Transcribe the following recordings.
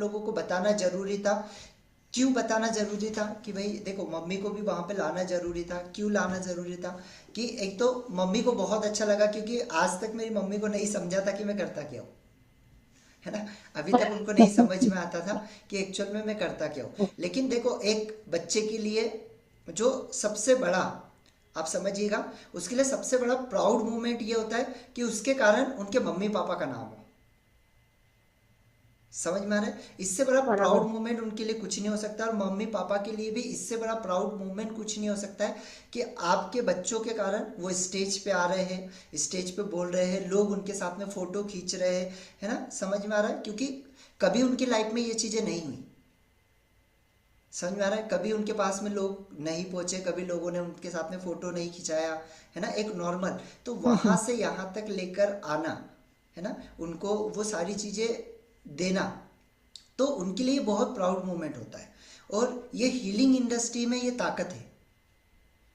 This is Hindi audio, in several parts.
लोगों को बताना जरूरी था। क्यों बताना जरूरी था कि भाई देखो, मम्मी को भी वहां पे लाना जरूरी था। क्यों लाना जरूरी था कि एक तो मम्मी को बहुत अच्छा लगा, क्योंकि आज तक मेरी मम्मी को नहीं समझा था कि मैं करता क्या हूँ, है ना। अभी तक उनको नहीं समझ में आता था कि एक्चुअल में मैं करता क्या हूँ। लेकिन देखो, एक बच्चे के लिए जो सबसे बड़ा, आप समझिएगा, उसके लिए सबसे बड़ा प्राउड मोमेंट ये होता है कि उसके कारण उनके मम्मी पापा का नाम हो। समझ में आ रहा है? इससे बड़ा प्राउड बराबर। मोमेंट उनके लिए कुछ नहीं हो सकता, और मम्मी पापा के लिए भी इससे बड़ा प्राउड मोमेंट कुछ नहीं हो सकता है कि आपके बच्चों के कारण वो स्टेज पे आ रहे हैं, स्टेज पे बोल रहे हैं, लोग उनके साथ में फोटो खींच रहे हैं, है ना। समझ में आ रहा है? क्योंकि कभी उनकी लाइफ में ये चीजें नहीं हुई। समझ में आ रहा है? कभी उनके पास में लोग नहीं पहुंचे, कभी लोगों ने उनके साथ में फोटो नहीं खिंचाया, है ना, एक नॉर्मल। तो वहां से यहाँ तक लेकर आना, है ना, उनको वो सारी चीजें देना, तो उनके लिए बहुत प्राउड मोमेंट होता है। और ये हीलिंग इंडस्ट्री में ये ताकत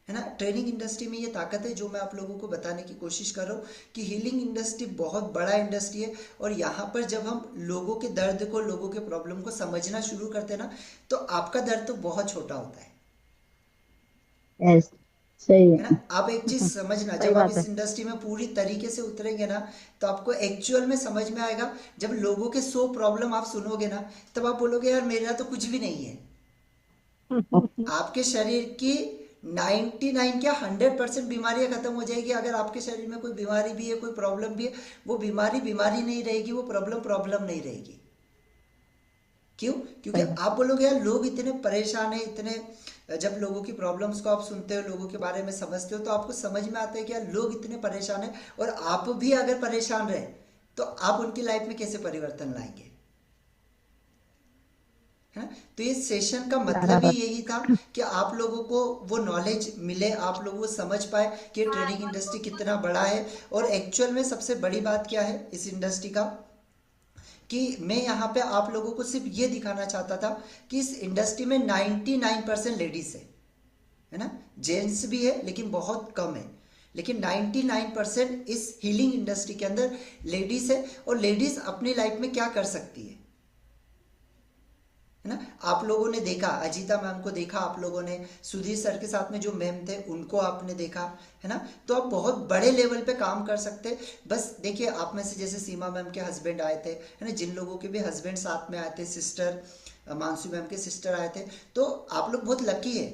है ना, ट्रेनिंग इंडस्ट्री में ये ताकत है, जो मैं आप लोगों को बताने की कोशिश कर रहा हूँ कि हीलिंग इंडस्ट्री बहुत बड़ा इंडस्ट्री है। और यहाँ पर जब हम लोगों के दर्द को, लोगों के प्रॉब्लम को समझना शुरू करते हैं ना, तो आपका दर्द तो बहुत छोटा होता यस, सही है है। ना। आप एक चीज समझना, सही जब आप बात इस है। इंडस्ट्री में पूरी तरीके से उतरेंगे ना, तो आपको एक्चुअल में समझ में आएगा। जब लोगों के 100 प्रॉब्लम आप सुनोगे ना, तब आप बोलोगे यार मेरा तो कुछ भी नहीं है। आपके शरीर की 99 क्या 100% बीमारियां खत्म हो जाएगी। अगर आपके शरीर में कोई बीमारी भी है, कोई प्रॉब्लम भी है, वो बीमारी बीमारी नहीं रहेगी, वो प्रॉब्लम प्रॉब्लम नहीं रहेगी। क्यों? क्योंकि सही है। आप बोलोगे यार लोग इतने परेशान हैं, इतने, जब लोगों की प्रॉब्लम्स को आप सुनते हो, लोगों के बारे में समझते हो, तो आपको समझ में आता है कि यार लोग इतने परेशान हैं, और आप भी अगर परेशान रहे तो आप उनकी लाइफ में कैसे परिवर्तन लाएंगे, है ना। तो ये सेशन का मतलब ही बराबर। यही था कि आप लोगों को वो नॉलेज मिले, आप लोगों को समझ पाए कि ट्रेनिंग इंडस्ट्री कितना बड़ा है। और एक्चुअल में सबसे बड़ी बात क्या है इस इंडस्ट्री का, कि मैं यहाँ पे आप लोगों को सिर्फ ये दिखाना चाहता था कि इस इंडस्ट्री में 99% लेडीज है ना। जेंट्स भी है लेकिन बहुत कम है, लेकिन 99% इस हीलिंग इंडस्ट्री के अंदर लेडीज है। और लेडीज अपनी लाइफ में क्या कर सकती है ना। आप लोगों ने देखा, अजीता मैम को देखा आप लोगों ने, सुधीर सर के साथ में जो मैम थे उनको आपने देखा, है ना। तो आप बहुत बड़े लेवल पे काम कर सकते। बस देखिए, आप में से जैसे सीमा मैम के हस्बैंड आए थे, है ना, जिन लोगों के भी हस्बैंड साथ में आए थे, सिस्टर मानसू मैम के सिस्टर आए थे, तो आप लोग बहुत लकी है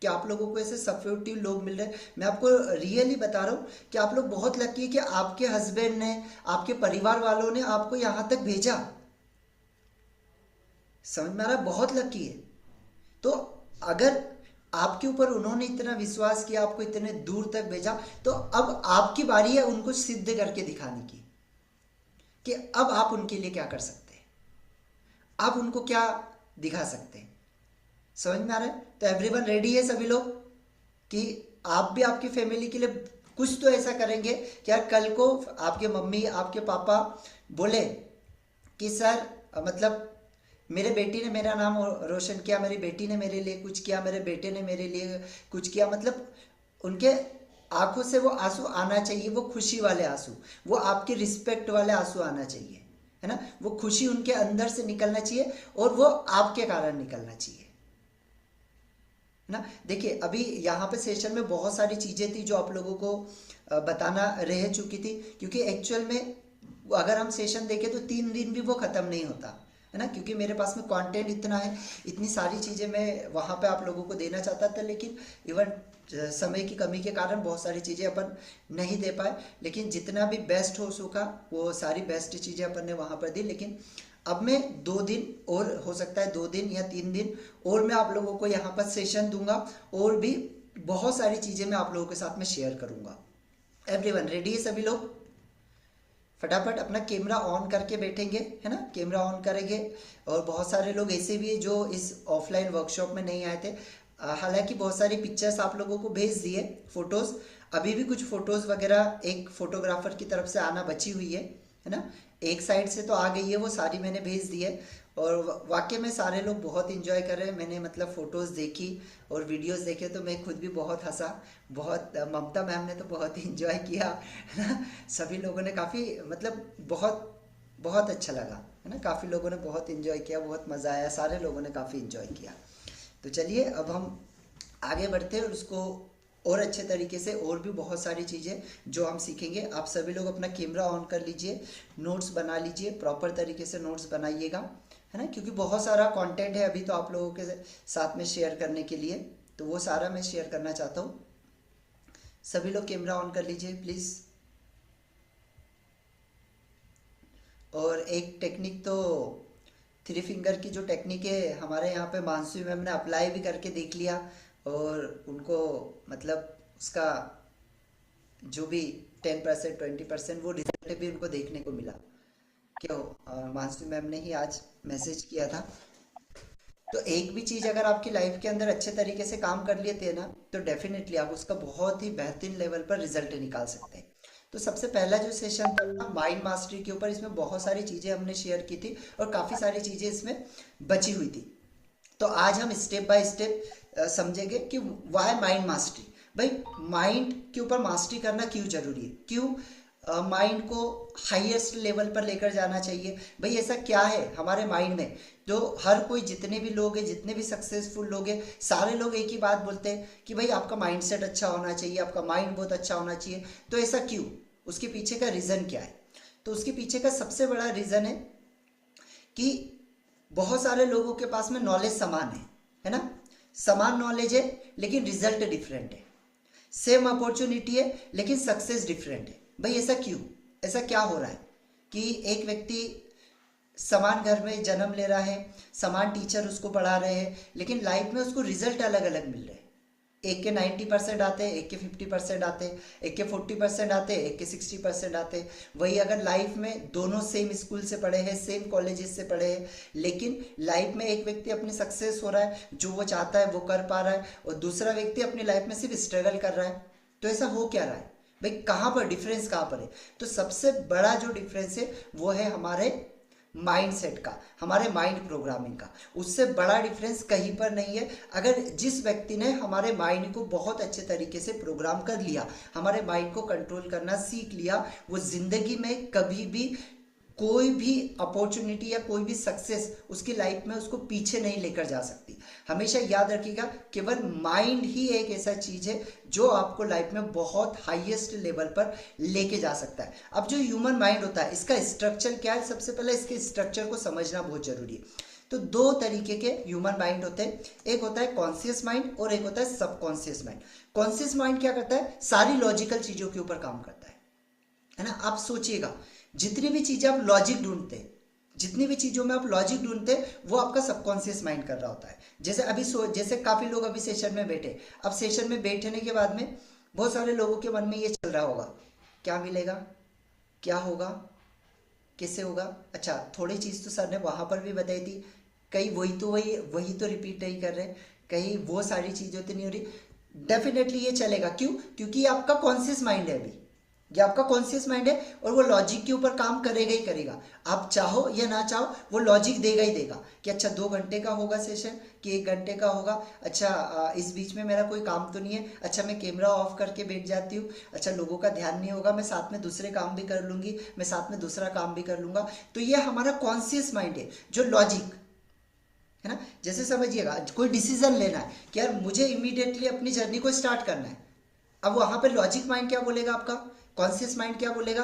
कि आप लोगों को ऐसे सपोर्टिव लोग मिल रहे हैं। मैं आपको रियली बता रहा हूँ कि आप लोग बहुत लकी है कि आपके हस्बैंड ने, आपके परिवार वालों ने आपको यहाँ तक भेजा। समझ में आ रहा है? बहुत लकी है। तो अगर आपके ऊपर उन्होंने इतना विश्वास किया, आपको इतने दूर तक भेजा, तो अब आपकी बारी है उनको सिद्ध करके दिखाने की कि अब आप उनके लिए क्या कर सकते हैं, आप उनको क्या दिखा सकते हैं। समझ में आ रहा है? तो एवरीवन रेडी है सभी लोग कि आप भी आपकी फैमिली के लिए कुछ तो ऐसा करेंगे कि यार कल को आपके मम्मी, आपके पापा बोले कि सर, मतलब मेरे बेटी ने मेरा नाम रोशन किया, मेरी बेटी ने मेरे लिए कुछ किया, मेरे बेटे ने मेरे लिए कुछ किया, मतलब उनके आंखों से वो आंसू आना चाहिए, वो खुशी वाले आंसू, वो आपके रिस्पेक्ट वाले आंसू आना चाहिए, है ना। वो खुशी उनके अंदर से निकलना चाहिए, और वो आपके कारण निकलना चाहिए, है ना। देखिए, अभी यहाँ पे सेशन में बहुत सारी चीजें थी जो आप लोगों को बताना रह चुकी थी, क्योंकि एक्चुअल में अगर हम सेशन देखें तो 3 दिन भी वो खत्म नहीं होता, है ना। क्योंकि मेरे पास में कंटेंट इतना है, इतनी सारी चीजें मैं वहाँ पे आप लोगों को देना चाहता था, लेकिन इवन समय की कमी के कारण बहुत सारी चीजें अपन नहीं दे पाए। लेकिन जितना भी बेस्ट हो सका, वो सारी बेस्ट चीजें अपन ने वहाँ पर दी। लेकिन अब मैं 2 दिन और, हो सकता है 2 दिन या 3 दिन और मैं आप लोगों को यहाँ पर सेशन दूंगा, और भी बहुत सारी चीजें मैं आप लोगों के साथ में शेयर करूंगा। एवरीवन रेडी है सभी लोग? फटाफट अपना कैमरा ऑन करके बैठेंगे, है ना, कैमरा ऑन करेंगे। और बहुत सारे लोग ऐसे भी हैं जो इस ऑफलाइन वर्कशॉप में नहीं आए थे। हालांकि बहुत सारी पिक्चर्स आप लोगों को भेज दिए, फोटोज। अभी भी कुछ फोटोज वगैरह एक फोटोग्राफर की तरफ से आना बची हुई है ना। एक साइड से तो आ गई है, वो सारी मैंने भेज दी है। और वाकई में सारे लोग बहुत इंजॉय कर रहे हैं। मैंने मतलब फोटोज़ देखी और वीडियोस देखे तो मैं खुद भी बहुत हंसा। बहुत ममता मैम ने तो बहुत इंजॉय किया, है ना। सभी लोगों ने काफ़ी, मतलब बहुत बहुत अच्छा लगा। है ना। काफ़ी लोगों ने बहुत इन्जॉय किया, बहुत मज़ा आया, सारे लोगों ने काफ़ी इन्जॉय किया। तो चलिए अब हम आगे बढ़ते हैं और उसको और अच्छे तरीके से, और भी बहुत सारी चीज़ें जो हम सीखेंगे। आप सभी लोग अपना कैमरा ऑन कर लीजिए, नोट्स बना लीजिए, प्रॉपर तरीके से नोट्स बनाइएगा, है ना, क्योंकि बहुत सारा कंटेंट है अभी तो आप लोगों के साथ में शेयर करने के लिए, तो वो सारा मैं शेयर करना चाहता हूँ। सभी लोग कैमरा ऑन कर लीजिए प्लीज़। और एक टेक्निक तो थ्री फिंगर की जो टेक्निक है, हमारे यहाँ पे मानसी मैम ने अप्लाई भी करके देख लिया, और उनको मतलब उसका जो भी 10% 20% वो रिजल्ट भी उनको देखने को मिला। क्यों, मानसी मैम ने ही आज मैसेज किया था। तो एक भी चीज़ अगर आपकी लाइफ के अंदर अच्छे तरीके से काम कर लेते हैं ना, तो डेफिनेटली आप उसका बहुत ही बेहतरीन लेवल पर रिजल्ट निकाल सकते हैं। तो सबसे पहला जो सेशन था माइंड मास्टरी के ऊपर, इसमें बहुत सारी चीज़ें हमने शेयर की थी और काफ़ी सारी चीज़ें इसमें बची हुई थी। तो आज हम स्टेप बाय स्टेप समझेंगे कि वाई माइंड मास्टरी। भाई माइंड के ऊपर मास्टरी करना क्यों जरूरी है, क्यों माइंड को हाईएस्ट लेवल पर लेकर जाना चाहिए। भाई ऐसा क्या है हमारे माइंड में, जो हर कोई, जितने भी लोग हैं, जितने भी सक्सेसफुल लोग हैं, सारे लोग एक ही बात बोलते हैं कि भाई आपका माइंड सेट अच्छा होना चाहिए, आपका माइंड बहुत अच्छा होना चाहिए। तो ऐसा क्यों, उसके पीछे का रीज़न क्या है? तो उसके पीछे का सबसे बड़ा रीज़न है कि बहुत सारे लोगों के पास में नॉलेज समान है ना, समान नॉलेज है लेकिन रिजल्ट डिफरेंट है। सेम अपॉर्चुनिटी है लेकिन सक्सेस डिफरेंट है। भाई ऐसा क्यों, ऐसा क्या हो रहा है कि एक व्यक्ति समान घर में जन्म ले रहा है, समान टीचर उसको पढ़ा रहे हैं, लेकिन लाइफ में उसको रिजल्ट अलग अलग मिल रहे हैं। एक के 90% आते हैं, एक के 50% आते हैं, एक के 40% आते हैं, एक के 60% आते हैं। वही अगर लाइफ में दोनों सेम स्कूल से पढ़े हैं, सेम कॉलेजेस से पढ़े हैं, लेकिन लाइफ में एक व्यक्ति अपनी सक्सेस हो रहा है, जो वो चाहता है वो कर पा रहा है, और दूसरा व्यक्ति अपनी लाइफ में सिर्फ स्ट्रगल कर रहा है। तो ऐसा हो क्या रहा है भाई, कहाँ पर डिफरेंस, कहाँ पर है? तो सबसे बड़ा जो डिफरेंस है वो है हमारे माइंड सेट का, हमारे माइंड प्रोग्रामिंग का। उससे बड़ा डिफरेंस कहीं पर नहीं है। अगर जिस व्यक्ति ने हमारे माइंड को बहुत अच्छे तरीके से प्रोग्राम कर लिया, हमारे माइंड को कंट्रोल करना सीख लिया, वो जिंदगी में कभी भी कोई भी अपॉर्चुनिटी या कोई भी सक्सेस उसकी लाइफ में उसको पीछे नहीं लेकर जा सकती। हमेशा याद रखिएगा, केवल माइंड ही एक ऐसा चीज है जो आपको लाइफ में बहुत हाईएस्ट लेवल पर लेके जा सकता है। अब जो ह्यूमन माइंड होता है, इसका स्ट्रक्चर क्या है, सबसे पहले इसके स्ट्रक्चर को समझना बहुत जरूरी है। तो दो तरीके के ह्यूमन माइंड होते हैं, एक होता है कॉन्शियस माइंड और एक होता है सबकॉन्शियस माइंड। कॉन्शियस माइंड क्या करता है, सारी लॉजिकल चीजों के ऊपर काम करता है ना। आप सोचिएगा, जितनी भी चीजें आप लॉजिक ढूंढते, जितनी भी चीजों में आप लॉजिक ढूंढते, वो आपका सबकॉन्शियस माइंड कर रहा होता है। जैसे अभी जैसे काफी लोग अभी सेशन में बैठे, अब सेशन में बैठने के बाद में बहुत सारे लोगों के मन में ये चल रहा होगा, क्या मिलेगा, क्या होगा, कैसे होगा। अच्छा, थोड़ी चीज तो सर ने वहां पर भी बताई थी, कहीं वही तो रिपीट नहीं कर रहे, कहीं वो सारी चीजें तो नहीं हो रही। डेफिनेटली ये चलेगा, क्यों? क्योंकि ये आपका कॉन्शियस माइंड है, अभी ये आपका कॉन्शियस माइंड है, और वो लॉजिक के ऊपर काम करेगा ही करेगा। आप चाहो या ना चाहो, वो लॉजिक देगा ही देगा कि अच्छा 2 घंटे का होगा सेशन, कि 1 घंटे का होगा, अच्छा इस बीच में मेरा कोई काम तो नहीं है, अच्छा मैं कैमरा ऑफ करके बैठ जाती हूँ, अच्छा लोगों का ध्यान नहीं होगा, मैं साथ में दूसरे काम भी कर लूंगी, मैं साथ में दूसरा काम भी कर लूंगा। तो ये हमारा कॉन्शियस माइंड है, जो लॉजिक है ना। जैसे समझिएगा, कोई डिसीजन लेना है कि यार मुझे इमीडिएटली अपनी जर्नी को स्टार्ट करना है, अब वहां पे लॉजिक माइंड क्या बोलेगा, आपका कॉन्शियस माइंड क्या बोलेगा,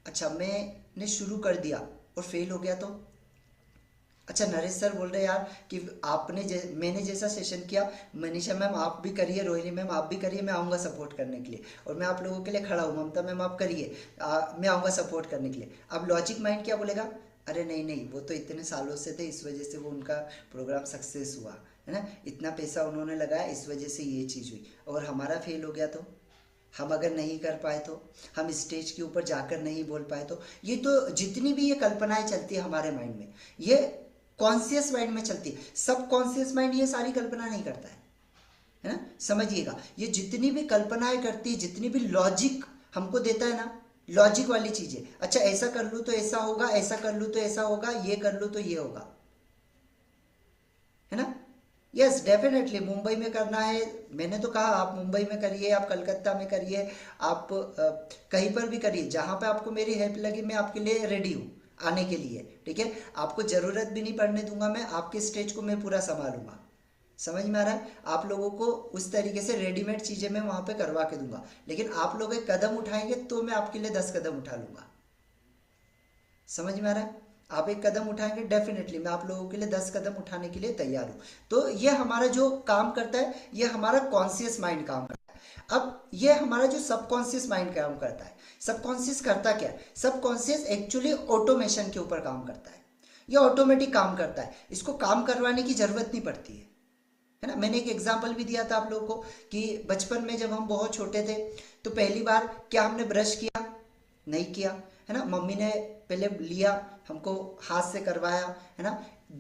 अच्छा मैंने शुरू कर दिया और फेल हो गया तो। अच्छा नरेश सर बोल रहे यार कि मैंने जैसा सेशन किया, मनीषा मैम आप भी करिए, रोहिणी मैम आप भी करिए, मैं आऊँगा सपोर्ट करने के लिए, और मैं आप लोगों के लिए खड़ा हूँ, ममता मैम आप करिए, मैं आऊँगा सपोर्ट करने के लिए। अब लॉजिक माइंड क्या बोलेगा, अरे नहीं नहीं, वो तो इतने सालों से थे, इस वजह से वो उनका प्रोग्राम सक्सेस हुआ है ना, इतना पैसा उन्होंने लगाया, इस वजह से ये चीज़ हुई, और हमारा फेल हो गया तो, हम अगर नहीं कर पाए तो, हम स्टेज के ऊपर जाकर नहीं बोल पाए तो। ये तो जितनी भी ये कल्पनाएं चलती है हमारे माइंड में, ये कॉन्शियस माइंड में चलती है। सब कॉन्शियस माइंड ये सारी कल्पना नहीं करता है ना, समझिएगा। ये जितनी भी कल्पनाएं करती है, जितनी भी लॉजिक हमको देता है ना, लॉजिक वाली चीजें, अच्छा ऐसा कर लूँ तो ऐसा होगा, ऐसा कर लूँ तो ऐसा होगा, ये कर लूँ तो ये होगा, है ना। यस डेफिनेटली मुंबई में करना है, मैंने तो कहा आप मुंबई में करिए, आप कलकत्ता में करिए, आप कहीं पर भी करिए, जहां पे आपको मेरी हेल्प लगी मैं आपके लिए रेडी हूँ। आने के लिए, ठीक है। आपको जरूरत भी नहीं पड़ने दूंगा, मैं आपके स्टेज को मैं पूरा संभालूंगा। समझ में आ रहा है? आप लोगों को उस तरीके से रेडीमेड चीजें मैं वहां पे करवा के दूंगा, लेकिन आप लोग एक कदम उठाएंगे तो मैं आपके लिए 10 कदम उठा लूंगा। समझ में आ रहा है? आप एक कदम उठाएंगे, डेफिनेटली मैं आप लोगों के लिए 10 कदम उठाने के लिए तैयार हूं। तो ये हमारा जो काम करता है, ये हमारा कॉन्शियस माइंड काम करता है। अब ये हमारा जो सबकॉन्शियस माइंड काम करता है, सबकॉन्शियस करता क्या है? सबकॉन्शियस एक्चुअली ऑटोमेशन के ऊपर काम करता है। ये ऑटोमेटिक काम करता है, इसको काम करवाने की जरूरत नहीं पड़ती है ना। मैंने एक एग्जाम्पल भी दिया था आप लोगों को कि बचपन में जब हम बहुत छोटे थे तो पहली बार क्या हमने ब्रश किया? नहीं किया, है ना। मम्मी ने पहले लिया, हमको हाथ से करवाया, है ना।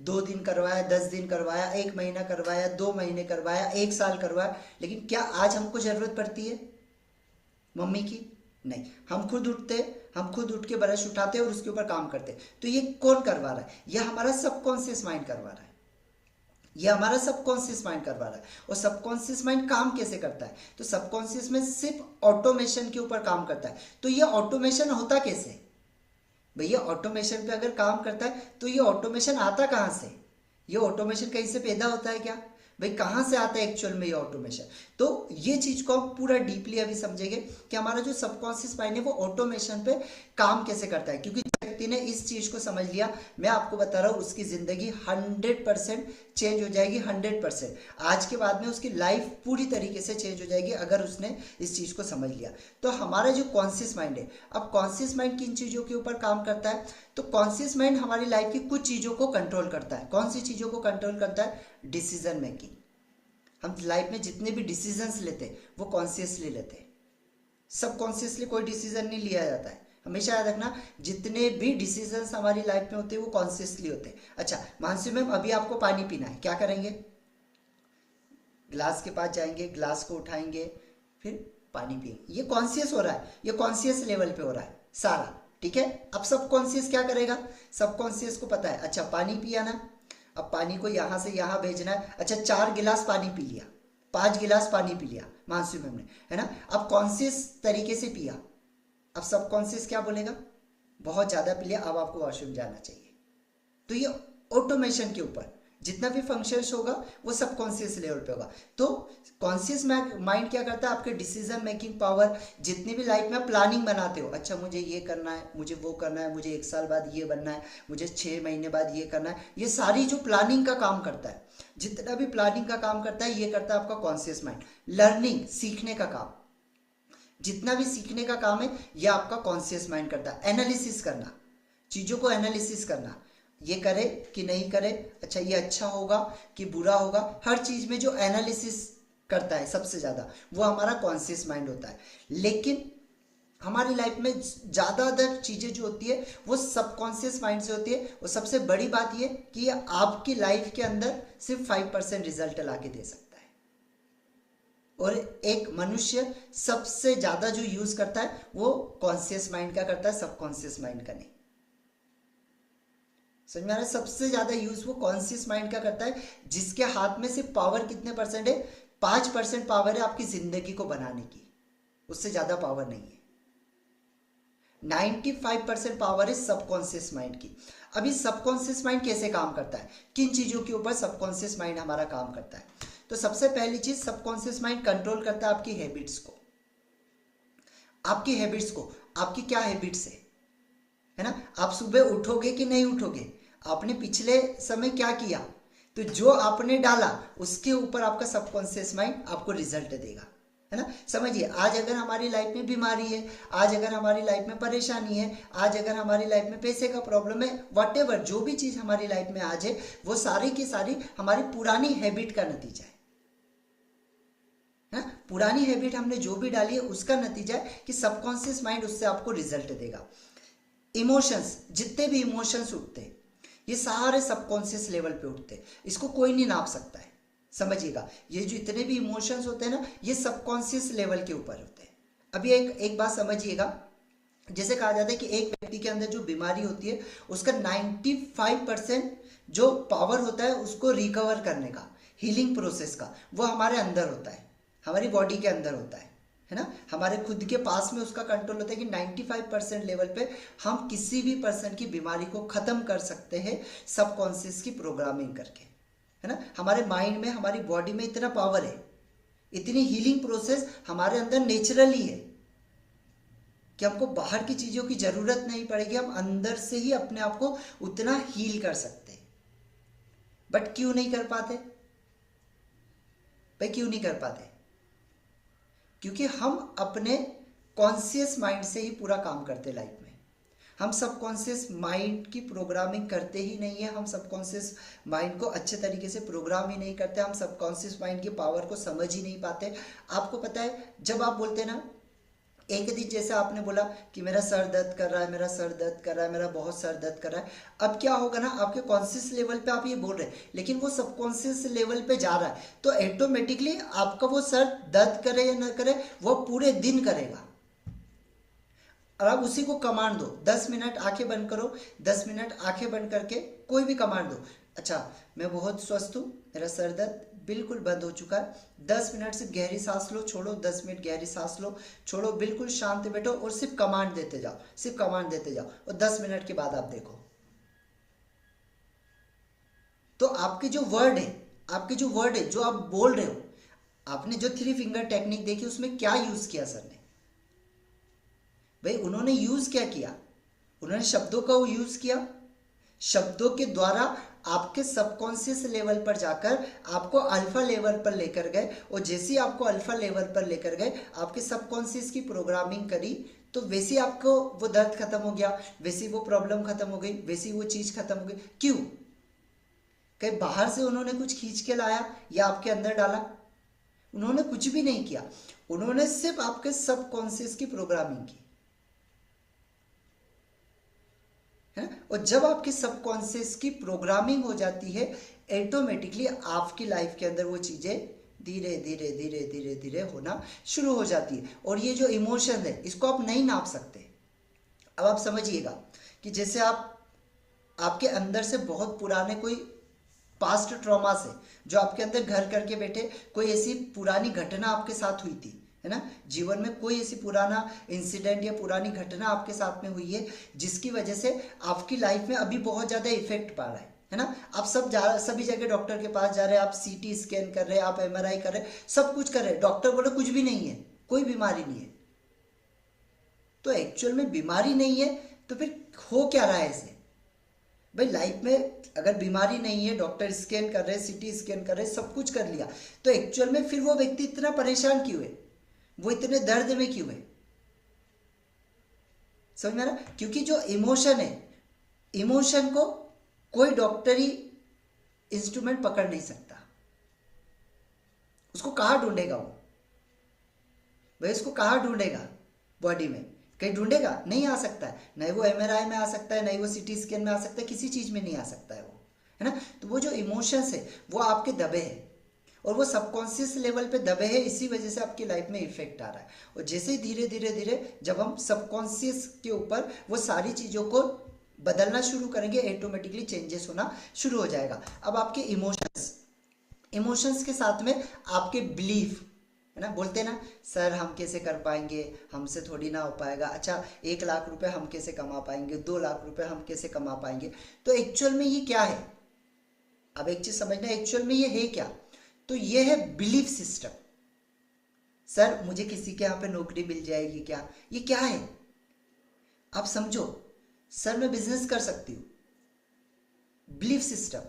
2 दिन करवाया, 10 दिन करवाया, 1 महीना करवाया, 2 महीने करवाया, 1 साल करवाया, लेकिन क्या आज हमको जरूरत पड़ती है मम्मी की? नहीं। हम खुद उठते, हम खुद उठ के ब्रश उठाते और उसके ऊपर काम करते। तो ये कौन करवा रहा है? ये हमारा सबकॉन्शियस माइंड करवा रहा है। ये हमारा सबकॉन्शियस माइंड करवा रहा है। और सबकॉन्शियस माइंड काम कैसे करता है? तो सबकॉन्शियस में सिर्फ ऑटोमेशन के ऊपर काम करता है। तो ये ऑटोमेशन होता कैसे? भैया ऑटोमेशन पे अगर काम करता है तो ये ऑटोमेशन आता कहाँ से? ये ऑटोमेशन कहीं से पैदा होता है क्या? भाई कहाँ से आता है एक्चुअल में ये ऑटोमेशन? तो ये चीज को हम पूरा डीपली अभी समझेंगे कि हमारा जो सबकॉन्शियस माइंड है वो ऑटोमेशन पे काम कैसे करता है। क्योंकि व्यक्ति ने इस चीज को समझ लिया, मैं आपको बता रहा हूँ, उसकी जिंदगी 100% चेंज हो जाएगी। 100% आज के बाद में उसकी लाइफ पूरी तरीके से चेंज हो जाएगी अगर उसने इस चीज को समझ लिया। तो हमारा जो कॉन्शियस माइंड है, अब कॉन्शियस माइंड किन चीजों के ऊपर काम करता है? तो कॉन्शियस माइंड हमारी लाइफ की कुछ चीजों को कंट्रोल करता है। कौन सी चीजों को कंट्रोल करता है? Decision making. हम लाइफ में जितने भी डिसीजंस लेते हैं वो कॉन्शियसली लेते हैं। सबकॉन्शियसली कोई डिसीजन नहीं लिया जाता है। हमेशा याद रखना, जितने भी डिसीजंस हमारी लाइफ में होते हैं वो कॉन्शियसली होते हैं। अच्छा मानसी मैम, अभी आपको पानी पीना है, क्या करेंगे? ग्लास के पास जाएंगे, ग्लास को उठाएंगे, फिर पानी पिएंगे। ये कॉन्शियस हो रहा है, ये कॉन्शियस लेवल पे हो रहा है सारा, ठीक है। अब सबकॉन्शियस क्या करेगा? सबकॉन्शियस को पता है, अच्छा पानी पिया ना, अब पानी को यहां से यहां भेजना है। अच्छा 4 गिलास पानी पी लिया, 5 गिलास पानी पी लिया मानसी मैम ने, है ना। अब कॉन्शियस तरीके से पिया, अब सबकॉन्शियस क्या बोलेगा? बहुत ज्यादा पी लिया, अब आपको वॉशरूम जाना चाहिए। तो ये ऑटोमेशन के ऊपर जितना भी फंक्शंस होगा वो सबकॉन्शियस लेवल पे होगा। तो कॉन्शियस माइंड क्या करता है? आपके डिसीजन मेकिंग पावर, जितनी भी लाइफ में प्लानिंग बनाते हो, अच्छा मुझे ये करना है, मुझे वो करना है, मुझे 1 साल बाद ये बनना है, मुझे 6 महीने बाद ये करना है, ये सारी जो प्लानिंग का काम करता है, जितना भी प्लानिंग का काम करता है ये करता है आपका कॉन्शियस माइंड। लर्निंग, सीखने का काम, जितना भी सीखने का काम है ये आपका कॉन्शियस माइंड करता है। एनालिसिस करना, चीजों को एनालिसिस करना, ये करे कि नहीं करे, अच्छा ये अच्छा होगा कि बुरा होगा, हर चीज में जो एनालिसिस करता है सबसे ज्यादा वो हमारा कॉन्शियस माइंड होता है। लेकिन हमारी लाइफ में ज्यादातर चीजें जो होती है वो सबकॉन्शियस माइंड से होती है। और सबसे बड़ी बात ये कि ये आपकी लाइफ के अंदर सिर्फ 5% रिजल्ट ला के दे सकता है। और एक मनुष्य सबसे ज्यादा जो यूज करता है वो कॉन्शियस माइंड का करता है, सबकॉन्शियस माइंड का नहीं। समझ में आ रहा है? सबसे ज्यादा यूज वो कॉन्शियस माइंड का करता है, जिसके हाथ में सिर्फ पावर कितने परसेंट है? 5% पावर है आपकी जिंदगी को बनाने की, उससे ज्यादा पावर नहीं है। 95% पावर है सबकॉन्शियस माइंड की। अभी सबकॉन्शियस माइंड कैसे काम करता है? किन चीजों के ऊपर सबकॉन्शियस माइंड हमारा काम करता है? तो सबसे पहली चीज, सबकॉन्शियस माइंड कंट्रोल करता है आपकी हैबिट्स को। आपकी हैबिट्स को, आपकी क्या हैबिट्स है ना। आप सुबह उठोगे कि नहीं उठोगे, आपने पिछले समय क्या किया, तो जो आपने डाला उसके ऊपर आपका सबकॉन्शियस माइंड आपको रिजल्ट देगा, है ना। समझिए, आज अगर हमारी लाइफ में बीमारी है, आज अगर हमारी लाइफ में परेशानी है, आज अगर हमारी लाइफ में पैसे का प्रॉब्लम है, व्हाटएवर जो भी चीज हमारी लाइफ में आज है वो सारी की सारी हमारी पुरानी हैबिट का नतीजा है ना। पुरानी हैबिट हमने जो भी डाली है उसका नतीजा है कि सबकॉन्शियस माइंड उससे आपको रिजल्ट देगा। इमोशंस, जितने भी इमोशंस उठते हैं ये सारे सबकॉन्शियस लेवल पे उठते हैं, इसको कोई नहीं नाप सकता है। समझिएगा, ये जो इतने भी इमोशंस होते हैं ना ये सबकॉन्शियस लेवल के ऊपर होते हैं। अभी एक बात समझिएगा, जैसे कहा जाता है कि एक व्यक्ति के अंदर जो बीमारी होती है उसका 95% जो पावर होता है उसको रिकवर करने का, हीलिंग प्रोसेस का, वो हमारे अंदर होता है, हमारी बॉडी के अंदर होता है। है ना। हमारे खुद के पास में उसका कंट्रोल होता है कि 95% लेवल पे हम किसी भी पर्सन की बीमारी को खत्म कर सकते हैं सबकॉन्शियस की प्रोग्रामिंग करके, है ना। हमारे माइंड में, हमारी बॉडी में इतना पावर है, इतनी हीलिंग प्रोसेस हमारे अंदर नेचुरली है कि हमको बाहर की चीजों की जरूरत नहीं पड़ेगी, हम अंदर से ही अपने आप को उतना हील कर सकते हैं। बट क्यों नहीं कर पाते भाई, क्यों नहीं कर पाते? क्योंकि हम अपने कॉन्शियस माइंड से ही पूरा काम करते लाइफ में। हम सबकॉन्शियस माइंड की प्रोग्रामिंग करते ही नहीं है, हम सबकॉन्शियस माइंड को अच्छे तरीके से प्रोग्राम ही नहीं करते, हम सबकॉन्शियस माइंड की पावर को समझ ही नहीं पाते। आपको पता है, जब आप बोलते हैं ना, एक दिन जैसे आपने बोला कि मेरा सर दर्द कर रहा है, मेरा सर दर्द कर रहा है, मेरा बहुत सर दर्द कर रहा है, अब क्या होगा ना, आपके कॉन्शियस लेवल पे आप ये बोल रहे हैं, लेकिन वो सबकॉन्शियस लेवल पे जा रहा है, तो ऑटोमेटिकली आपका वो सर दर्द करे या ना करे, वो पूरे दिन करेगा। और आप उसी को कमांड दो, 10 मिनट आंखें बंद करो, 10 मिनट आंखें बंद करके कोई भी कमांड दो, अच्छा मैं बहुत स्वस्थ हूँ, मेरा सर दर्द बिल्कुल बंद हो चुका है, 10 मिनट सिर्फ गहरी सांस लो, छोड़ो, 10 मिनट गहरी सांस लो, छोड़ो, बिल्कुल शांत बैठो और सिर्फ कमांड देते जाओ, सिर्फ कमांड देते जाओ, और 10 मिनट के बाद आप देखो तो आपके जो वर्ड है, आपके जो वर्ड है, जो आप बोल रहे हो, आपने जो 3 फिंगर टेक्निक देखी उसमें क्या यूज किया सर ने? भाई उन्होंने यूज क्या किया? उन्होंने शब्दों का यूज किया, शब्दों के द्वारा आपके सबकॉन्शियस लेवल पर जाकर आपको अल्फा लेवल पर लेकर गए, और जैसे ही आपको अल्फा लेवल पर लेकर गए, आपके सबकॉन्शियस की प्रोग्रामिंग करी, तो वैसे ही आपको वो दर्द खत्म हो गया, वैसे ही वो प्रॉब्लम खत्म हो गई, वैसे ही वो चीज खत्म हो गई। क्यों? कहीं बाहर से उन्होंने कुछ खींच के लाया या आपके अंदर डाला? उन्होंने कुछ भी नहीं किया, उन्होंने सिर्फ आपके सबकॉन्शियस की प्रोग्रामिंग की, है ना। और जब आपकी सबकॉन्शियस की प्रोग्रामिंग हो जाती है, ऑटोमेटिकली आपकी लाइफ के अंदर वो चीजें धीरे धीरे धीरे धीरे धीरे होना शुरू हो जाती है। और ये जो इमोशन है, इसको आप नहीं नाप सकते। अब आप समझिएगा कि जैसे आपके अंदर से बहुत पुराने कोई पास्ट ट्रॉमा से, जो आपके अंदर घर करके बैठे, कोई ऐसी पुरानी घटना आपके साथ हुई थी, है ना, जीवन में कोई ऐसी पुराना इंसिडेंट या पुरानी घटना आपके साथ में हुई है जिसकी वजह से आपकी लाइफ में अभी बहुत ज़्यादा इफेक्ट पड़ रहा है ना। आप सभी जगह डॉक्टर के पास जा रहे हैं, आप सीटी स्कैन कर रहे हैं, आप एमआरआई कर रहे हैं, सब कुछ कर रहे हैं, डॉक्टर बोले कुछ भी नहीं है, कोई बीमारी नहीं है। तो एक्चुअल में बीमारी नहीं है तो फिर हो क्या रहा है ऐसे? भाई लाइफ में अगर बीमारी नहीं है, डॉक्टर स्कैन कर रहे हैं, सीटी स्कैन कर रहे हैं, सब कुछ कर लिया, तो एक्चुअल में फिर वो व्यक्ति इतना परेशान क्यों है, वो इतने दर्द में क्यों है? समझ में आ रहा? क्योंकि जो इमोशन है, इमोशन को कोई डॉक्टरी इंस्ट्रूमेंट पकड़ नहीं सकता। उसको कहाँ ढूंढेगा वो? भाई उसको कहाँ ढूंढेगा? बॉडी में कहीं ढूंढेगा? नहीं आ सकता है, नहीं वो एमआरआई में आ सकता है, नहीं वो सीटी स्कैन में आ सकता है, किसी चीज में नहीं आ सकता है वो, है ना। तो वो जो इमोशंस है वो आपके दबे हैं, और वो सबकॉन्शियस लेवल पे दबे हैं, इसी वजह से आपकी लाइफ में इफेक्ट आ रहा है। और जैसे ही धीरे धीरे धीरे जब हम सबकॉन्शियस के ऊपर वो सारी चीज़ों को बदलना शुरू करेंगे, ऑटोमेटिकली चेंजेस होना शुरू हो जाएगा। अब आपके इमोशंस के साथ में आपके बिलीफ, है ना, बोलते हैं ना सर हम कैसे कर पाएंगे, हमसे थोड़ी ना हो पाएगा, अच्छा 1 लाख रुपए हम कैसे कमा पाएंगे, 2 लाख रुपए हम कैसे कमा पाएंगे। तो एक्चुअल में ये क्या है? अब एक चीज समझना, एक्चुअल में ये है क्या? तो ये है बिलीफ सिस्टम। सर मुझे किसी के यहाँ पे नौकरी मिल जाएगी क्या? ये क्या है? आप समझो, सर मैं बिजनेस कर सकती हूँ, बिलीफ सिस्टम।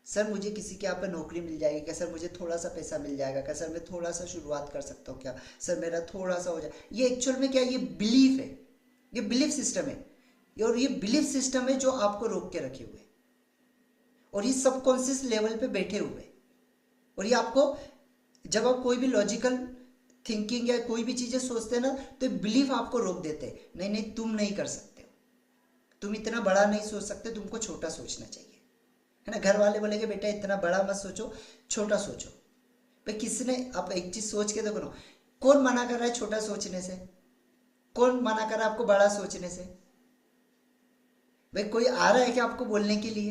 सर मुझे किसी के यहाँ पे नौकरी मिल जाएगी क्या? सर मुझे थोड़ा सा पैसा मिल जाएगा क्या? सर मैं थोड़ा सा शुरुआत कर सकता हूँ क्या? सर मेरा थोड़ा सा हो जाए। ये एक्चुअल में क्या है? ये बिलीफ है, ये बिलीफ सिस्टम है, और ये बिलीफ सिस्टम है जो आपको रोक के रखे हुए, और ये सबकॉन्शियस लेवल पे बैठे हुए। और ये आपको, जब आप कोई भी लॉजिकल थिंकिंग या कोई भी चीजें सोचते हैं ना, तो बिलीफ आपको रोक देते हैं, नहीं नहीं तुम नहीं कर सकते हो, तुम इतना बड़ा नहीं सोच सकते, तुमको छोटा सोचना चाहिए, है ना। घर वाले बोलेंगे बेटा इतना बड़ा मत सोचो, छोटा सोचो। भाई किसने, आप एक चीज सोच के देखो ना, कौन मना कर रहा है छोटा सोचने से? कौन मना कर रहा है आपको बड़ा सोचने से? भाई कोई आ रहा है क्या आपको बोलने के लिए,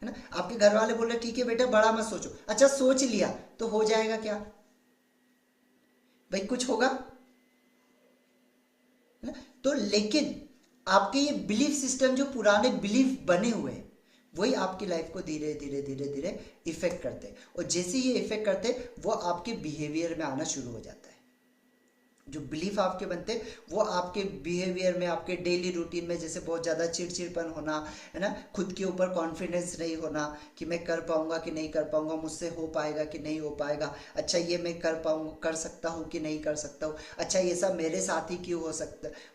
है ना। आपके घर वाले बोल रहे ठीक है बेटा बड़ा मत सोचो, अच्छा सोच लिया तो हो जाएगा क्या? भाई कुछ होगा, है ना? तो लेकिन आपके ये बिलीफ सिस्टम, जो पुराने बिलीफ बने हुए हैं, वही आपकी लाइफ को धीरे धीरे धीरे धीरे इफेक्ट करते हैं। और जैसे ये इफेक्ट करते हैं, वो आपके बिहेवियर में आना शुरू हो जाता है। जो बिलीफ आपके बनते हैं वो आपके बिहेवियर में, आपके डेली रूटीन में, जैसे बहुत ज़्यादा चिड़चिड़पन होना, है ना, खुद के ऊपर कॉन्फिडेंस नहीं होना कि मैं कर पाऊंगा कि नहीं कर पाऊंगा, मुझसे हो पाएगा कि नहीं हो पाएगा, अच्छा ये मैं कर सकता हूँ कि नहीं कर सकता हूँ, अच्छा ये सब मेरे साथ ही क्यों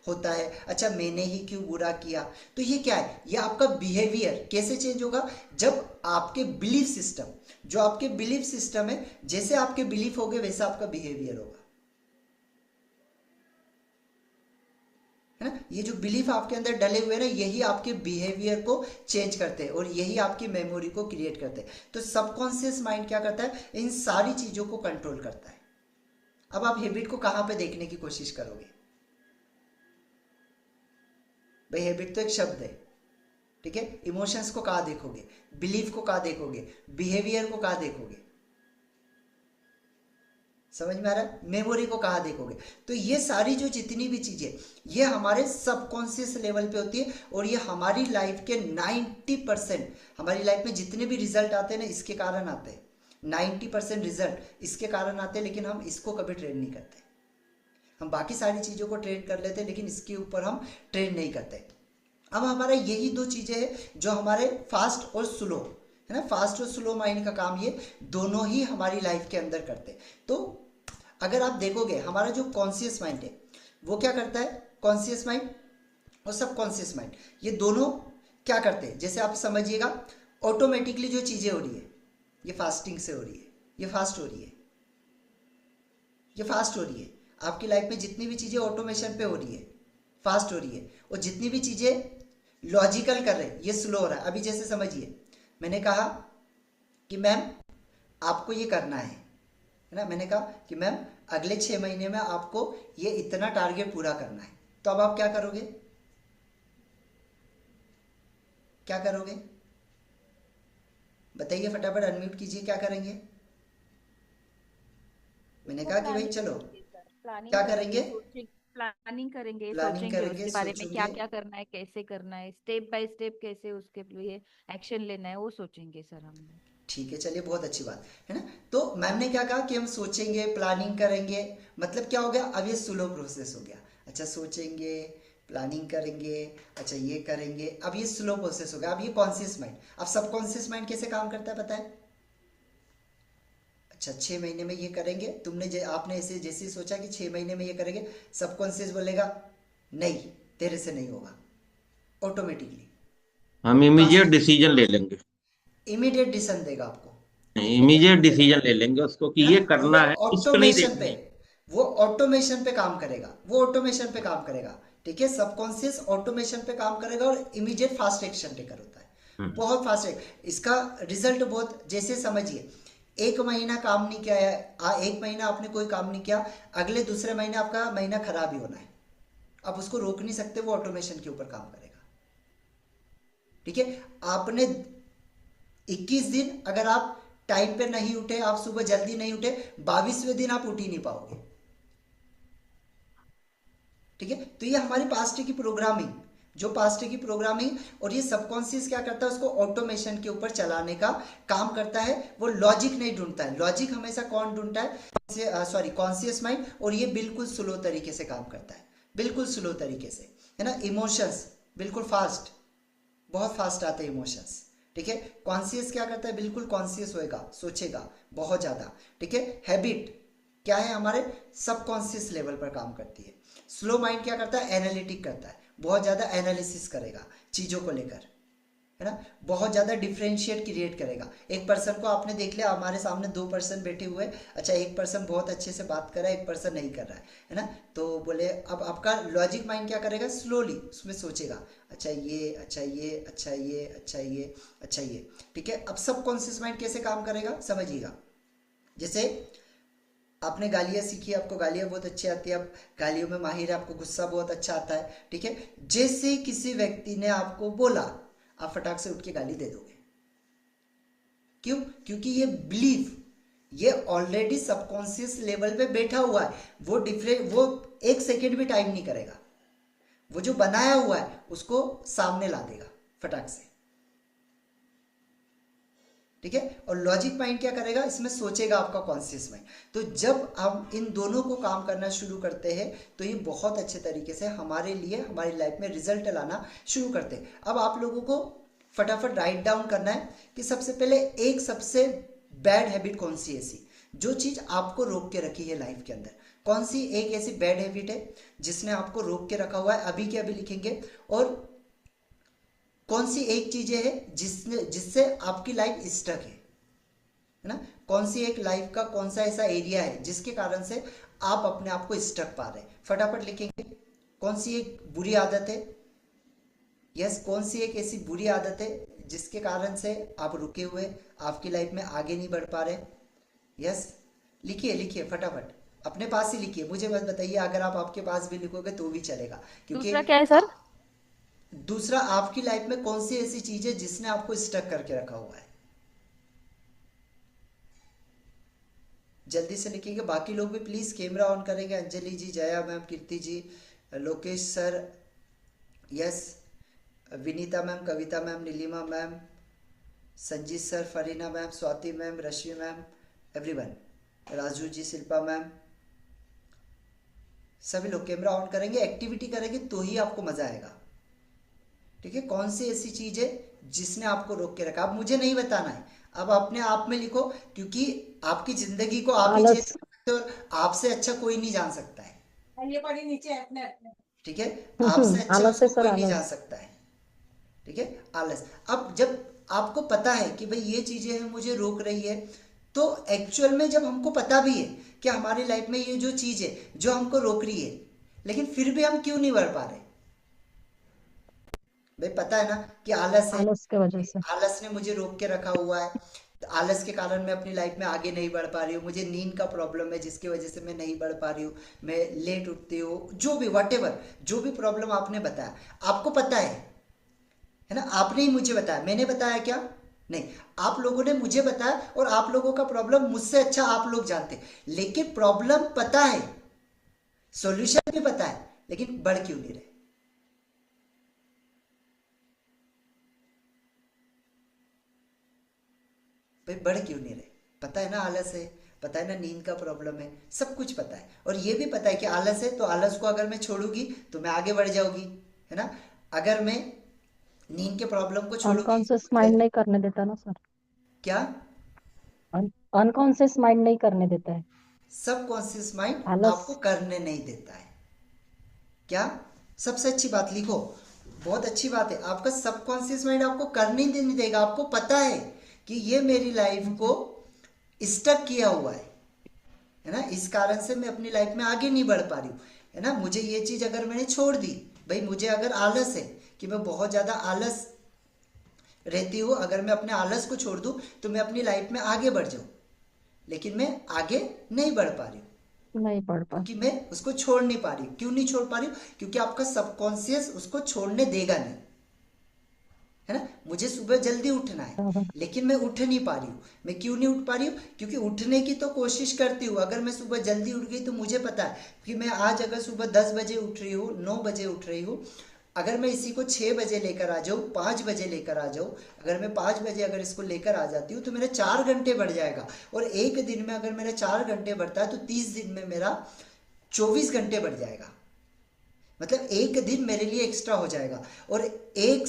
होता है, अच्छा मैंने ही क्यों बुरा किया। तो ये क्या है, ये आपका बिहेवियर कैसे चेंज होगा, जब आपके बिलीफ सिस्टम, जो आपके बिलीफ सिस्टम है, जैसे आपके बिलीफ होंगे वैसा आपका बिहेवियर होगा, है ना। ये जो बिलीफ आपके अंदर डले हुए हैं ना, यही आपके बिहेवियर को चेंज करते हैं और यही आपकी मेमोरी को क्रिएट करते हैं। तो सबकॉन्शियस माइंड क्या करता है, इन सारी चीजों को कंट्रोल करता है। अब आप हैबिट को कहां पे देखने की कोशिश करोगे, भाई हैबिट तो एक शब्द है, ठीक है। इमोशंस को कहां देखोगे, बिलीफ को कहां देखोगे, बिहेवियर को कहां देखोगे, समझ में आ रहा है, मेमोरी को कहाँ देखोगे। तो ये सारी जो जितनी भी चीजें, ये हमारे सबकॉन्शियस लेवल पे होती है और ये हमारी लाइफ के 90%, हमारी लाइफ में जितने भी रिजल्ट आते हैं ना, इसके कारण आते हैं। 90% रिजल्ट इसके कारण आते हैं, लेकिन हम इसको कभी ट्रेन नहीं करते। हम बाकी सारी चीजों को ट्रेन कर लेते हैं, लेकिन इसके ऊपर हम ट्रेन नहीं करते। अब हमारा यही दो चीजें हैं जो हमारे फास्ट और स्लो, है ना, फास्ट और स्लो माइंड का काम ये दोनों ही हमारी लाइफ के अंदर करते हैं। तो अगर आप देखोगे, हमारा जो कॉन्शियस माइंड है वो क्या करता है, कॉन्शियस माइंड और सबकॉन्शियस माइंड, ये दोनों क्या करते हैं, जैसे आप समझिएगा, ऑटोमेटिकली जो चीजें हो रही है, ये फास्टिंग से हो रही है, ये फास्ट हो रही है, ये फास्ट हो रही है। आपकी लाइफ में जितनी भी चीजें ऑटोमेशन पे हो रही है, फास्ट हो रही है, और जितनी भी चीजें लॉजिकल कर रहे हैं, ये स्लो हो रहा है। अभी जैसे समझिए, मैंने कहा कि मैम आपको ये करना है ना, मैंने कहा कि मैम अगले 6 महीने में आपको ये इतना टारगेट पूरा करना है। तो अब आप क्या करोगे, क्या करोगे, बताइए फटाफट, अनम्यूट कीजिए, क्या करेंगे। मैंने वो कहा कि भाई प्लानिंग चलो, करेंगे सर, प्लानिंग क्या करेंगे, करेंगे, सोचेंगे, प्लानिंग करेंगे, प्लानिंग सोचेंगे करेंगे, उसके बारे में क्या सोचेंगे। क्या करना है, कैसे करना है, स्टेप बाय स्टेप कैसे उसके लिए एक्शन लेना है, वो सोचेंगे सर हमने। ठीक है, चलिए बहुत अच्छी बात है ना। तो मैम ने क्या कहा कि हम सोचेंगे, प्लानिंग करेंगे, मतलब क्या हो गया, अब ये स्लो प्रोसेस हो गया। अच्छा सोचेंगे, प्लानिंग करेंगे, अच्छा ये करेंगे, अब ये स्लो प्रोसेस हो गया। अब ये कॉन्शियस माइंड, अब सबकॉन्शियस माइंड कैसे काम करता है पता है। अच्छा 6 महीने में ये करेंगे, आपने ऐसे जैसे ही सोचा कि 6 महीने में ये करेंगे, सबकॉन्शियस बोलेगा नहीं, तेरे से नहीं होगा, ऑटोमेटिकली हम इमीडिएट फास्ट, डिसीजन ले लेंगे। इमीडिएट डिसीजन देगा आपको, ठीक है, इमीडिएट डिसीजन ले लेंगे उसको कि है ये ना। वो करना है, रिस्क नहीं ऑटोमेशन पे, देखनी। वो ऑटोमेशन पे काम करेगा, वो ऑटोमेशन पे काम करेगा, ठीक है। सबकॉन्शियस ऑटोमेशन पे काम करेगा और इमीडिएट फास्ट एक्शन टेकर होता है, हम्म। बहुत फास्ट है। इसका रिजल्ट बहुत, जैसे समझिए 1 महीना काम नहीं किया है, 1 महीना आपने कोई काम नहीं किया, अगले दूसरे महीने आपका महीना खराब ही होना है, आप उसको रोक नहीं सकते, वो ऑटोमेशन के ऊपर काम करेगा, ठीक है। आपने 21 दिन अगर आप टाइम पे नहीं उठे, आप सुबह जल्दी नहीं उठे, 22वें दिन आप उठ ही नहीं पाओगे, ठीक है। तो ये हमारी पास्ट की प्रोग्रामिंग, जो पास्ट की प्रोग्रामिंग, और ये सबकॉन्शियस क्या करता है, उसको ऑटोमेशन के ऊपर चलाने का काम करता है। वो लॉजिक नहीं ढूंढता है, लॉजिक हमेशा कौन ढूंढता है, सॉरी कॉन्शियस माइंड, और ये बिल्कुल स्लो तरीके से काम करता है, बिल्कुल स्लो तरीके से, है ना। इमोशंस बिल्कुल फास्ट, बहुत फास्ट आते हैं इमोशंस, ठीक है। कॉन्शियस क्या करता है, बिल्कुल कॉन्शियस होएगा, सोचेगा बहुत ज्यादा, ठीक है। हैबिट क्या है, हमारे सबकॉन्शियस लेवल पर काम करती है। स्लो माइंड क्या करता है, एनालिटिक करता है, बहुत ज्यादा एनालिसिस करेगा चीजों को लेकर, है ना, बहुत ज्यादा डिफरेंशिएट क्रिएट करेगा। एक पर्सन को आपने देख लिया, हमारे सामने 2 पर्सन बैठे हुए, अच्छा एक पर्सन बहुत अच्छे से बात कर रहा है, एक पर्सन नहीं कर रहा है ना, तो बोले अब आपका लॉजिक माइंड क्या करेगा, स्लोली उसमें सोचेगा, अच्छा ये, अच्छा ये, अच्छा ये, अच्छा ये, अच्छा ये, ठीक है। अब सबकॉन्शियस माइंड कैसे काम करेगा समझिएगा, जैसे आपने गालियाँ सीखी, आपको गालियाँ बहुत अच्छी आती है, आप गालियों में माहिर है, आपको गुस्सा बहुत अच्छा आता है, ठीक है। जैसे किसी व्यक्ति ने आपको बोला, आप फटाक से उठ के गाली दे दोगे, क्यों, क्योंकि ये बिलीफ, ये ऑलरेडी सबकॉन्शियस लेवल पे बैठा हुआ है, वो 1 सेकेंड भी टाइम नहीं करेगा, वो जो बनाया हुआ है उसको सामने ला देगा फटाक से। ठीक है, और लॉजिक माइंड क्या करेगा, इसमें सोचेगा आपका कॉन्शियस माइंड। तो जब हम इन दोनों को काम करना शुरू करते हैं तो ये बहुत अच्छे तरीके से हमारे लिए हमारी लाइफ में रिजल्ट लाना शुरू करते हैं। अब आप लोगों को फटाफट राइट डाउन करना है कि सबसे पहले एक सबसे बैड हैबिट कौन सी ऐसी जो चीज आपको रोक के रखी है लाइफ के अंदर, कौन सी एक ऐसी बैड हैबिट है जिसने आपको रोक के रखा हुआ है, अभी के अभी लिखेंगे। और कौन सी एक चीजें है जिससे आपकी लाइफ स्टक है ना, कौन सी एक लाइफ का कौन सा ऐसा एरिया है जिसके कारण से आप अपने आप को स्टक पा रहे हैं, फटाफट लिखेंगे। कौन सी एक बुरी आदत है, यस, कौन सी एक ऐसी बुरी आदत है जिसके कारण से आप रुके हुए, आपकी लाइफ में आगे नहीं बढ़ पा रहे, यस, लिखिए लिखिए फटाफट, अपने पास ही लिखिए, मुझे बस बताइए। अगर आप आपके पास भी लिखोगे तो भी चलेगा, क्योंकि दूसरा क्या है सर? दूसरा आपकी लाइफ में कौन सी ऐसी चीज है जिसने आपको स्टक करके रखा हुआ है, जल्दी से लिखिएगा। बाकी लोग भी प्लीज कैमरा ऑन करेंगे, Anjali ji, Jaya ma'am, Kirti ji, Lokesh sir, yes, Vinita ma'am, Kavita ma'am, Neelima ma'am, Sanjeet sir, Farina ma'am, Swati ma'am, Rashmi ma'am, everyone, Raju ji, Shilpa ma'am, सभी लोग कैमरा ऑन करेंगे, एक्टिविटी करेंगे तो ही आपको मजा आएगा। ठीक है, कौन सी ऐसी चीज है जिसने आपको रोक के रखा, अब मुझे नहीं बताना है, अब अपने आप में लिखो, क्योंकि आपकी जिंदगी को आप ही चेंज कर सकते हो और आपसे अच्छा कोई नहीं जान सकता है। ये पड़ी नीचे अपने अपने। ठीक है, आपसे अच्छा आलस है उसको सर, कोई नहीं जान आलस। सकता है। ठीक है, आलस। अब जब आपको पता है कि भाई ये चीजें हैं मुझे रोक रही है, तो एक्चुअल में जब हमको पता भी है कि हमारी लाइफ में ये जो चीज है जो हमको रोक रही है, लेकिन फिर भी हम क्यों नहीं बढ़ पा रहे, भाई पता है ना कि आलस है, आलस की वजह से। आलस ने मुझे रोक के रखा हुआ है, तो आलस के कारण मैं अपनी लाइफ में आगे नहीं बढ़ पा रही हूँ, मुझे नींद का प्रॉब्लम है जिसकी वजह से मैं नहीं बढ़ पा रही हूँ, मैं लेट उठती हूँ, जो भी व्हाटएवर जो भी प्रॉब्लम आपने बताया, आपको पता है ना, आपने ही मुझे बताया, मैंने बताया क्या, नहीं, आप लोगों ने मुझे बताया, और आप लोगों का प्रॉब्लम मुझसे अच्छा आप लोग जानते, लेकिन प्रॉब्लम पता है, सॉल्यूशन भी पता है, लेकिन बढ़ क्यों नहीं रहे, भाई बढ़ क्यों नहीं रहे, पता है ना आलस है, पता है ना नींद का प्रॉब्लम है, सब कुछ पता है, और ये भी पता है कि आलस है, तो आलस को अगर मैं छोड़ूंगी तो मैं आगे बढ़ जाऊंगी, है ना, अगर मैं नींद के प्रॉब्लम को छोड़ूंगी, अनकॉन्शियस माइंड नहीं करने देता ना सर, क्या, अनकॉन्शियस माइंड नहीं करने देता है, सबकॉन्शियस माइंड आलस। आपको करने नहीं देता है, क्या, सबसे अच्छी बात लिखो, बहुत अच्छी बात है, आपका सबकॉन्शियस माइंड आपको करने नहीं देगा, आपको पता है कि ये मेरी लाइफ को स्टक किया हुआ है ना, इस कारण से मैं अपनी लाइफ में आगे नहीं बढ़ पा रही हूँ, है ना, मुझे ये चीज अगर मैंने छोड़ दी, भाई मुझे अगर आलस है कि मैं बहुत ज्यादा आलस रहती हूँ, अगर मैं अपने आलस को छोड़ दूं तो मैं अपनी लाइफ में आगे बढ़ जाऊं, लेकिन मैं आगे नहीं बढ़ पा रही हूँ नहीं पढ़ पा। क्योंकि मैं उसको छोड़ नहीं पा रही हूँ। क्यों नहीं छोड़ पा रही हूँ, क्योंकि आपका सबकॉन्शियस उसको छोड़ने देगा नहीं, है ना, मुझे सुबह जल्दी उठना है लेकिन मैं उठ नहीं पा रही हूँ, मैं क्यों नहीं उठ पा रही हूँ, क्योंकि उठने की तो कोशिश करती हूँ, अगर मैं सुबह जल्दी उठ गई तो मुझे पता है कि मैं आज अगर सुबह 10 बजे उठ रही हूँ, 9 बजे उठ रही हूँ, अगर मैं इसी को 6 बजे लेकर आ जाऊँ, 5 बजे लेकर आ जाऊँ, अगर मैं 5 बजे अगर इसको लेकर आ जाती हूँ तो मेरा 4 घंटे बढ़ जाएगा, और एक दिन में अगर मेरा 4 घंटे बढ़ता है तो 30 दिन में मेरा 24 घंटे बढ़ जाएगा, मतलब एक दिन मेरे लिए एक्स्ट्रा हो जाएगा, और एक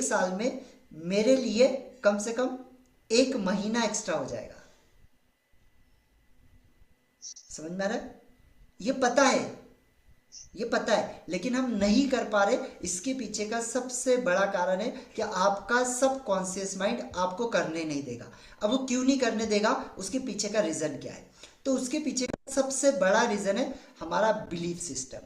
साल में मेरे लिए कम से कम 1 महीना एक्स्ट्रा हो जाएगा, समझ में आ रहा है, ये पता है, लेकिन हम नहीं कर पा रहे, इसके पीछे का सबसे बड़ा कारण है कि आपका सबकॉन्शियस माइंड आपको करने नहीं देगा। अब वो क्यों नहीं करने देगा, उसके पीछे का रीजन क्या है, तो उसके पीछे का सबसे बड़ा रीजन है हमारा बिलीफ सिस्टम,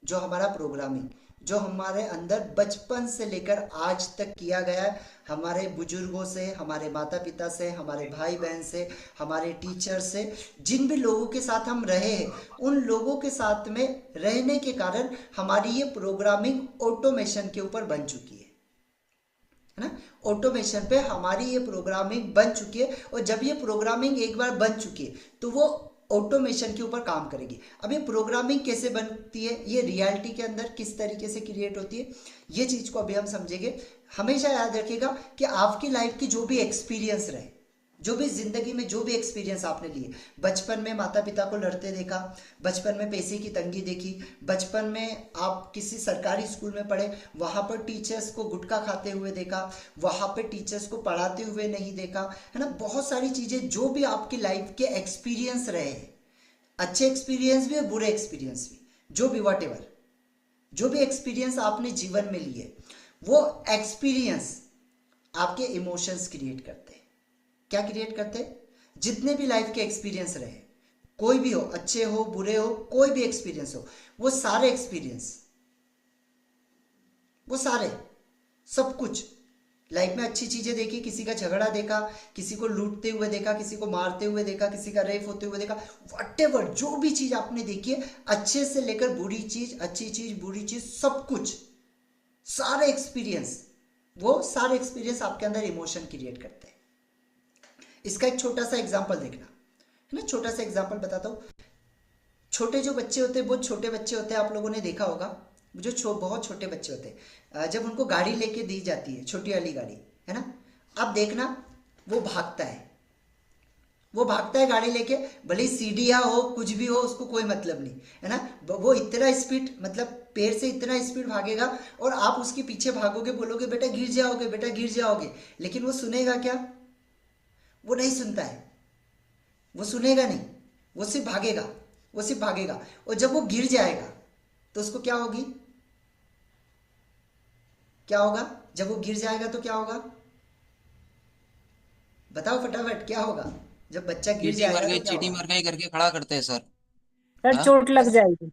जो हमारा प्रोग्रामिंग, जो हमारे अंदर बचपन से लेकर आज तक किया गया है, हमारे बुजुर्गों से, हमारे माता पिता से, हमारे भाई बहन से, हमारे टीचर से, जिन भी लोगों के साथ हम रहे हैं, उन लोगों के साथ में रहने के कारण हमारी ये प्रोग्रामिंग ऑटोमेशन के ऊपर बन चुकी है है ना। ऑटोमेशन पे हमारी ये प्रोग्रामिंग बन चुकी है, और जब ये प्रोग्रामिंग एक बार बन चुकी है तो वो ऑटोमेशन के ऊपर काम करेगी। अब ये प्रोग्रामिंग कैसे बनती है, ये रियलिटी के अंदर किस तरीके से क्रिएट होती है, ये चीज़ को अभी हम समझेंगे। हमेशा याद रखिएगा कि आपकी लाइफ की जो भी एक्सपीरियंस रहे, जो भी जिंदगी में जो भी एक्सपीरियंस आपने लिए, बचपन में माता पिता को लड़ते देखा, बचपन में पैसे की तंगी देखी, बचपन में आप किसी सरकारी स्कूल में पढ़े, वहाँ पर टीचर्स को गुटखा खाते हुए देखा, वहाँ पे टीचर्स को पढ़ाते हुए नहीं देखा, है ना। बहुत सारी चीज़ें जो भी आपकी लाइफ के एक्सपीरियंस रहे, अच्छे एक्सपीरियंस भी और बुरे एक्सपीरियंस भी, जो भी वट एवर, जो भी एक्सपीरियंस आपने जीवन में लिए, वो एक्सपीरियंस आपके इमोशंस क्रिएट करते हैं। क्या क्रिएट करते हैं? जितने भी लाइफ के एक्सपीरियंस रहे, कोई भी हो, अच्छे हो बुरे हो, कोई भी एक्सपीरियंस हो, वो सारे एक्सपीरियंस, वो सारे सब कुछ लाइफ में अच्छी चीजें देखी, किसी का झगड़ा देखा, किसी को लूटते हुए देखा, किसी को मारते हुए देखा, किसी का रेप होते हुए देखा, व्हाटएवर जो भी चीज आपने देखी है, अच्छे से लेकर बुरी चीज, अच्छी चीज, बुरी चीज, सब कुछ, सारे एक्सपीरियंस, वो सारे एक्सपीरियंस आपके अंदर इमोशन क्रिएट करते हैं। इसका एक छोटा सा एग्जांपल देखना, है ना। छोटा सा एग्जांपल बताता हूँ। छोटे जो बच्चे होते हैं, बहुत छोटे बच्चे होते हैं, आप लोगों ने देखा होगा, जो बहुत छोटे बच्चे होते हैं, जब उनको गाड़ी लेके दी जाती है, छोटी वाली गाड़ी, है ना, अब देखना वो भागता है, वो भागता है गाड़ी लेके, भले ही सीढ़ियाँ हो, कुछ भी हो, उसको कोई मतलब नहीं, है ना। वो इतना स्पीड, मतलब पैर से इतना स्पीड भागेगा, और आप उसके पीछे भागोगे, बोलोगे बेटा गिर जाओगे, बेटा गिर जाओगे, लेकिन वो सुनेगा क्या? वो नहीं सुनता है, वो सुनेगा नहीं, वो सिर्फ भागेगा, वो सिर्फ भागेगा। और जब वो गिर जाएगा तो उसको क्या होगी, क्या होगा? जब वो गिर जाएगा तो क्या होगा? बताओ फटाफट, क्या होगा जब बच्चा गिर जाएगा? तो क्या चीटी होगा? मर गई करके खड़ा करते हैं सर। सर हाँ? चोट लग जाएगी।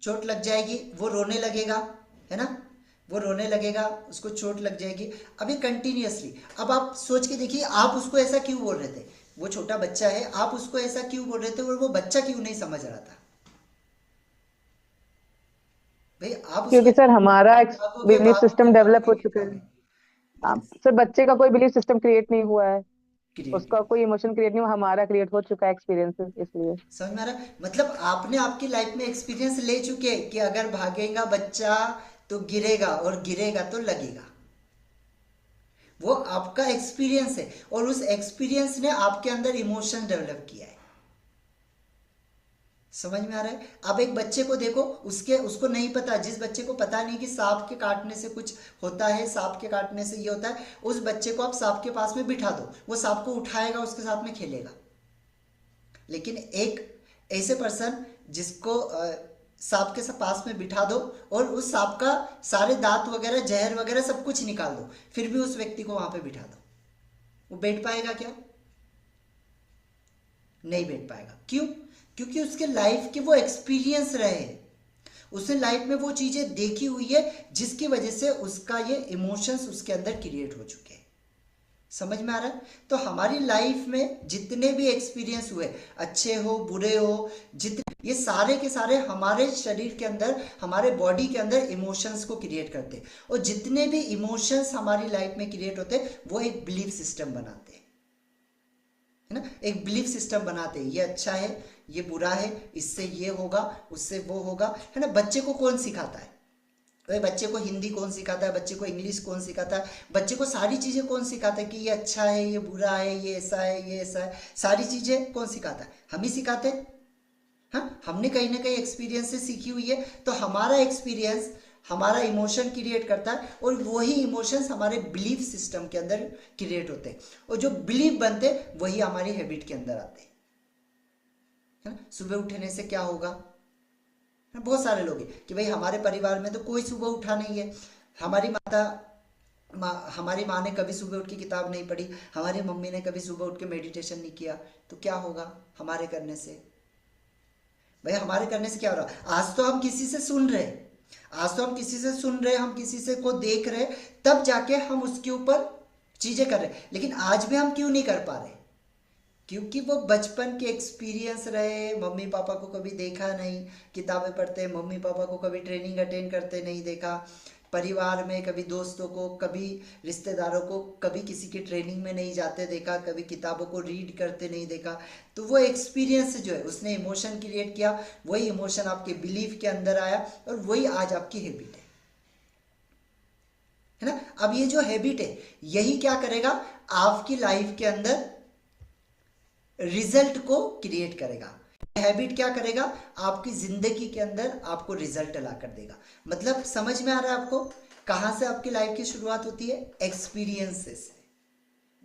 चोट लग जाएगी, वो रोने लगेगा, है ना, वो रोने लगेगा, उसको चोट लग जाएगी। अभी कंटिन्यूअसली, अब आप सोच के देखिए, आप उसको ऐसा क्यों बोल रहे थे? वो छोटा बच्चा है, आप उसको ऐसा क्यों बोल रहे थे, और वो बच्चा क्यों नहीं समझ रहा था? भाई आप क्योंकि उसको सर हमारा भागोगे बिलीफ भागोगे सिस्टम डेवलप हो भागोगे चुका है। भागोगे। आप सर बच्चे का कोई बिलीफ सिस्टम क्रिएट नहीं हुआ है, क्रिएटिव उसका कोई इमोशन क्रिएट नहीं हुआ, हमारा क्रिएट हो चुका है एक्सपीरियंसेस, इसलिए। समझ में आ रहा है? मतलब आपने आपकी लाइफ में एक्सपीरियंस ले चुके हैं कि अगर भागेगा बच्चा तो गिरेगा, और गिरेगा तो लगेगा। वो आपका एक्सपीरियंस है, और उस एक्सपीरियंस ने आपके अंदर इमोशन डेवलप किया है। समझ में आ रहा है? अब एक बच्चे को देखो, उसको नहीं पता, जिस बच्चे को पता नहीं कि सांप के काटने से कुछ होता है, सांप के काटने से ये होता है, उस बच्चे को आप सांप के पास में बिठा दो, वो सांप को उठाएगा, उसके साथ में खेलेगा। लेकिन एक ऐसे पर्सन जिसको सांप के पास में बिठा दो, और उस सांप का सारे दांत वगैरह, जहर वगैरह सब कुछ निकाल दो, फिर भी उस व्यक्ति को वहां पे बिठा दो, वो बैठ पाएगा क्या? नहीं बैठ पाएगा। क्यों? क्योंकि उसके लाइफ के वो एक्सपीरियंस रहे, उसने लाइफ में वो चीजें देखी हुई है, जिसकी वजह से उसका ये इमोशंस उसके अंदर क्रिएट हो चुके हैं। समझ में आ रहा है? तो हमारी लाइफ में जितने भी एक्सपीरियंस हुए, अच्छे हो बुरे हो, जितने, ये सारे के सारे हमारे शरीर के अंदर, हमारे बॉडी के अंदर इमोशंस को क्रिएट करते हैं। और जितने भी इमोशंस हमारी लाइफ में क्रिएट होते हैं, वो एक बिलीफ सिस्टम बनाते हैं, है ना। एक बिलीफ सिस्टम बनाते हैं, ये अच्छा है, ये बुरा है, इससे ये होगा, उससे वो होगा, है ना। बच्चे को कौन सिखाता है? भाई बच्चे को हिंदी कौन सिखाता है? बच्चे को इंग्लिश कौन सिखाता है? बच्चे को सारी चीजें कौन सिखाता है कि ये अच्छा है, ये बुरा है, ये ऐसा है, ये ऐसा है? सारी चीजें कौन सिखाता है? हम ही सिखाते हैं। हाँ, हमने कहीं ना कहीं एक्सपीरियंस से सीखी हुई है, तो हमारा एक्सपीरियंस हमारा इमोशन क्रिएट करता है, और वही इमोशंस हमारे बिलीफ सिस्टम के अंदर क्रिएट होते हैं, और जो बिलीफ बनते हैं वही हमारी हैबिट के अंदर आते हैं, है ना। सुबह उठने से क्या होगा? बहुत सारे लोग हैं कि भाई हमारे परिवार में तो कोई सुबह उठा नहीं है, हमारी माँ ने कभी सुबह उठ के किताब नहीं पढ़ी, हमारी मम्मी ने कभी सुबह उठ के मेडिटेशन नहीं किया, तो क्या होगा हमारे करने से? भाई हमारे करने से क्या हो रहा? आज तो हम किसी से सुन रहे, हम किसी से को देख रहे, तब जाके हम उसके ऊपर चीजें कर रहे, लेकिन आज भी हम क्यों नहीं कर पा रहे? क्योंकि वो बचपन के एक्सपीरियंस रहे, मम्मी पापा को कभी देखा नहीं, किताबें पढ़ते, मम्मी पापा को कभी ट्रेनिंग अटेंड करते नहीं देखा, परिवार में, कभी दोस्तों को, कभी रिश्तेदारों को, कभी किसी की ट्रेनिंग में नहीं जाते देखा, कभी किताबों को रीड करते नहीं देखा, तो वो एक्सपीरियंस जो है उसने इमोशन क्रिएट किया, वही इमोशन आपके बिलीफ के अंदर आया और वही आज आपकी हैबिट है ना। अब ये जो हैबिट है यही क्या करेगा, आपकी लाइफ के अंदर रिजल्ट को क्रिएट करेगा। हैबिट क्या करेगा, आपकी जिंदगी के अंदर आपको रिजल्ट ला कर देगा। मतलब समझ में आ रहा है आपको, कहां से आपकी लाइफ की शुरुआत होती है, एक्सपीरियंसेस से,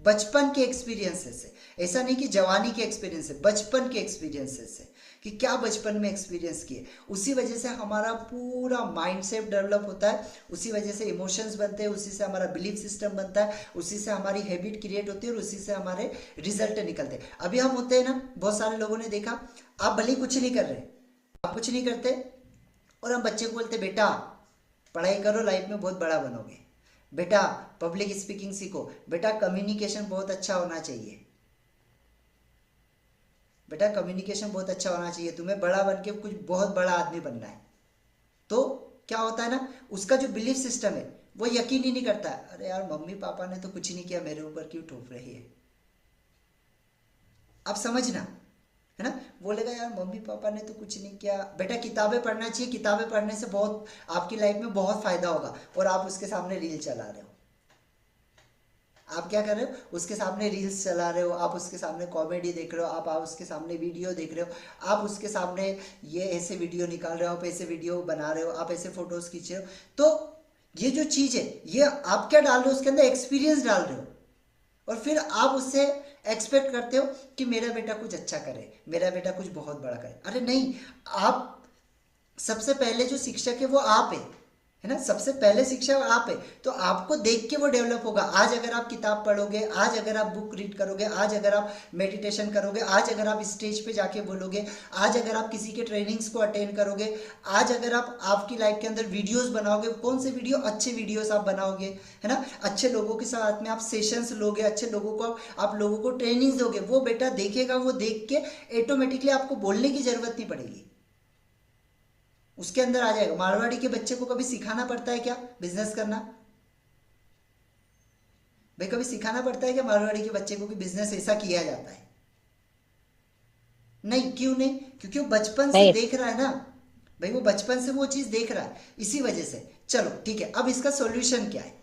बचपन के एक्सपीरियंसेस से। ऐसा नहीं कि जवानी के एक्सपीरियंस से, बचपन के एक्सपीरियंसेस से, कि क्या बचपन में एक्सपीरियंस किए, उसी वजह से हमारा पूरा माइंडसेट डेवलप होता है, उसी वजह से इमोशंस बनते हैं, उसी से हमारा बिलीफ सिस्टम बनता है, उसी से हमारी हैबिट क्रिएट होती है और उसी से हमारे रिजल्ट निकलते हैं। अभी हम होते हैं ना, बहुत सारे लोगों ने देखा, आप भले कुछ नहीं कर रहे, आप कुछ नहीं करते और हम बच्चे को बोलते बेटा पढ़ाई करो, लाइफ में बहुत बड़ा बनोगे, बेटा पब्लिक स्पीकिंग सीखो, बेटा कम्युनिकेशन बहुत अच्छा होना चाहिए, बेटा कम्युनिकेशन बहुत अच्छा होना चाहिए, तुम्हें बड़ा बन के कुछ बहुत बड़ा आदमी बनना है। तो क्या होता है ना, उसका जो बिलीफ सिस्टम है वो यकीन ही नहीं करता है, अरे यार मम्मी पापा ने तो कुछ नहीं किया, मेरे ऊपर क्यों ठोक रही है। आप समझना, है ना, बोलेगा यार मम्मी पापा ने तो कुछ नहीं किया, बेटा किताबें पढ़ना चाहिए, किताबें पढ़ने से बहुत आपकी लाइफ में बहुत फायदा होगा, और आप उसके सामने रील चला रहे हो। आप क्या कर रहे हो, उसके सामने रील्स चला रहे हो, आप उसके सामने कॉमेडी देख रहे हो, आप उसके सामने वीडियो देख रहे हो, आप उसके सामने ये ऐसे वीडियो निकाल रहे हो, आप ऐसे वीडियो बना रहे हो, आप ऐसे फोटोज खींच रहे हो। तो ये जो चीज है ये आप क्या डाल रहे हो, उसके अंदर एक्सपीरियंस डाल रहे हो, और फिर आप उससे एक्सपेक्ट करते हो कि मेरा बेटा कुछ अच्छा करे, मेरा बेटा कुछ बहुत बड़ा करे। अरे नहीं, आप सबसे पहले जो शिक्षक है वो आप है ना, सबसे पहले शिक्षक आप है, तो आपको देख के वो डेवलप होगा। आज अगर आप किताब पढ़ोगे, आज अगर आप बुक रीड करोगे, आज अगर आप मेडिटेशन करोगे, आज अगर आप स्टेज पे जाके बोलोगे, आज अगर आप किसी के ट्रेनिंग्स को अटेंड करोगे, आज अगर आप आपकी लाइफ के अंदर वीडियोस बनाओगे, कौन से वीडियो, अच्छे वीडियोस आप बनाओगे, है ना, अच्छे लोगों के साथ में आप सेशंस लोगे, अच्छे लोगों को आप लोगों को ट्रेनिंग्स दोगे, वो बेटा देखेगा, वो देख के ऑटोमेटिकली आपको बोलने की जरूरत नहीं पड़ेगी, उसके अंदर आ जाएगा। मारवाड़ी के बच्चे को कभी सिखाना पड़ता है क्या बिजनेस करना, भाई कभी सिखाना पड़ता है क्या मारवाड़ी के बच्चे को कि बिजनेस ऐसा किया जाता है? नहीं, क्यों नहीं, क्योंकि वो बचपन से देख रहा है ना भाई, वो बचपन से वो चीज देख रहा है, इसी वजह से। चलो ठीक है, अब इसका सॉल्यूशन क्या है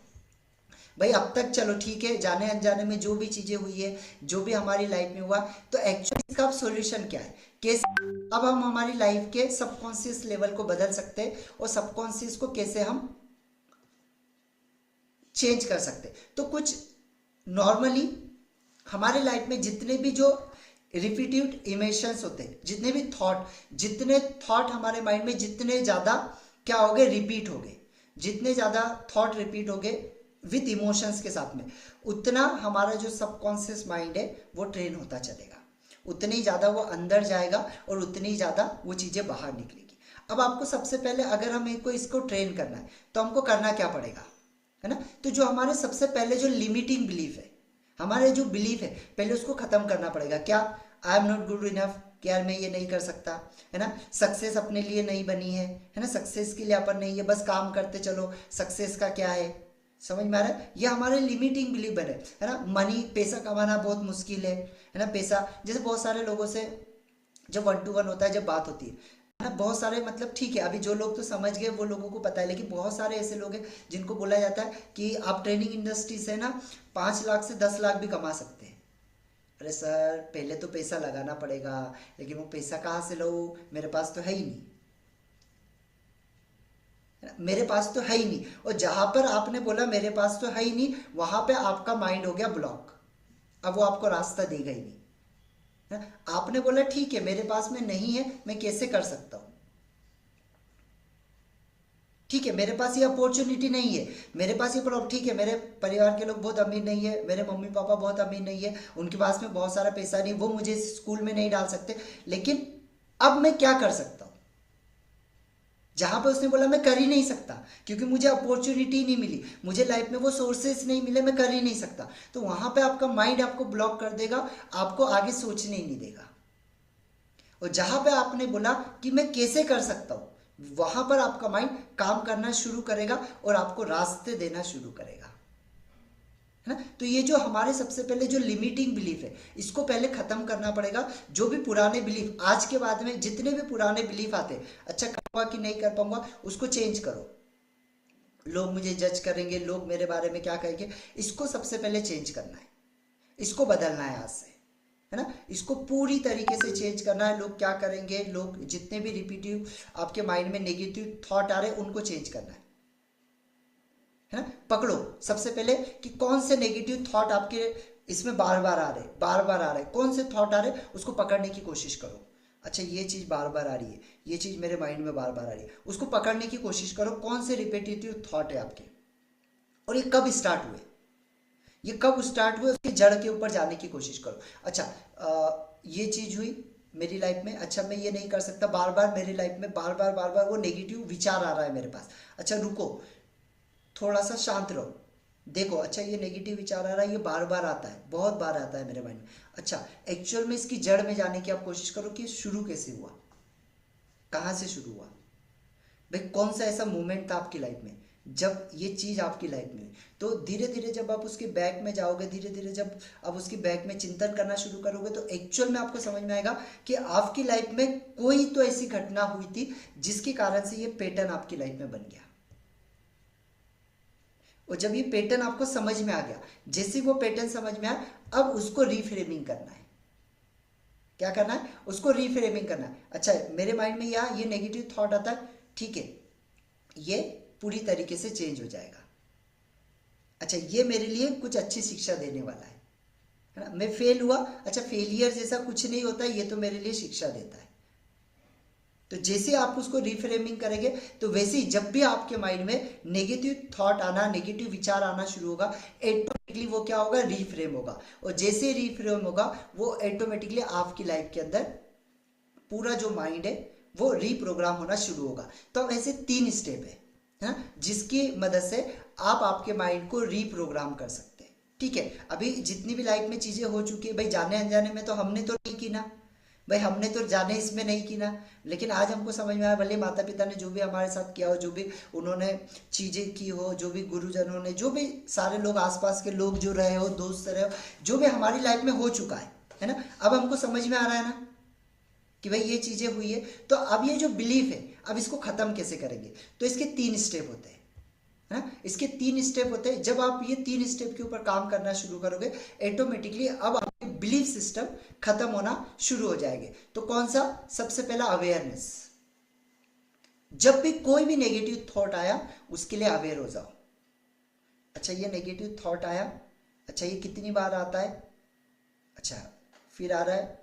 भाई? अब तक चलो ठीक है, जाने अनजाने में जो भी चीजें हुई है, जो भी हमारी लाइफ में हुआ, तो एक्चुअली इसका अब सॉल्यूशन क्या है, कैसे अब हम हमारी लाइफ के सबकॉन्शियस लेवल को बदल सकते हैं और सबकॉन्शियस को कैसे हम चेंज कर सकते हैं। तो कुछ नॉर्मली हमारे लाइफ में जितने भी जो रिपीटेड इमोशंस होते हैं, जितने थॉट हमारे माइंड में जितने ज्यादा क्या हो गए, रिपीट हो गए, जितने ज्यादा थॉट रिपीट हो गए विथ इमोशंस के साथ में, उतना हमारा जो सबकॉन्शियस माइंड है वो ट्रेन होता चलेगा, उतनी ज़्यादा वो अंदर जाएगा और उतनी ज़्यादा वो चीज़ें बाहर निकलेगी। अब आपको सबसे पहले अगर हमें को इसको ट्रेन करना है तो हमको करना क्या पड़ेगा, है ना, तो जो हमारे सबसे पहले जो लिमिटिंग बिलीफ है, हमारे जो बिलीफ है, पहले उसको खत्म करना पड़ेगा। क्या, I am not good enough, कि यार मैं ये नहीं कर सकता, है ना, सक्सेस अपने लिए नहीं बनी है ना, सक्सेस के लिए अपन नहीं है, बस काम करते चलो, सक्सेस का क्या है, समझ में आ रहा है? ये हमारे लिमिटिंग बिलीफ बने, है ना। मनी, पैसा कमाना बहुत मुश्किल है ना, पैसा, जैसे बहुत सारे लोगों से जब 1 to 1 होता है, जब बात होती है ना, बहुत सारे मतलब ठीक है, अभी जो लोग तो समझ गए वो लोगों को पता है, लेकिन बहुत सारे ऐसे लोग हैं जिनको बोला जाता है कि आप ट्रेनिंग इंडस्ट्री से ना 5 लाख से 10 लाख भी कमा सकते हैं। अरे सर पहले तो पैसा लगाना पड़ेगा, लेकिन वो पैसा कहाँ से लाऊं, मेरे पास तो है ही नहीं, मेरे पास तो है ही नहीं। और जहां पर आपने बोला मेरे पास तो है ही नहीं, वहां पे आपका माइंड हो गया ब्लॉक, अब वो आपको रास्ता देगा ही नहीं। आपने बोला ठीक है मेरे पास में नहीं है, मैं कैसे कर सकता हूं, ठीक है मेरे पास ये अपॉर्चुनिटी नहीं है, मेरे पास ये प्रॉब्लम, ठीक है मेरे परिवार के लोग बहुत अमीर नहीं है, मेरे मम्मी पापा बहुत अमीर नहीं है, उनके पास में बहुत सारा पैसा नहीं, वो मुझे स्कूल में नहीं डाल सकते, लेकिन अब मैं क्या कर सकता हूं? जहां पे उसने बोला मैं कर ही नहीं सकता क्योंकि मुझे अपॉर्चुनिटी नहीं मिली, मुझे लाइफ में वो सोर्सेस नहीं मिले, मैं कर ही नहीं सकता, तो वहां पे आपका माइंड आपको ब्लॉक कर देगा, आपको आगे सोचने ही नहीं देगा। और जहां पे आपने बोला कि मैं कैसे कर सकता हूं, वहां पर आपका माइंड काम करना शुरू करेगा और आपको रास्ते देना शुरू करेगा, है ना। तो ये जो हमारे सबसे पहले जो लिमिटिंग बिलीफ है, इसको पहले खत्म करना पड़ेगा। जो भी पुराने बिलीफ, आज के बाद में जितने भी पुराने बिलीफ आते हैं, अच्छा कर पाऊंगा कि नहीं कर पाऊंगा, उसको चेंज करो। लोग मुझे जज करेंगे, लोग मेरे बारे में क्या कहेंगे, इसको सबसे पहले चेंज करना है, इसको बदलना है आज से, है ना। इसको पूरी तरीके से चेंज करना है। लोग क्या करेंगे, लोग जितने भी रिपीटिव आपके माइंड में नेगेटिव थॉट आ रहे हैं, उनको चेंज करना है ना। पकड़ो सबसे पहले कि कौन से नेगेटिव थॉट आपके इसमें बार बार आ रहे, कौन से थॉट आ रहे, उसको पकड़ने की कोशिश करो। अच्छा ये चीज बार बार आ रही है, ये चीज मेरे माइंड में बार बार आ रही है, उसको पकड़ने की कोशिश करो। कौन से रिपीटेटिव थॉट है आपके, और ये कब स्टार्ट हुए, उसकी जड़ के ऊपर जाने की कोशिश करो। अच्छा ये चीज हुई मेरी लाइफ में, अच्छा मैं ये नहीं कर सकता, बार बार मेरी लाइफ में बार बार वो नेगेटिव विचार आ रहा है मेरे पास। अच्छा रुको, थोड़ा सा शांत रहो, देखो अच्छा ये नेगेटिव विचार आ रहा है, ये बार बार आता है, बहुत बार आता है मेरे माइंड में। अच्छा एक्चुअल में इसकी जड़ में जाने की आप कोशिश करो कि शुरू कैसे हुआ, कहाँ से शुरू हुआ, भाई कौन सा ऐसा मोमेंट था आपकी लाइफ में जब ये चीज आपकी लाइफ में। तो धीरे धीरे जब आप उसके बैक में जाओगे, धीरे धीरे जब आप उसकी बैक में चिंतन करना शुरू करोगे, तो एक्चुअल में आपको समझ में आएगा कि आपकी लाइफ में कोई तो ऐसी घटना हुई थी जिसके कारण से ये पैटर्न आपकी लाइफ में बन गया। और जब ये पैटर्न आपको समझ में आ गया, जैसे वो पैटर्न समझ में आया, अब उसको रीफ्रेमिंग करना है। क्या करना है, उसको रीफ्रेमिंग करना है। अच्छा मेरे माइंड में ये नेगेटिव थॉट आता है, ठीक है ये पूरी तरीके से चेंज हो जाएगा। अच्छा ये मेरे लिए कुछ अच्छी शिक्षा देने वाला है ना। मैं फेल हुआ, अच्छा फेलियर जैसा कुछ नहीं होता है, ये तो मेरे लिए शिक्षा देता है। तो जैसे आप उसको रिफ्रेमिंग करेंगे, तो वैसे ही जब भी आपके माइंड में नेगेटिव थॉट आना, नेगेटिव विचार आना शुरू होगा, ऑटोमेटिकली वो क्या होगा, रिफ्रेम होगा। और जैसे रिफ्रेम होगा, वो ऑटोमेटिकली आपकी लाइफ के अंदर पूरा जो माइंड है वो रीप्रोग्राम होना शुरू होगा। तो अब ऐसे 3 स्टेप है ना, जिसकी मदद से आप आपके माइंड को रीप्रोग्राम कर सकते हैं। ठीक है, अभी जितनी भी लाइफ में चीजें हो चुकी है भाई, जाने अनजाने में तो हमने तो नहीं की ना भाई, हमने तो जाने इसमें नहीं की ना, लेकिन आज हमको समझ में आया, भले माता पिता ने जो भी हमारे साथ किया हो, जो भी उन्होंने चीजें की हो, जो भी गुरुजनों ने, जो भी सारे लोग आसपास के लोग जो रहे हो, दोस्त रहे हो, जो भी हमारी लाइफ में हो चुका है ना, अब हमको समझ में आ रहा है ना कि भाई ये चीजें हुई है। तो अब ये जो बिलीफ है, अब इसको खत्म कैसे करेंगे, तो इसके 3 स्टेप होते हैं, है ना। इसके 3 स्टेप होते हैं। जब आप ये 3 स्टेप के ऊपर काम करना शुरू करोगे, ऑटोमेटिकली अब आपके बिलीफ सिस्टम खत्म होना शुरू हो जाएंगे। तो कौन सा, सबसे पहला अवेयरनेस। जब भी कोई भी नेगेटिव थॉट आया, उसके लिए अवेयर हो जाओ। अच्छा ये नेगेटिव थॉट आया, अच्छा ये कितनी बार आता है, अच्छा फिर आ रहा है,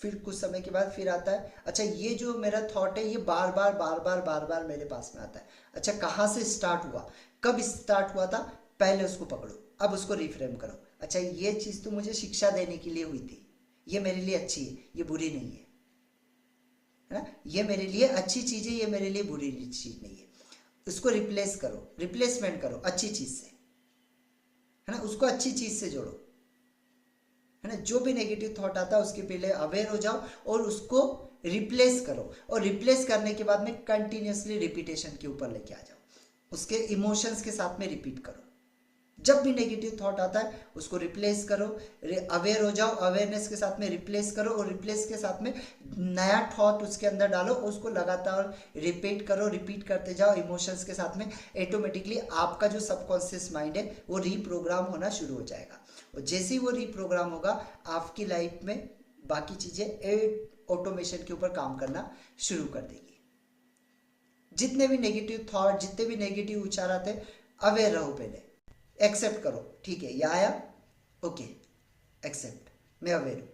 फिर कुछ समय के बाद फिर आता है। अच्छा ये जो मेरा थॉट है, ये बार बार मेरे पास में आता है। अच्छा कहाँ से स्टार्ट हुआ, कब स्टार्ट हुआ था, पहले उसको पकड़ो, अब उसको रिफ्रेम करो। अच्छा ये चीज तो मुझे शिक्षा देने के लिए हुई थी, ये मेरे लिए अच्छी है, ये बुरी नहीं है ना, ये मेरे लिए अच्छी चीज है, ये मेरे लिए बुरी चीज नहीं है। उसको रिप्लेस करो, रिप्लेसमेंट करो अच्छी चीज से, है ना, उसको अच्छी चीज से जोड़ो, है ना। जो भी नेगेटिव थॉट आता है उसके पहले अवेयर हो जाओ और उसको रिप्लेस करो, और रिप्लेस करने के बाद में कंटिन्यूअसली रिपीटेशन के ऊपर लेके आ जाओ, उसके इमोशंस के साथ में रिपीट करो। जब भी नेगेटिव थॉट आता है उसको रिप्लेस करो, अवेयर हो जाओ, अवेयरनेस के साथ में रिप्लेस करो, और रिप्लेस के साथ में नया थॉट उसके अंदर डालो, उसको लगातार रिपीट करो, रिपीट करते जाओ इमोशंस के साथ में। ऑटोमेटिकली आपका जो सबकॉन्शियस माइंड है वो रीप्रोग्राम होना शुरू हो जाएगा, और जैसे ही वो रीप्रोग्राम होगा, आपकी लाइफ में बाकी चीजें ऑटोमेशन के ऊपर काम करना शुरू कर देगी। जितने भी नेगेटिव थॉट, जितने भी नेगेटिव विचार आते, अवेयर रहो, पहले एक्सेप्ट करो, ठीक है ये आया, ओके एक्सेप्ट, मैं अवेयर हूं,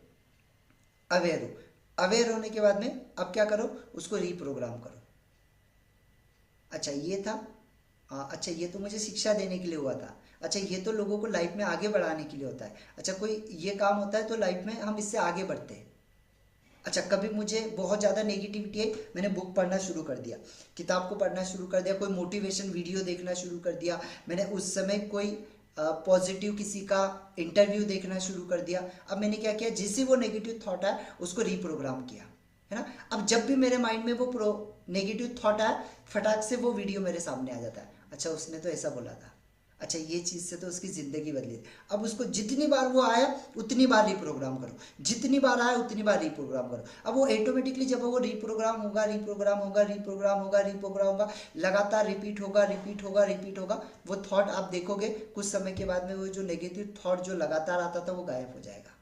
अवेयर हूं। अवेयर होने के बाद में अब क्या करो, उसको रीप्रोग्राम करो। अच्छा ये था, अच्छा ये तो मुझे शिक्षा देने के लिए हुआ था, अच्छा ये तो लोगों को लाइफ में आगे बढ़ाने के लिए होता है, अच्छा कोई ये काम होता है तो लाइफ में हम इससे आगे बढ़ते हैं। अच्छा कभी मुझे बहुत ज़्यादा नेगेटिविटी है, मैंने बुक पढ़ना शुरू कर दिया, किताब को पढ़ना शुरू कर दिया, कोई मोटिवेशन वीडियो देखना शुरू कर दिया, मैंने उस समय कोई पॉजिटिव किसी का इंटरव्यू देखना शुरू कर दिया। अब मैंने क्या किया, जिससे वो नेगेटिव थॉट है उसको रीप्रोग्राम किया, है ना। अब जब भी मेरे माइंड में वो नेगेटिव थॉट आया, फटाक से वो वीडियो मेरे सामने आ जाता है, अच्छा उसने तो ऐसा बोला था, अच्छा ये चीज़ से तो उसकी ज़िंदगी बदली। अब उसको जितनी बार वो आया उतनी बार रीप्रोग्राम करो, जितनी बार आया उतनी बार रीप्रोग्राम करो। अब वो ऑटोमेटिकली जब वो रीप्रोग्राम होगा, रीप्रोग्राम होगा, रीप्रोग्राम होगा, रीप्रोग्राम होगा, लगातार रिपीट होगा, रिपीट होगा, रिपीट होगा, वो थॉट आप देखोगे कुछ समय के बाद में वो जो नेगेटिव थॉट जो लगातार आता था वो गायब हो जाएगा,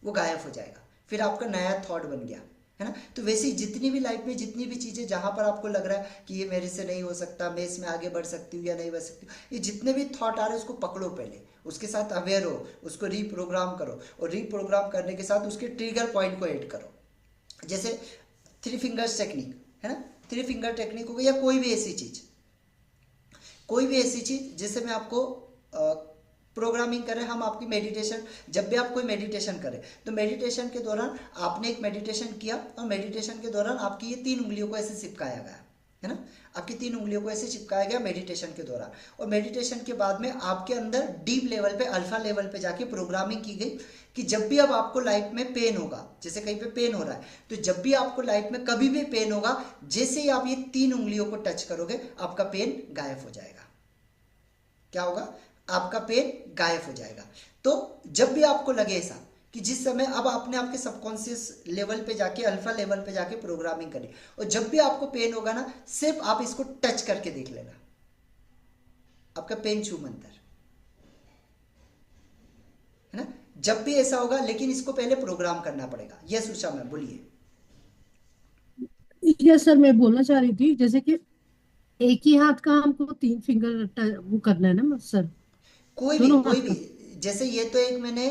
वो गायब हो जाएगा, फिर आपका नया थॉट बन गया, है ना। तो वैसे ही जितनी भी लाइफ में जितनी भी चीज़ें जहाँ पर आपको लग रहा है कि ये मेरे से नहीं हो सकता, मैं इसमें आगे बढ़ सकती हूँ या नहीं बढ़ सकती हूँ, ये जितने भी थॉट आ रहे हैं उसको पकड़ो, पहले उसके साथ अवेयर हो, उसको रीप्रोग्राम करो, और रीप्रोग्राम करने के साथ उसके ट्रिगर पॉइंट को ऐड करो। जैसे 3 फिंगर्स टेक्निक है ना, 3 फिंगर टेक्निक हो गई, या कोई भी ऐसी चीज़, कोई भी ऐसी चीज़ जैसे मैं आपको प्रोग्रामिंग करें, हम आपकी मेडिटेशन, जब भी आप कोई मेडिटेशन करें तो मेडिटेशन के दौरान आपने एक मेडिटेशन किया और मेडिटेशन के दौरान आपकी ये 3 उंगलियों को ऐसे चिपकाया गया, है ना, आपकी 3 उंगलियों को ऐसे चिपकाया गया मेडिटेशन के दौरान, और मेडिटेशन के बाद में आपके अंदर डीप लेवल पे, अल्फा लेवल पे जाके प्रोग्रामिंग की गई कि जब भी अब आपको लाइफ में पेन होगा, जैसे कहीं पे पेन हो रहा है, तो जब भी आपको लाइफ में कभी भी पेन होगा, जैसे ही आप ये 3 उंगलियों को टच करोगे आपका पेन गायब हो जाएगा। क्या होगा? आपका पेन गायब हो जाएगा। तो जब भी आपको लगे ऐसा कि जिस समय अब आपने आपके सबकॉन्शियस लेवल पे जाके, अल्फा लेवल पे जाके प्रोग्रामिंग करी, और जब भी आपको पेन होगा ना, सिर्फ आप इसको टच करके देख लेना, आपका पेन छू मंतर, है ना। जब भी ऐसा होगा, लेकिन इसको पहले प्रोग्राम करना पड़ेगा। यस उषा मैम बोलिए। यस सर, मैं बोलना चाह रही थी जैसे कि एक ही हाथ का हमको 3 फिंगर वो करना है ना सर, कोई दोनों भी हाथ का? जैसे ये तो एक मैंने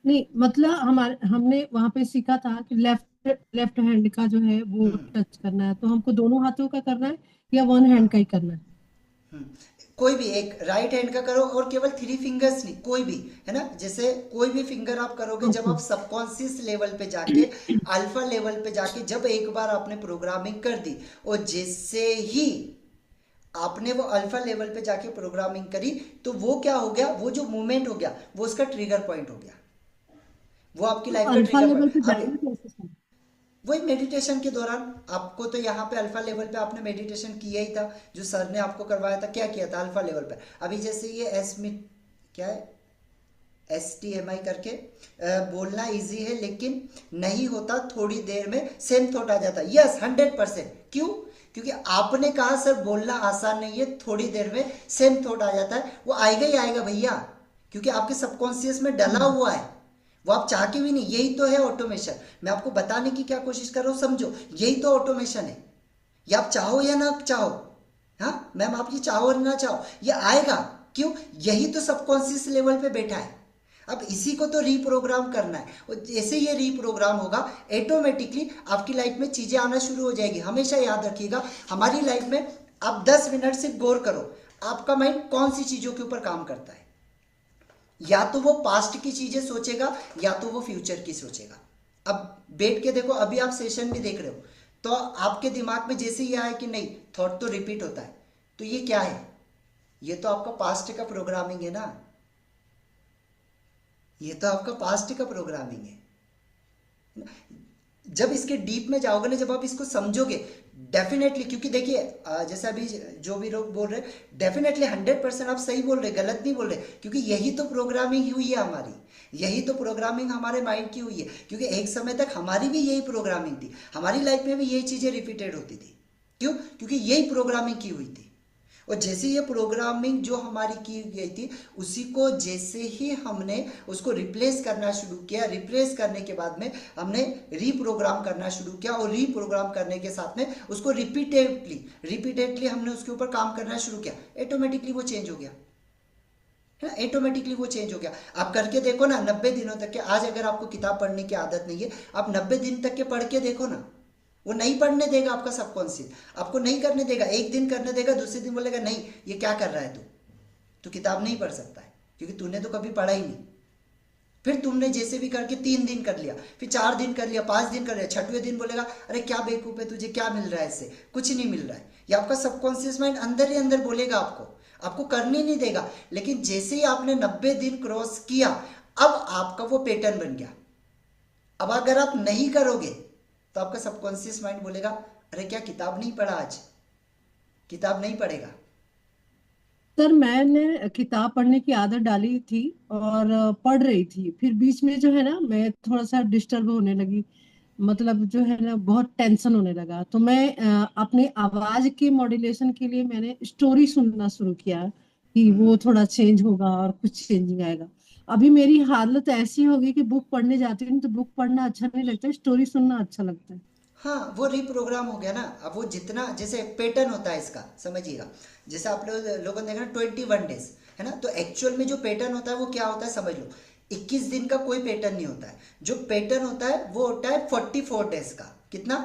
नहीं मतलब हमारे हमने वहां पे सीखा था कि लेफ्ट लेफ्ट हैंड का जो है वो टच करना है, तो हमको दोनों हाथों का करना है या वन हैंड का ही करना है? हम्म, कोई भी एक राइट हैंड का करो, और केवल 3 फिंगर्स नहीं, कोई भी, है ना। जैसे कोई भी फिंगर आप करोगे, जब ओके। आप सबकॉन्शियस लेवल पे जाके, अल्फा लेवल पे जाके, जब एक बार आपने प्रोग्रामिंग कर दी, और जैसे ही आपने वो अल्फा लेवल पे जाके प्रोग्रामिंग करी, तो वो क्या हो गया, वो जो मूवमेंट हो गया वो उसका ट्रिगर पॉइंट हो गया, वो आपकी लाइफ का अल्फा ट्रिगर लेवल पे पॉइंट। जाएंगे अब कैसे सर? वही मेडिटेशन के दौरान आपको, तो यहाँ पे अल्फा लेवल पे आपने मेडिटेशन किया ही था, जो सर ने आपको करवाया था, क्या किया था अल्फा लेवल पे। अभी जैसे ये क्या है, STMI करके बोलना इजी है, लेकिन नहीं होता, थोड़ी देर में सेम थॉट आ जाता है। यस 100%। क्यों? क्योंकि आपने कहा सर बोलना आसान नहीं है, थोड़ी देर में सेम थॉट आ जाता है, वो आएगा ही आएगा भैया, क्योंकि आपके सबकॉन्शियस में डला हुआ है, वो आप चाह के भी नहीं। यही तो है ऑटोमेशन। मैं आपको बताने की क्या कोशिश कर रहा हूँ, समझो, यही तो ऑटोमेशन है। ये आप चाहो या ना चाहो, हाँ मैम, आप ये चाहो और ना चाहो, ये आएगा। क्यों? यही तो सबकॉन्शियस लेवल पे बैठा है। अब इसी को तो रीप्रोग्राम करना है, और जैसे ये रीप्रोग्राम होगा, ऑटोमेटिकली आपकी लाइफ में चीजें आना शुरू हो जाएगी। हमेशा याद रखिएगा, हमारी लाइफ में आप 10 मिनट सिर्फ गौर करो, आपका माइंड कौन सी चीजों के ऊपर काम करता है। या तो वो पास्ट की चीजें सोचेगा, या तो वो फ्यूचर की सोचेगा। अब बैठ के देखो, अभी आप सेशन भी देख रहे हो, तो आपके दिमाग में जैसे ही आया कि नहीं, थॉट तो रिपीट होता है, तो ये क्या है? ये तो आपका पास्ट का प्रोग्रामिंग है ना, ये तो आपका पास्ट का प्रोग्रामिंग है। जब इसके डीप में जाओगे ना, जब आप इसको समझोगे, डेफिनेटली, क्योंकि देखिए जैसे अभी जो भी लोग बोल रहे हैं, डेफिनेटली 100% आप सही बोल रहे, गलत नहीं बोल रहे, क्योंकि यही तो प्रोग्रामिंग हुई है हमारी, यही तो प्रोग्रामिंग हमारे माइंड की हुई है। क्योंकि एक समय तक हमारी भी यही प्रोग्रामिंग थी, हमारी लाइफ में भी यही चीजें रिपीटेड होती थी। क्यों? क्योंकि यही प्रोग्रामिंग की हुई थी। और जैसे ये प्रोग्रामिंग जो हमारी की गई थी, उसी को जैसे ही हमने उसको रिप्लेस करना शुरू किया, रिप्लेस करने के बाद में हमने रीप्रोग्राम करना शुरू किया, और रीप्रोग्राम करने के साथ में उसको रिपीटेडली हमने उसके ऊपर काम करना शुरू किया, ऑटोमेटिकली वो चेंज हो गया, है ना। ऑटोमेटिकली वो चेंज हो गया। आप करके देखो ना, 90 दिनों तक के, आज अगर आपको किताब पढ़ने की आदत नहीं है, आप 90 दिन तक के पढ़ के देखो ना, वो नहीं पढ़ने देगा आपका सबकॉन्शियस, आपको नहीं करने देगा। एक दिन करने देगा, दूसरे दिन बोलेगा नहीं, ये क्या कर रहा है तू किताब नहीं पढ़ सकता है, क्योंकि तूने तो कभी पढ़ा ही नहीं। फिर तुमने जैसे भी करके 3 दिन कर लिया, फिर 4 दिन कर लिया, 5 दिन कर लिया, 6वें दिन बोलेगा अरे क्या बेवकूफ है, तुझे क्या मिल रहा है इससे, कुछ नहीं मिल रहा है। ये आपका सबकॉन्शियस माइंड अंदर ही अंदर बोलेगा, आपको करने नहीं देगा। लेकिन जैसे ही आपने 90 दिन क्रॉस किया, अब आपका वो पैटर्न बन गया। अब अगर आप नहीं करोगे तो आपका सबकॉन्शियस माइंड बोलेगा अरे क्या किताब नहीं पढ़ा आज, किताब नहीं पढ़ेगा। सर मैंने किताब पढ़ने की आदत डाली थी और पढ़ रही थी, फिर बीच में जो है ना मैं थोड़ा सा डिस्टर्ब होने लगी, मतलब जो है ना बहुत टेंशन होने लगा, तो मैं अपनी आवाज की मॉड्यूलेशन के लिए मैंने स्टोरी सुनना शुरू किया कि वो थोड़ा चेंज होगा और कुछ चेंजिंग आएगा। अभी मेरी हालत ऐसी हो गई कि बुक पढ़ने जाती हूँ तो बुक पढ़ना अच्छा नहीं लगता, स्टोरी सुनना अच्छा लगता है। हाँ, वो रीप्रोग्राम हो गया ना। अब वो जितना जैसे पैटर्न होता है इसका, समझिएगा, जैसे आप लोगों ने देखा ना 21 डेज, है ना, तो एक्चुअल में जो पैटर्न होता है वो क्या होता है समझ लो। 21 दिन का कोई पैटर्न नहीं होता है। जो पैटर्न होता है वो होता है 44 डेज का। कितना?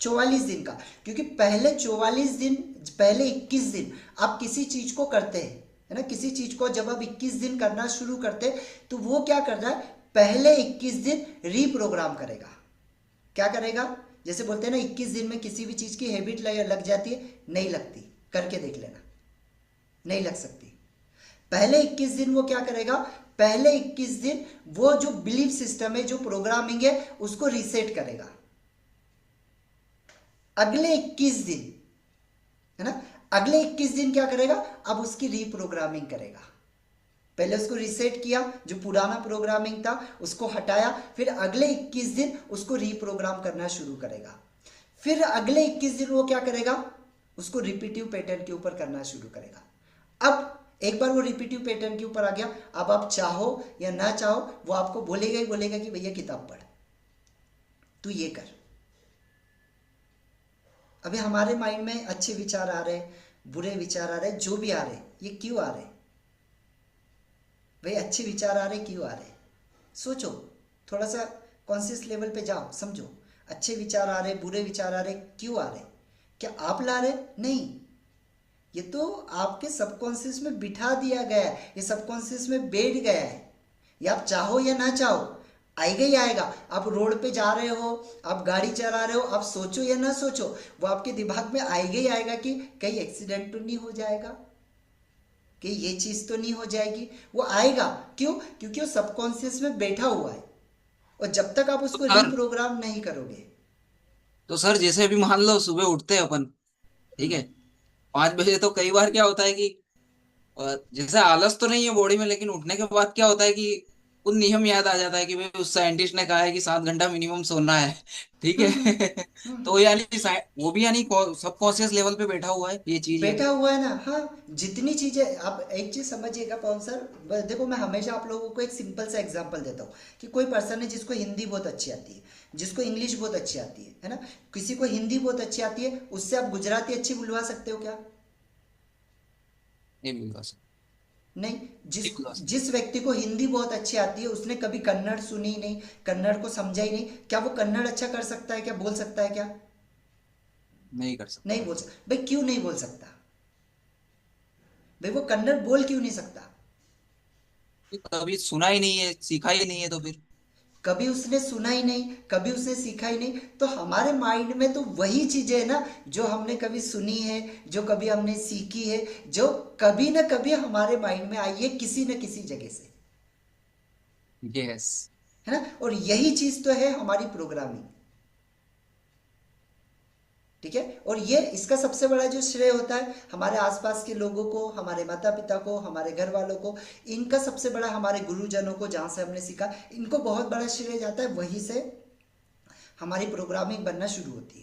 44 दिन का। क्योंकि पहले 44 दिन, पहले 21 दिन आप किसी चीज को करते हैं, है ना, किसी चीज को जब आप 21 दिन करना शुरू करते हैं तो वो क्या कर रहा है, पहले 21 दिन रीप्रोग्राम करेगा। क्या करेगा? जैसे बोलते हैं ना 21 दिन में किसी भी चीज की हैबिट लग जाती है, नहीं लगती, करके देख लेना, नहीं लग सकती। पहले 21 दिन वो क्या करेगा, पहले 21 दिन वो जो बिलीफ सिस्टम है, जो प्रोग्रामिंग है, उसको रीसेट करेगा। अगले 21 दिन, है ना, अगले 21 दिन क्या करेगा, अब उसकी रीप्रोग्रामिंग करेगा। पहले उसको रीसेट किया, जो पुराना प्रोग्रामिंग था उसको हटाया, फिर अगले 21 दिन उसको रीप्रोग्राम करना शुरू करेगा। फिर अगले 21 दिन वो क्या करेगा, उसको रिपीटिव पैटर्न के ऊपर करना शुरू करेगा। अब एक बार वो रिपीटिव पैटर्न के ऊपर आ गया, अब आप चाहो या ना चाहो वो आपको बोलेगा ही बोलेगा कि भैया किताब पढ़, तू ये कर। अभी हमारे माइंड में अच्छे विचार आ रहे, बुरे विचार आ रहे, जो भी आ रहे, ये क्यों आ रहे भाई? अच्छे विचार आ रहे क्यों आ रहे? सोचो, थोड़ा सा कॉन्शियस लेवल पे जाओ, समझो। अच्छे विचार आ रहे, बुरे विचार आ रहे, क्यों आ रहे? क्या आप ला रहे? नहीं, ये तो आपके सबकॉन्शियस में बिठा दिया गया है, ये सबकॉन्शियस में बैठ गया है। ये आप चाहो या ना चाहो आएगा ही आएगा। आप रोड पे जा रहे हो, आप गाड़ी चला रहे हो, आप सोचो या ना सोचो, वो आपके दिमाग में आएगा ही आएगा कि कहीं एक्सीडेंट तो नहीं हो जाएगा, कि ये चीज तो नहीं हो जाएगी। वो आएगा, क्यों? क्योंकि वो सबकॉन्शियस में बैठा हुआ है, और जब तक आप उसको सर रीप्रोग्राम नहीं करोगे। तो सर जैसे अभी मान लो सुबह उठते हैं अपन, ठीक है, 5 बजे, तो कई बार क्या होता है कि जैसे आलस तो नहीं है बॉडी में, लेकिन उठने के बाद क्या होता है कि उन नियम याद आ जाता है कि भाई उस साइंटिस्ट ने कहा है कि 7 घंटा मिनिमम सोना है। ठीक है। तो यानी वो भी यानी सब कॉन्शियस लेवल पे बैठा हुआ है ये चीज बैठा यानी। हुआ है ना। हाँ, जितनी चीजें, आप एक चीज समझिएगा पवन सर, देखो मैं हमेशा आप लोगों को एक सिंपल सा एग्जांपल देता हूँ कि कोई पर्सन है जिसको हिंदी बहुत अच्छी आती है, जिसको इंग्लिश बहुत अच्छी आती है ना, किसी को हिंदी बहुत अच्छी आती है, उससे आप गुजराती अच्छी बुलवा सकते हो क्या? नहीं मिलता सर। नहीं। जिस नहीं बुलवा सकते। जिस व्यक्ति को हिंदी बहुत अच्छी आती है, उसने कभी कन्नड़ सुनी ही नहीं, कन्नड़ को समझा ही नहीं, क्या वो कन्नड़ अच्छा कर सकता है क्या, बोल सकता है क्या? नहीं कर सकता। नहीं बोल सकता। भाई क्यों नहीं बोल सकता? भाई वो कन्नड़ बोल क्यों नहीं सकता? कभी सुना ही नहीं है, सीखा ही नहीं है, तो फिर कभी उसने सुना ही नहीं, कभी उसने सीखा ही नहीं। तो हमारे माइंड में तो वही चीजें है ना जो हमने कभी सुनी है, जो कभी हमने सीखी है, जो कभी ना कभी हमारे माइंड में आई है किसी न किसी जगह से, यस। है ना। और यही चीज तो है हमारी प्रोग्रामिंग, ठीक है। और ये इसका सबसे बड़ा जो श्रेय होता है हमारे आसपास के लोगों को, हमारे माता पिता को, हमारे घर वालों को, इनका सबसे बड़ा, हमारे गुरुजनों को, जहाँ से हमने सीखा, इनको बहुत बड़ा श्रेय जाता है। वहीं से हमारी प्रोग्रामिंग बनना शुरू होती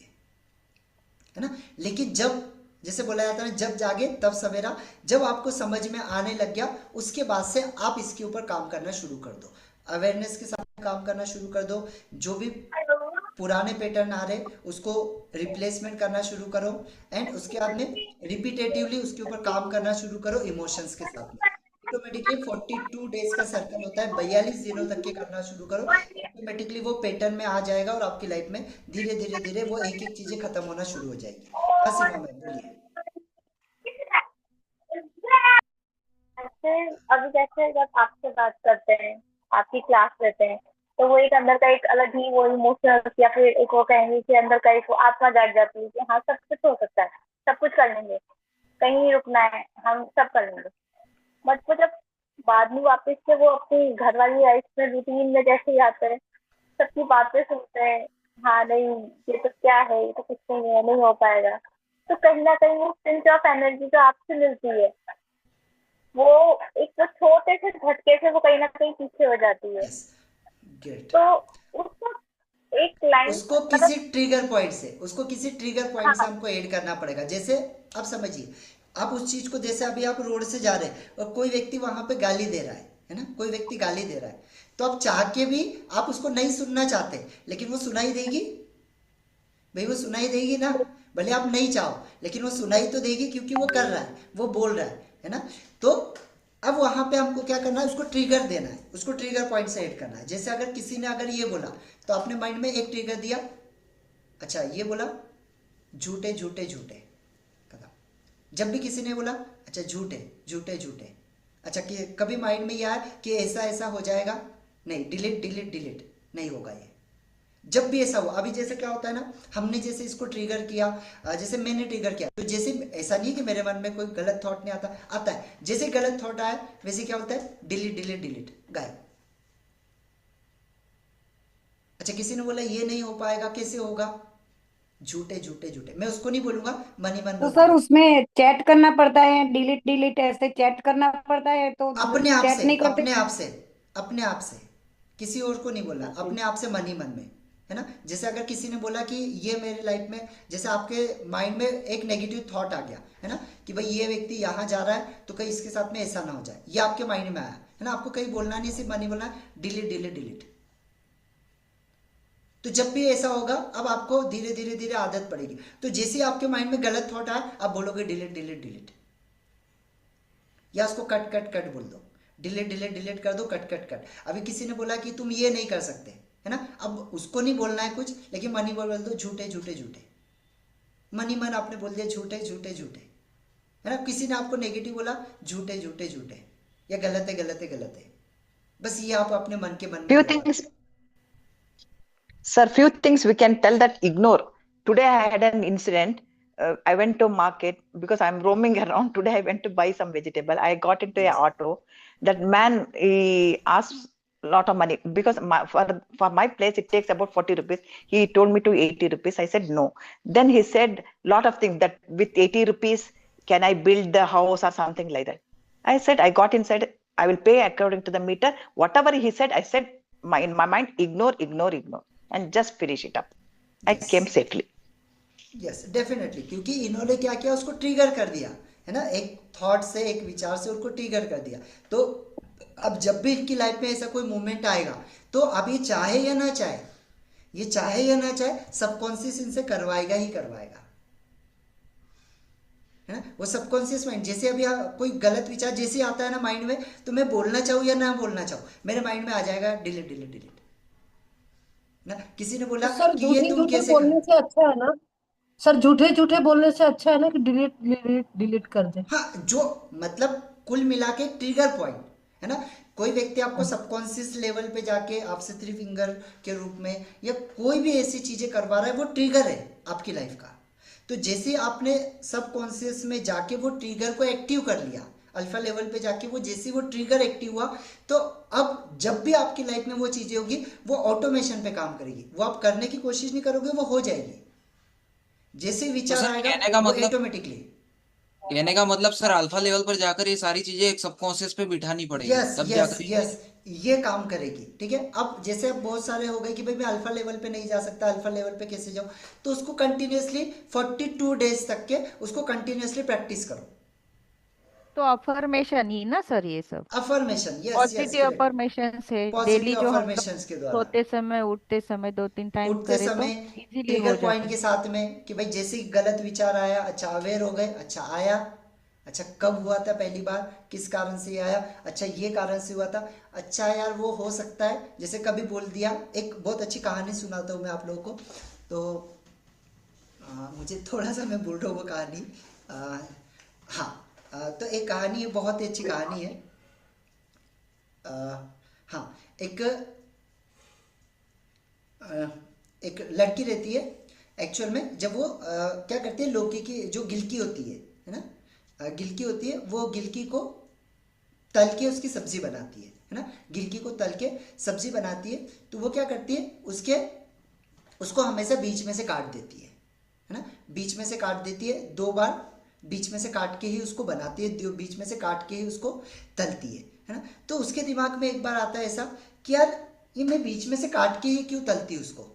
है ना। लेकिन जब, जैसे बोला जाता है ना, जब जागे तब सवेरा, जब आपको समझ में आने लग गया, उसके बाद से आप इसके ऊपर काम करना शुरू कर दो, अवेयरनेस के साथ काम करना शुरू कर दो। जो भी पुराने पैटर्न आ रहे उसको रिप्लेसमेंट करना शुरू करो, एंड उसके बाद में रिपीटेटिवली उसके ऊपर काम करना शुरू करो इमोशंस के साथ में। ऑटोमेटिकली 42 डेज का सर्कल होता है, 42 दिनों तक के करना शुरू करो, ऑटोमेटिकली वो पैटर्न में आ जाएगा, और आपकी लाइफ में धीरे धीरे धीरे वो एक एक चीजें खत्म होना शुरू हो जाएगी। हाँ सीमा मैम बोलिए। ऐसे अभी जैसे जब आपसे बात करते हैं, आपकी क्लास लेते हैं, तो वो एक अंदर का एक अलग ही वो इमोशंस या फिर एक वो कहेंगे कि अंदर का एक वो आत्मा जाग जाती है कि हाँ सब कुछ हो सकता है, सब कुछ कर लेंगे, कहीं नहीं रुकना है, हम सब कर लेंगे। बट वो जब बाद में वापस से वो अपनी घर वाली लाइफ में रूटीन में जैसे ही आते हैं, सबकी बातें सुनते हैं, हाँ नहीं, ये तो क्या है, ये तो कुछ नहीं है, नहीं हो पाएगा, तो कहीं ना कहीं वो पिंच ऑफ एनर्जी जो आपसे मिलती है, वो एक वो छोटे से झटके से वो कहीं ना कहीं पीछे हो जाती है। Yes, great. तो उसको एक लाइन उसको मतलब, किसी ट्रिगर पॉइंट से, उसको किसी ट्रिगर पॉइंट से हाँ हमको ऐड करना पड़ेगा। जैसे आप समझिए, आप उस चीज को, जैसे अभी आप रोड से जा रहे हैं और कोई व्यक्ति वहां पे गाली दे रहा है ना, कोई व्यक्ति गाली दे रहा है, तो आप चाह के भी आप उसको नहीं सुनना चाहते, लेकिन वो सुनाई देगी भाई, वो सुनाई देगी ना, भले आप नहीं चाहो, लेकिन वो सुनाई तो देगी, क्योंकि वो कर रहा है, वो बोल रहा है ना। तो अब वहां पे हमको क्या करना है, उसको ट्रिगर देना है, उसको ट्रिगर पॉइंट से ऐड करना है। जैसे अगर किसी ने अगर ये बोला, तो आपने माइंड में एक ट्रिगर दिया, अच्छा ये बोला झूठे झूठे झूठे, जब भी किसी ने बोला अच्छा झूठे झूठे झूठे, अच्छा कि कभी माइंड में ये आया कि ऐसा ऐसा हो जाएगा, नहीं, डिलीट डिलीट डिलीट, नहीं होगा ये। जब भी ऐसा हुआ, अभी जैसे क्या होता है ना, हमने जैसे इसको ट्रिगर किया, जैसे मैंने ट्रिगर किया, तो जैसे ऐसा नहीं कि मेरे मन में कोई गलत थॉट नहीं आता है, जैसे गलत थॉट आया वैसे क्या होता है, डिलीट डिलीट डिलीट, गायब। अच्छा किसी ने बोला ये नहीं हो पाएगा, कैसे होगा, झूठे झूठे झूठे, मैं उसको नहीं बोलूंगा, मन ही मन तो बोलूंगा। सर उसमें चैट करना पड़ता है, डिलीट डिलीट ऐसे चैट करना पड़ता है, तो अपने आप चैट से, नहीं करते? अपने आप से, अपने आप से, किसी और को नहीं बोलना, अपने आप से, मन ही मन में, है ना। जैसे अगर किसी ने बोला कि ये मेरे लाइफ में, जैसे आपके माइंड में एक नेगेटिव थॉट आ गया है ना, कि भाई ये व्यक्ति यहाँ जा रहा है तो कहीं इसके साथ में ऐसा ना हो जाए, ये आपके माइंड में आया है ना, आपको कहीं बोलना नहीं, सिर्फ मन ही बोलना, डिलीट डिलीट डिलीट। तो जब भी ऐसा होगा, अब आपको धीरे धीरे धीरे आदत पड़ेगी, तो जैसे ही आपके माइंड में गलत थॉट आए, आप बोलोगे डिलीट डिलीट डिलीट, या उसको कट कट कट बोल दो, डिलीट डिलीट डिलीट कर दो, कट कट कट। अभी किसी ने बोला कि तुम ये नहीं कर सकते, है ना, अब उसको नहीं बोलना है कुछ, लेकिन मन ही बोल दो झूठे झूठे झूठे, मन ही मन आपने बोल दिया झूठे झूठे झूठे, है ना। किसी ने आपको नेगेटिव बोला, झूठे झूठे झूठे, या गलत है गलत है गलत है, बस ये आप अपने मन के मन में Few बोलो। things, sir, few things we can tell that ignore. Today I had an incident. I went to market because I'm roaming around. Today I went to buy some vegetable. I got into Yes. an auto. That man, he asked a lot of money because for my place it takes about 40 rupees. He told me to 80 rupees. I said no. Then he said lot of things that with 80 rupees can I build the house or something like that. I said, I got inside, I will pay according to the meter. Whatever he said, I said in my mind, ignore, ignore, ignore, and just finish it up. I Yes. came safely. Yes definitely, क्योंकि इन्होंने क्या किया, उसको ट्रिगर कर दिया, है ना, एक थॉट से, एक विचार से उसको ट्रिगर कर दिया। तो अब जब भी इनकी लाइफ में ऐसा कोई मोमेंट आएगा, तो अब ये चाहे या ना चाहे, ये चाहे या ना चाहे, सबकॉन्शियस इनसे करवाएगा ही करवाएगा, है ना। वो सबकॉन्शियस माइंड, जैसे अभी कोई गलत विचार जैसे आता है ना माइंड में, तो मैं बोलना चाहूँ या ना बोलना चाहूँ, मेरे माइंड में आ जाएगा डिलीट डिलीट डिलीट ना। किसी ने बोला तो सर कि ये झूठे तुम झूठे कैसे बोलने से अच्छा है ना, सर झूठे झूठे बोलने से अच्छा है ना कि डिलीट डिलीट डिलीट कर दे। हाँ, जो मतलब कुल मिला के ट्रिगर पॉइंट, है ना। कोई व्यक्ति आपको सबकॉन्शियस लेवल पे जाके आपसे थ्री फिंगर के रूप में या कोई भी ऐसी चीजें करवा रहा है, वो ट्रिगर है आपकी लाइफ का। तो जैसे आपने सबकॉन्शियस में जाके वो ट्रिगर को एक्टिव कर लिया, अल्फा लेवल पे जाके वो जैसे वो ट्रिगर एक्टिव हुआ, तो अब जब भी आपकी लाइफ में वो चीजें होगी, वो ऑटोमेशन पे काम करेगी, वो आप करने की कोशिश नहीं करोगे, वो हो जाएगी। जैसे विचार सर, आएगा कहने का वो मतलब- ऑटोमेटिकली। कहने का मतलब सर, अल्फा लेवल पर जाकर ये सारी चीजें एक सबकॉन्शियस पे बिठानी पड़ेगी, यस तब यस जाकर यस, ये काम करेगी, ठीक है। अब जैसे अब बहुत सारे हो गए कि भाई मैं अल्फा लेवल पे नहीं जा सकता, अल्फा लेवल पे कैसे जाऊं, तो उसको कंटिन्यूअसली 42 डेज तक के उसको कंटिन्यूअसली प्रैक्टिस करो। तो अफर्मेशन ही ना सर, ये सब affirmation, yes yes, positive affirmation है, डेली पॉजिटिव जो हम अफर्मेशंस के द्वारा, सोते समय उठते समय 2-3 टाइम उठते करे तो समय इजीली हो ट्रिगर जाता पॉइंट है। के साथ में कि भाई जैसे ही गलत विचार आया, अच्छा अवेयर हो गए, अच्छा आया, अच्छा कब हुआ था पहली बार, किस कारण से आया, अच्छा ये कारण से हुआ था, अच्छा यार वो हो सकता है, जैसे कभी बोल दिया। एक बहुत अच्छी कहानी सुनाता हूँ मैं आप लोगों को, तो मुझे थोड़ा सा मैं भूल रहा हूँ वो कहानी। हाँ, तो एक कहानी है, बहुत ही अच्छी कहानी है। हाँ, एक लड़की रहती है, एक्चुअल में जब वो क्या करती है, लौकी की जो गिलकी होती है ना, गिलकी होती है, वो गिलकी को तल के उसकी सब्जी बनाती है ना, गिलकी को तल के सब्जी बनाती है। तो वो क्या करती है, उसके उसको हमेशा बीच में से काट देती है ना, बीच में से काट देती है, 2 बार बीच में से काट के ही उसको बनाती है, बीच में से काट के ही उसको तलती है ना। तो उसके दिमाग में एक बार आता है ऐसा कि यार ये मैं बीच में से काट के ही क्यों तलती हूँ उसको,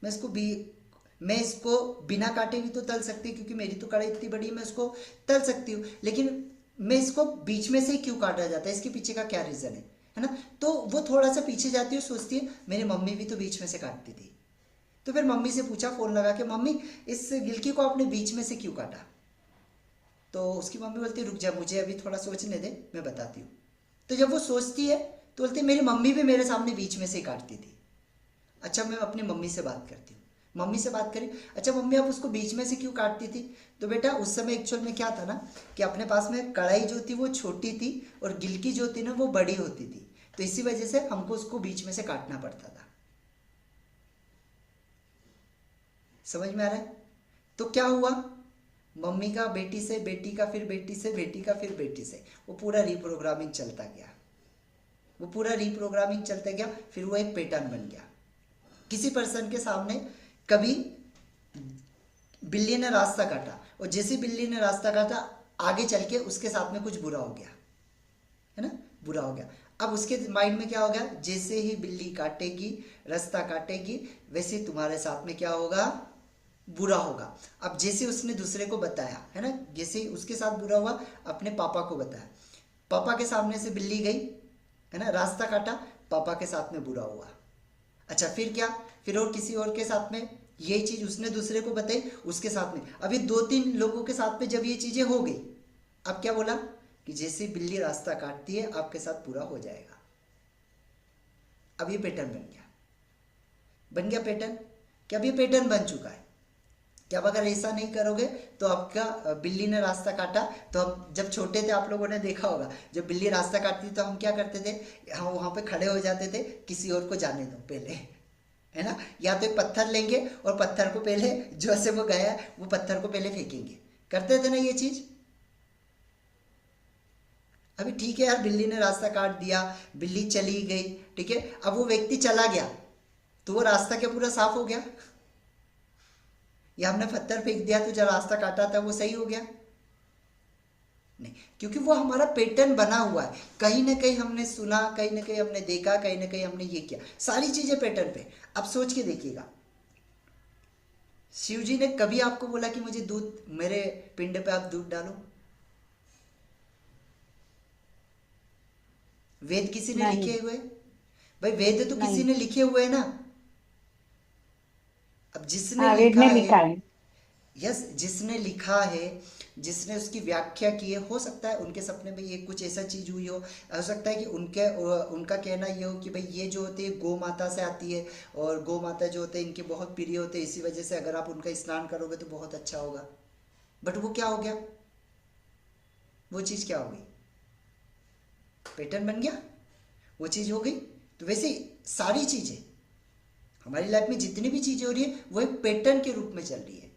मैं इसको बिना काटे भी तो तल सकती, क्योंकि मेरी तो कढ़ाई इतनी बड़ी है, मैं उसको तल सकती हूँ, लेकिन मैं इसको बीच में से ही क्यों काटा जाता है, इसके पीछे का क्या रीज़न है ना। तो वो थोड़ा सा पीछे जाती है, सोचती है मेरी मम्मी भी तो बीच में से काटती थी। तो फिर मम्मी से पूछा फ़ोन लगा के, मम्मी इस गिलकी को आपने बीच में से क्यों काटा। तो उसकी मम्मी बोलती है रुक जा, मुझे अभी थोड़ा सोचने दे, मैं बताती हूँ। तो जब वो सोचती है तो बोलती है मेरी मम्मी भी मेरे सामने बीच में से ही काटती थी। अच्छा, मैं अपनी मम्मी से बात करती हूँ। मम्मी से बात करी, अच्छा मम्मी आप उसको बीच में से क्यों काटती थी। तो बेटा उस समय एक्चुअल में क्या था ना कि अपने पास में कढ़ाई जो थी वो छोटी थी और गिलकी जो थी ना वो बड़ी होती थी, तो इसी वजह से हमको उसको बीच में से काटना पड़ता था। समझ में आ रहा है। तो क्या हुआ, मम्मी का बेटी से, बेटी का फिर बेटी से, बेटी का फिर बेटी से, वो पूरा रीप्रोग्रामिंग चलता गया, वो पूरा रीप्रोग्रामिंग चलता गया। फिर वो एक पैटर्न बन गया। किसी पर्सन के सामने कभी बिल्ली ने रास्ता काटा और जैसे बिल्ली ने रास्ता काटा आगे चल के उसके साथ में कुछ बुरा हो गया, है ना, बुरा हो गया। अब उसके माइंड में क्या हो गया, जैसे ही बिल्ली काटेगी, रास्ता काटेगी, वैसे ही तुम्हारे साथ में क्या होगा, बुरा होगा। अब जैसे उसने दूसरे को बताया, है ना, जैसे उसके साथ बुरा हुआ, अपने पापा को बताया, पापा के सामने से बिल्ली गई, है ना, रास्ता काटा, पापा के साथ में बुरा हुआ। अच्छा फिर क्या, फिर और किसी और के साथ में ये चीज उसने दूसरे को बताई, उसके साथ में, अभी 2-3 लोगों के साथ में जब ये चीजें हो गई, अब क्या बोला कि जैसे बिल्ली रास्ता काटती है आपके साथ पूरा हो जाएगा। अब ये पैटर्न बन गया पैटर्न। क्या अब ये पैटर्न बन चुका है। क्या अब अगर ऐसा नहीं करोगे तो आपका बिल्ली ने रास्ता काटा, तो हम जब छोटे थे आप लोगों ने देखा होगा, जब बिल्ली रास्ता काटती थी तो हम क्या करते थे, हम वहाँ पे खड़े हो जाते थे, किसी और को जाने दो पहले, है ना, या तो एक पत्थर लेंगे और पत्थर को पहले जो से वो गया वो पत्थर को पहले फेंकेंगे, करते थे ना ये चीज। अभी ठीक है यार, बिल्ली ने रास्ता काट दिया, बिल्ली चली गई, ठीक है, अब वो व्यक्ति चला गया तो वो रास्ता क्या पूरा साफ हो गया, या हमने पत्थर फेंक दिया तो जो रास्ता काटा था वो सही हो गया, नहीं, क्योंकि वो हमारा पैटर्न बना हुआ है। कहीं ना कहीं हमने सुना, कहीं ना कहीं हमने देखा, कहीं ना कहीं हमने ये किया, सारी चीजें पैटर्न पे। अब सोच के देखिएगा, शिव जी ने कभी आपको बोला कि मुझे दूध, मेरे पिंड पे आप दूध डालो। वेद किसी ने नहीं। लिखे हुए, भाई वेद तो किसी नहीं। ने लिखे हुए है ना। अब जिसने हाँ, वेद लिखा ने लिखा है। यस, जिसने लिखा है, जिसने उसकी व्याख्या की है, हो सकता है उनके सपने में ये कुछ ऐसा चीज हुई हो सकता है कि उनका कहना ये हो कि भाई ये जो होते हैं गौ माता से आती है और गौ माता जो होते हैं इनके बहुत प्रिय होते हैं, इसी वजह से अगर आप उनका स्नान करोगे तो बहुत अच्छा होगा। बट वो क्या हो गया, वो चीज क्या हो गई, पैटर्न बन गया, वो चीज हो गई। तो वैसे सारी चीजें हमारी लाइफ में जितनी भी चीजें हो रही है वो एक पैटर्न के रूप में चल रही है,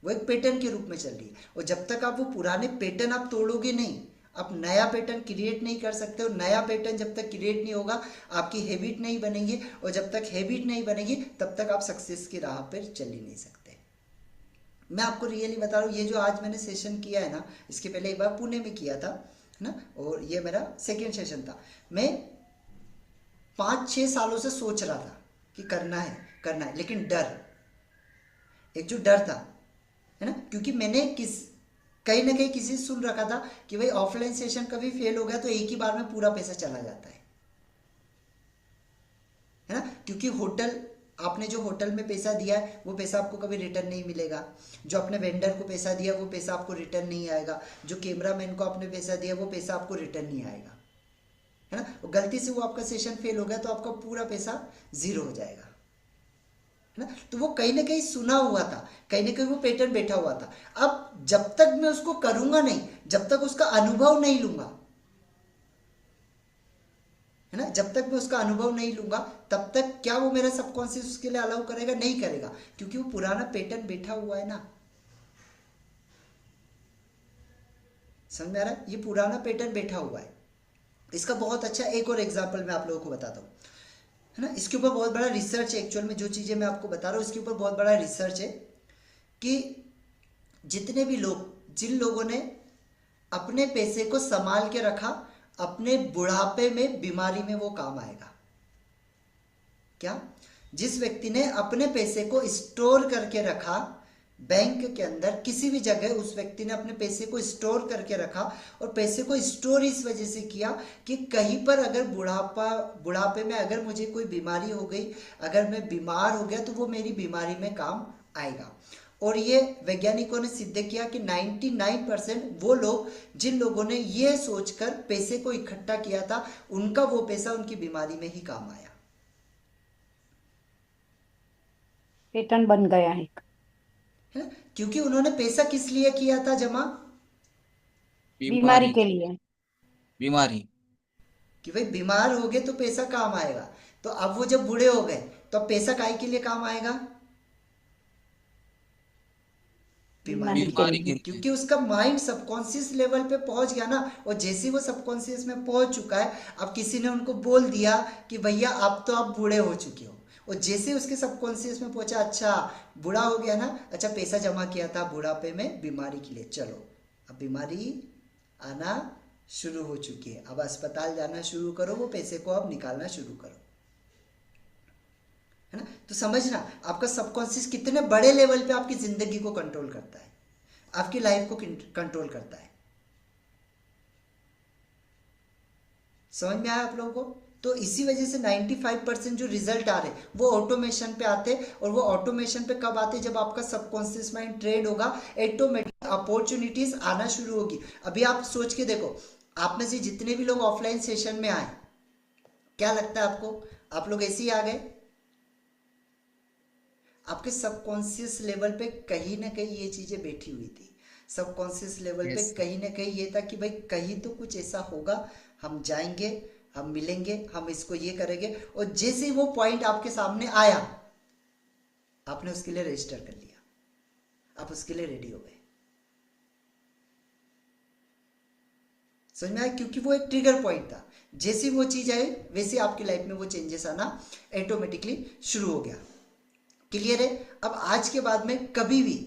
वो एक पैटर्न के रूप में चल रही है। और जब तक आप वो पुराने पैटर्न आप तोड़ोगे नहीं, आप नया पैटर्न क्रिएट नहीं कर सकते हो। नया पैटर्न जब तक क्रिएट नहीं होगा आपकी हैबिट नहीं बनेगी, और जब तक हैबिट नहीं बनेगी तब तक आप सक्सेस की राह पर चल ही नहीं सकते। मैं आपको रियली बता रहा हूँ, ये जो आज मैंने सेशन किया है ना, इसके पहले एक बार पुणे में किया था ना, और ये मेरा सेकेंड सेशन था। मैं 5-6 सालों से सोच रहा था कि करना है, लेकिन डर, एक जो डर था, है ना, क्योंकि मैंने कहीं ना कहीं किसी से सुन रखा था कि भाई ऑफलाइन सेशन कभी फेल हो गया तो एक ही बार में पूरा पैसा चला जाता है ना, क्योंकि होटल, आपने जो होटल में पैसा दिया है वो पैसा आपको कभी रिटर्न नहीं मिलेगा, जो आपने वेंडर को पैसा दिया वो पैसा आपको रिटर्न नहीं आएगा, जो कैमरामैन को आपने पैसा दिया वो पैसा आपको रिटर्न नहीं आएगा, है ना। गलती से वो आपका सेशन फेल हो गया तो आपका पूरा पैसा 0 हो जाएगा, है ना। तो वो कहीं ना कहीं सुना हुआ था, कहीं ना कहीं वो पैटर्न बैठा हुआ था। अब जब तक मैं उसको करूंगा नहीं, जब तक उसका अनुभव नहीं लूंगा, है ना, जब तक मैं उसका अनुभव नहीं लूंगा तब तक क्या वो मेरा सबकॉन्शियस उसके लिए अलाउ करेगा, नहीं करेगा, क्योंकि वो पुराना पैटर्न बैठा हुआ है ना। समझ में आ रहा है, ये पुराना पैटर्न बैठा हुआ है। इसका बहुत अच्छा एक और एग्जाम्पल मैं आप लोगों को बताता हूँ, है ना। इसके ऊपर बहुत बड़ा रिसर्च है, एक्चुअल में जो चीज़ें मैं आपको बता रहा हूँ इसके ऊपर बहुत बड़ा रिसर्च है कि जितने भी लोग, जिन लोगों ने अपने पैसे को संभाल के रखा, अपने बुढ़ापे में, बीमारी में वो काम आएगा। क्या? जिस व्यक्ति ने अपने पैसे को स्टोर करके रखा बैंक के अंदर, किसी भी जगह, उस व्यक्ति ने अपने पैसे को स्टोर करके रखा, और पैसे को स्टोर इस वजह से किया कि कहीं पर अगर बुढ़ापे में अगर मुझे कोई बीमारी हो गई, अगर मैं बीमार हो गया तो वो मेरी बीमारी में काम आएगा। और ये वैज्ञानिकों ने सिद्ध किया कि 99% वो लोग, जिन लोगों ने ये सोचकर पैसे को इकट्ठा किया था, उनका वो पैसा उनकी बीमारी में ही काम आया। पैटर्न बन गया है। है? क्योंकि उन्होंने पैसा किस लिए किया था जमा? बीमारी के लिए। बीमारी कि भाई बीमार हो गए तो पैसा काम आएगा। तो अब वो जब बूढ़े हो गए तो अब पैसा काहे के लिए काम आएगा? बीमारी बीमारी के के लिए। क्योंकि उसका माइंड सबकॉन्शियस लेवल पे पहुंच गया ना, और जैसे वो सबकॉन्शियस में पहुंच चुका है, अब किसी ने उनको बोल दिया कि भैया अब तो आप बूढ़े हो चुके हो, और जैसे उसके सबकॉन्शियस में पहुंचा, अच्छा बूढ़ा हो गया ना, अच्छा पैसा जमा किया था बुढ़ापे में बीमारी के लिए, चलो अब बीमारी आना शुरू हो चुकी है, अब अस्पताल जाना शुरू करो, वो पैसे को अब निकालना शुरू करो, है ना। तो समझना, आपका सबकॉन्शियस कितने बड़े लेवल पे आपकी जिंदगी को कंट्रोल करता है, आपकी लाइफ को कंट्रोल करता है। समझ में आया आप लोगों को? तो इसी वजह से 95% जो रिजल्ट आ रहे वो ऑटोमेशन पे आते, और वो ऑटोमेशन पे कब आते? जब आपका सबकॉन्शियस माइंड ट्रेंड होगा, ऑटोमेटिक अपॉर्चुनिटीज आना शुरू होगी। अभी आप सोच के देखो, आप में से जितने भी लोग ऑफलाइन सेशन में आए, क्या लगता है आपको? आप लोग ऐसे ही आ गए? आपके सबकॉन्शियस लेवल पे कहीं ना कहीं ये चीजें बैठी हुई थी। सबकॉन्शियस लेवल पे कहीं ना कहीं ये था कि भाई कहीं तो कुछ ऐसा होगा, हम जाएंगे, हम मिलेंगे, हम इसको ये करेंगे, और जैसे ही वो पॉइंट आपके सामने आया, आपने उसके लिए रजिस्टर कर लिया, आप उसके लिए रेडी हो गए। समझ में आया? क्योंकि वो एक ट्रिगर पॉइंट था, जैसी वो चीज आई वैसे आपकी लाइफ में वो चेंजेस आना ऑटोमेटिकली शुरू हो गया। क्लियर है? अब आज के बाद में कभी भी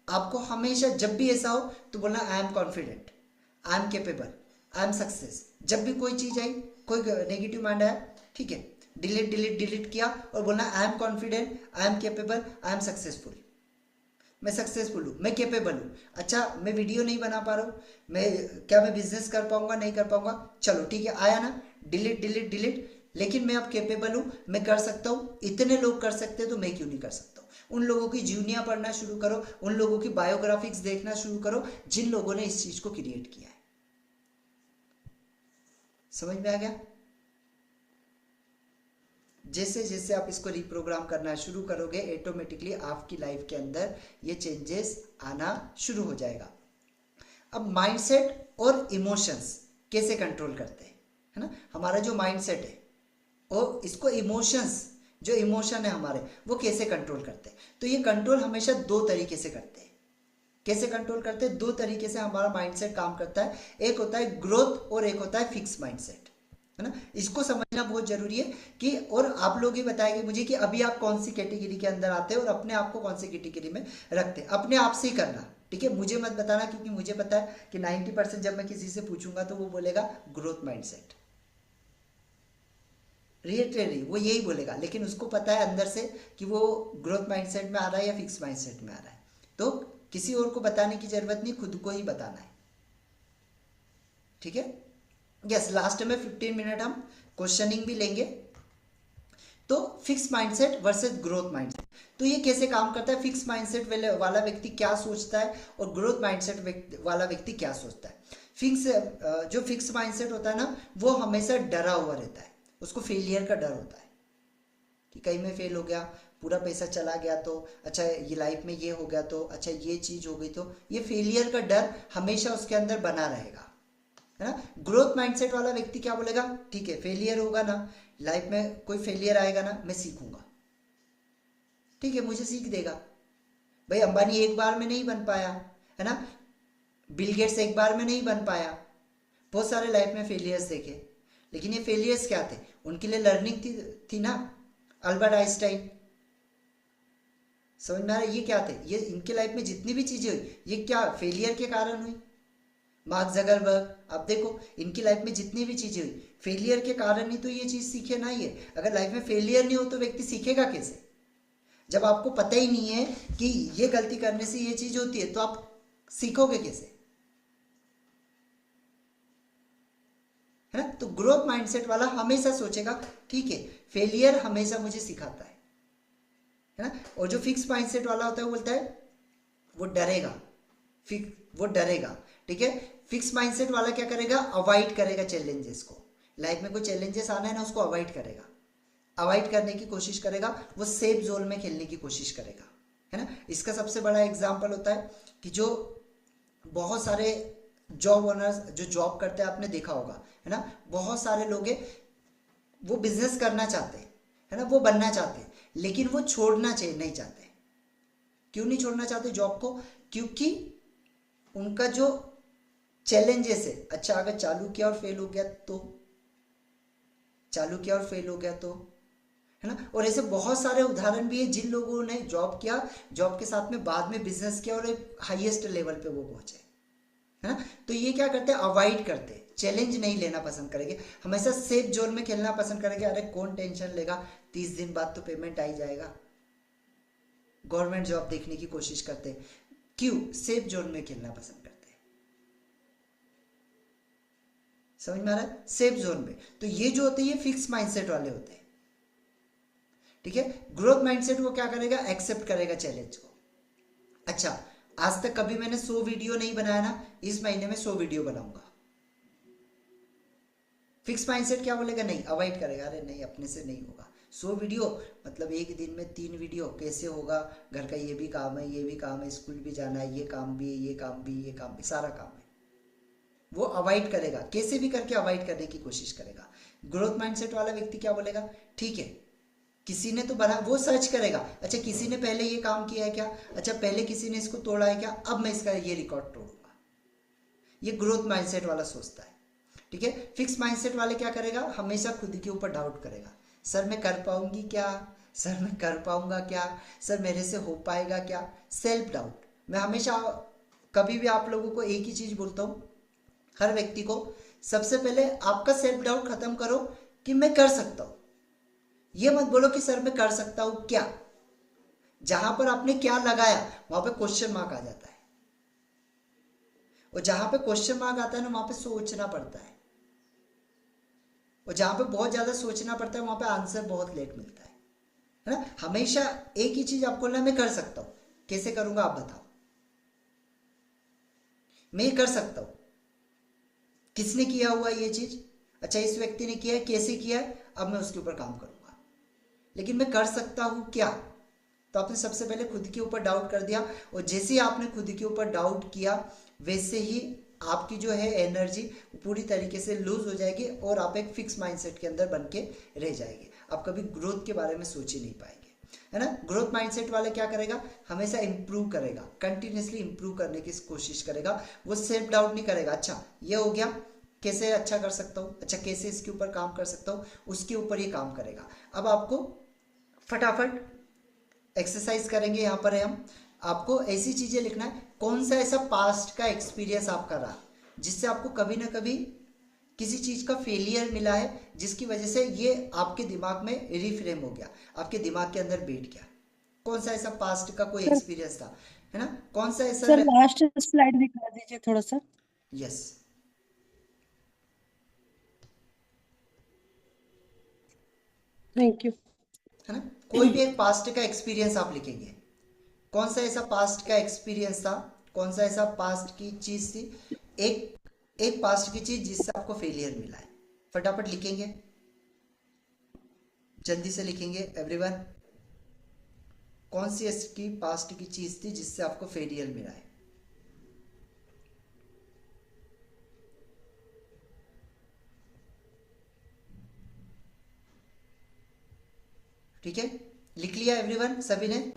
आपको हमेशा जब भी ऐसा हो तो बोलना I am confident, I am capable, I am success. जब भी कोई चीज आई, कोई नेगेटिव माइंड आया, ठीक है, डिलीट किया और बोलना I am confident, I am capable, I am successful. मैं सक्सेसफुल हूँ, मैं केपेबल हूँ। अच्छा मैं वीडियो नहीं बना पा रहा हूँ, मैं बिजनेस कर पाऊंगा, नहीं कर पाऊंगा, चलो ठीक है, आया ना, डिलीट, लेकिन मैं अब केपेबल हूँ, मैं कर सकता हूँ, इतने लोग कर सकते हैं तो मैं क्यों नहीं कर सकता हूँ। उन लोगों की जीवनियाँ पढ़ना शुरू करो, उन लोगों की बायोग्राफिक्स देखना शुरू करो जिन लोगों ने इस चीज को क्रिएट किया है। समझ में आ गया? जैसे जैसे आप इसको रिप्रोग्राम करना शुरू करोगे, ऑटोमेटिकली आपकी लाइफ के अंदर ये चेंजेस आना शुरू हो जाएगा। अब माइंडसेट और इमोशंस कैसे कंट्रोल करते हैं, है ना। हमारा जो माइंडसेट है और इसको इमोशंस, जो इमोशन है हमारे, वो कैसे कंट्रोल करते हैं? तो ये कंट्रोल हमेशा दो तरीके से करते हैं। कैसे कंट्रोल करते हैं? दो तरीके से हमारा माइंडसेट काम करता है। एक होता है ग्रोथ और एक होता है फिक्स माइंडसेट, है ना। इसको समझना बहुत जरूरी है कि, और आप लोग ही बताएंगे मुझे कि अभी आप कौन सी कैटेगरी के अंदर आते हैं और अपने आप को कौन सी कैटेगरी में रखते हैं। अपने आप से ही करना, ठीक है, मुझे मत बताना, क्योंकि मुझे पता है कि 90% जब मैं किसी से पूछूंगा तो वो बोलेगा ग्रोथ माइंडसेट, रिलेटरली वो यही बोलेगा, लेकिन उसको पता है अंदर से कि वो ग्रोथ माइंडसेट में आ रहा है या फिक्स माइंडसेट में आ रहा है। तो किसी और को बताने की जरूरत नहीं, खुद को ही बताना है, ठीक है। यस, लास्ट में 15 मिनट हम क्वेश्चनिंग भी लेंगे। तो fix mindset versus growth mindset, तो ये कैसे काम करता है? फिक्स माइंडसेट वाला व्यक्ति क्या सोचता है और ग्रोथ माइंडसेट वाला व्यक्ति क्या सोचता है? जो फिक्स माइंडसेट होता है ना, वो हमेशा डरा हुआ रहता है, उसको फेलियर का डर होता है कि कहीं मैं फेल हो गया, पूरा पैसा चला गया तो, अच्छा ये लाइफ में ये हो गया तो, अच्छा ये चीज हो गई तो, ये फेलियर का डर हमेशा उसके अंदर बना रहेगा, है ना। ग्रोथ माइंडसेट वाला व्यक्ति क्या बोलेगा? ठीक है, फेलियर होगा ना, लाइफ में कोई फेलियर आएगा ना, मैं सीखूंगा, ठीक है, मुझे सीख देगा। भाई अंबानी एक बार में नहीं बन पाया, है ना, बिल गेट्स एक बार में नहीं बन पाया, बहुत सारे लाइफ में फेलियर्स देखे, लेकिन ये फेलियर्स क्या थे? उनके लिए लर्निंग थी ना, अल्बर्ट आइंस्टाइन, समझ में आ रहा है? ये क्या थे? ये इनके लाइफ में जितनी भी चीजें हुई ये क्या फेलियर के कारण हुई? मार्क जगरबर्ग, आप देखो इनकी लाइफ में जितनी भी चीजें हुई फेलियर के कारण ही तो ये चीज सीखे ना। ये अगर लाइफ में फेलियर नहीं हो तो व्यक्ति सीखेगा कैसे? जब आपको पता ही नहीं है कि ये गलती करने से ये चीज होती है तो आप सीखोगे कैसे? है ना? तो ग्रोथ माइंडसेट वाला हमेशा सोचेगा ठीक है फेलियर हमेशा मुझे सिखाता है ना? और जो फिक्स माइंडसेट वाला होता है वो बोलता है वो डरेगा, वो डरेगा, ठीक है? फिक्स माइंडसेट वाला क्या करेगा? अवॉइड करेगा चैलेंजेस को। लाइफ में कोई चैलेंजेस आना है ना उसको अवॉइड करेगा, अवॉइड करने की कोशिश करेगा, वो सेफ जोन में खेलने की कोशिश करेगा, है ना? इसका सबसे बड़ा एग्जाम्पल होता है कि जो बहुत सारे जॉब ओनर्स जो जॉब करते हैं आपने देखा होगा, है ना? बहुत सारे लोग हैं वो बिजनेस करना चाहते हैं, है ना? वो बनना चाहते हैं लेकिन वो छोड़ना चाहिए नहीं चाहते। क्यों नहीं छोड़ना चाहते जॉब को? क्योंकि उनका जो चैलेंजेस है, अच्छा अगर चालू किया और फेल हो गया तो, चालू किया और फेल हो गया तो, है ना? और ऐसे बहुत सारे उदाहरण भी है जिन लोगों ने जॉब किया, जॉब के साथ में बाद में बिजनेस किया और एक हाईएस्ट लेवल पे वो पहुंचे, है ना? तो ये क्या करते हैं? अवॉइड करते हैं, चैलेंज नहीं लेना पसंद करेंगे, हमेशा सेफ जोन में खेलना पसंद करेंगे। अरे कौन टेंशन लेगा, 30 दिन बाद तो पेमेंट आ ही जाएगा। गवर्नमेंट जॉब देखने की कोशिश करते हैं, क्यों? सेफ जोन में खेलना पसंद करते हैं। समझ में आ रहा है? सेफ जोन में। तो ये जो होते हैं ये फिक्स माइंडसेट वाले होते हैं, ठीक है? ग्रोथ माइंडसेट वो क्या करेगा? एक्सेप्ट करेगा चैलेंज को। अच्छा आज तक कभी मैंने 100 वीडियो नहीं बनाया ना, इस महीने में 100 वीडियो बनाऊंगा। फिक्स माइंडसेट क्या बोलेगा? नहीं, अवॉइड करेगा, अरे नहीं अपने से नहीं होगा। 100 वीडियो मतलब एक दिन में 3 वीडियो कैसे होगा? घर का ये भी काम है, ये भी काम है, स्कूल भी जाना है, ये काम भी है, ये काम भी, ये काम भी, सारा काम है। वो अवॉइड करेगा, कैसे भी करके अवॉइड करने की कोशिश करेगा। ग्रोथ माइंडसेट वाला व्यक्ति क्या बोलेगा? ठीक है किसी ने तो बना, वो सर्च करेगा, अच्छा किसी ने पहले ये काम किया है क्या? अच्छा पहले किसी ने इसको तोड़ा है क्या? अब मैं इसका ये रिकॉर्ड तोड़ूंगा। ये ग्रोथ माइंडसेट वाला सोचता है, ठीक है? फिक्स माइंडसेट वाले क्या करेगा? हमेशा खुद के ऊपर डाउट करेगा, सर मैं कर पाऊंगी क्या? सर मैं कर पाऊंगा क्या? सर मेरे से हो पाएगा क्या? Self doubt. मैं हमेशा कभी भी आप लोगों को एक ही चीज बोलता हूं, हर व्यक्ति को, सबसे पहले आपका सेल्फ डाउट खत्म करो कि मैं कर सकता हूं। ये मत बोलो कि सर मैं कर सकता हूं क्या। जहां पर आपने क्या लगाया वहां पे क्वेश्चन मार्क आ जाता है, और जहां पे क्वेश्चन मार्क आता है ना वहां पे सोचना पड़ता है, और जहां पे बहुत ज्यादा सोचना पड़ता है वहां पे आंसर बहुत लेट मिलता है ना? हमेशा एक ही चीज आपको बोलना, मैं कर सकता हूं। कैसे करूंगा आप बताओ? मैं ये कर सकता हूं, किसने किया हुआ ये चीज? अच्छा इस व्यक्ति ने किया है, कैसे किया है? अब मैं उसके ऊपर काम करूंगा। लेकिन मैं कर सकता हूं क्या? तो आपने सबसे पहले खुद के ऊपर डाउट कर दिया, और जैसे ही आपने खुद के ऊपर डाउट किया वैसे ही आपकी जो है एनर्जी पूरी तरीके से लूज हो जाएगी और आप एक फिक्स माइंडसेट के अंदर बन के रह जाएंगे। आप कभी ग्रोथ के बारे में सोच ही नहीं पाएंगे, है ना? ग्रोथ माइंडसेट वाला क्या करेगा? हमेशा इंप्रूव करेगा, कंटिन्यूसली इंप्रूव करने की कोशिश करेगा। वो सेल्फ डाउट नहीं करेगा, अच्छा ये हो गया कैसे अच्छा कर सकता हूँ, अच्छा कैसे इसके ऊपर काम कर सकता हूँ, उसके ऊपर ये काम करेगा। अब आपको फटाफट एक्सरसाइज करेंगे, यहाँ पर है हम। आपको ऐसी चीजें लिखना है, कौन सा ऐसा पास्ट का एक्सपीरियंस आपका रहा जिससे आपको कभी ना कभी किसी चीज का फेलियर मिला है, जिसकी वजह से ये आपके दिमाग में रिफ्रेम हो गया, आपके दिमाग के अंदर बैठ गया। कौन सा ऐसा पास्ट का कोई एक्सपीरियंस था, है ना? कौन सा ऐसा? सर लास्ट स्लाइड दिखा दीजिए थोड़ा सा। Yes, thank you. है ना? कोई भी एक पास्ट का एक्सपीरियंस आप लिखेंगे, कौन सा ऐसा पास्ट का एक्सपीरियंस था, कौन सा ऐसा पास्ट की चीज थी, एक पास्ट की चीज जिससे आपको फेलियर मिला है। फटाफट लिखेंगे, जल्दी से लिखेंगे एवरीवन। कौन सी इसकी पास्ट की चीज थी जिससे आपको फेलियर मिला है? ठीक है, लिख लिया एवरीवन? सभी ने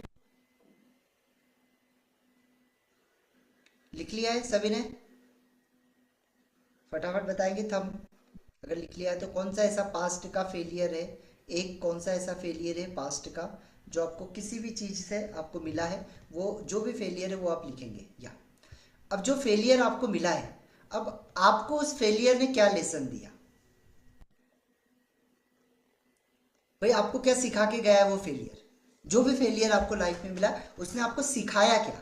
लिख लिया है? सभी ने फटाफट बताएंगे थम, अगर लिख लिया है तो कौन सा ऐसा पास्ट का फेलियर है एक कौन सा ऐसा फेलियर है पास्ट का जो आपको किसी भी चीज़ से आपको मिला है, वो जो भी फेलियर है वो आप लिखेंगे। या अब जो फेलियर आपको मिला है, अब आपको उस फेलियर ने क्या लेसन दिया, भाई आपको क्या सिखा के गया है वो फेलियर। जो भी फेलियर आपको लाइफ में मिला उसने आपको सिखाया क्या।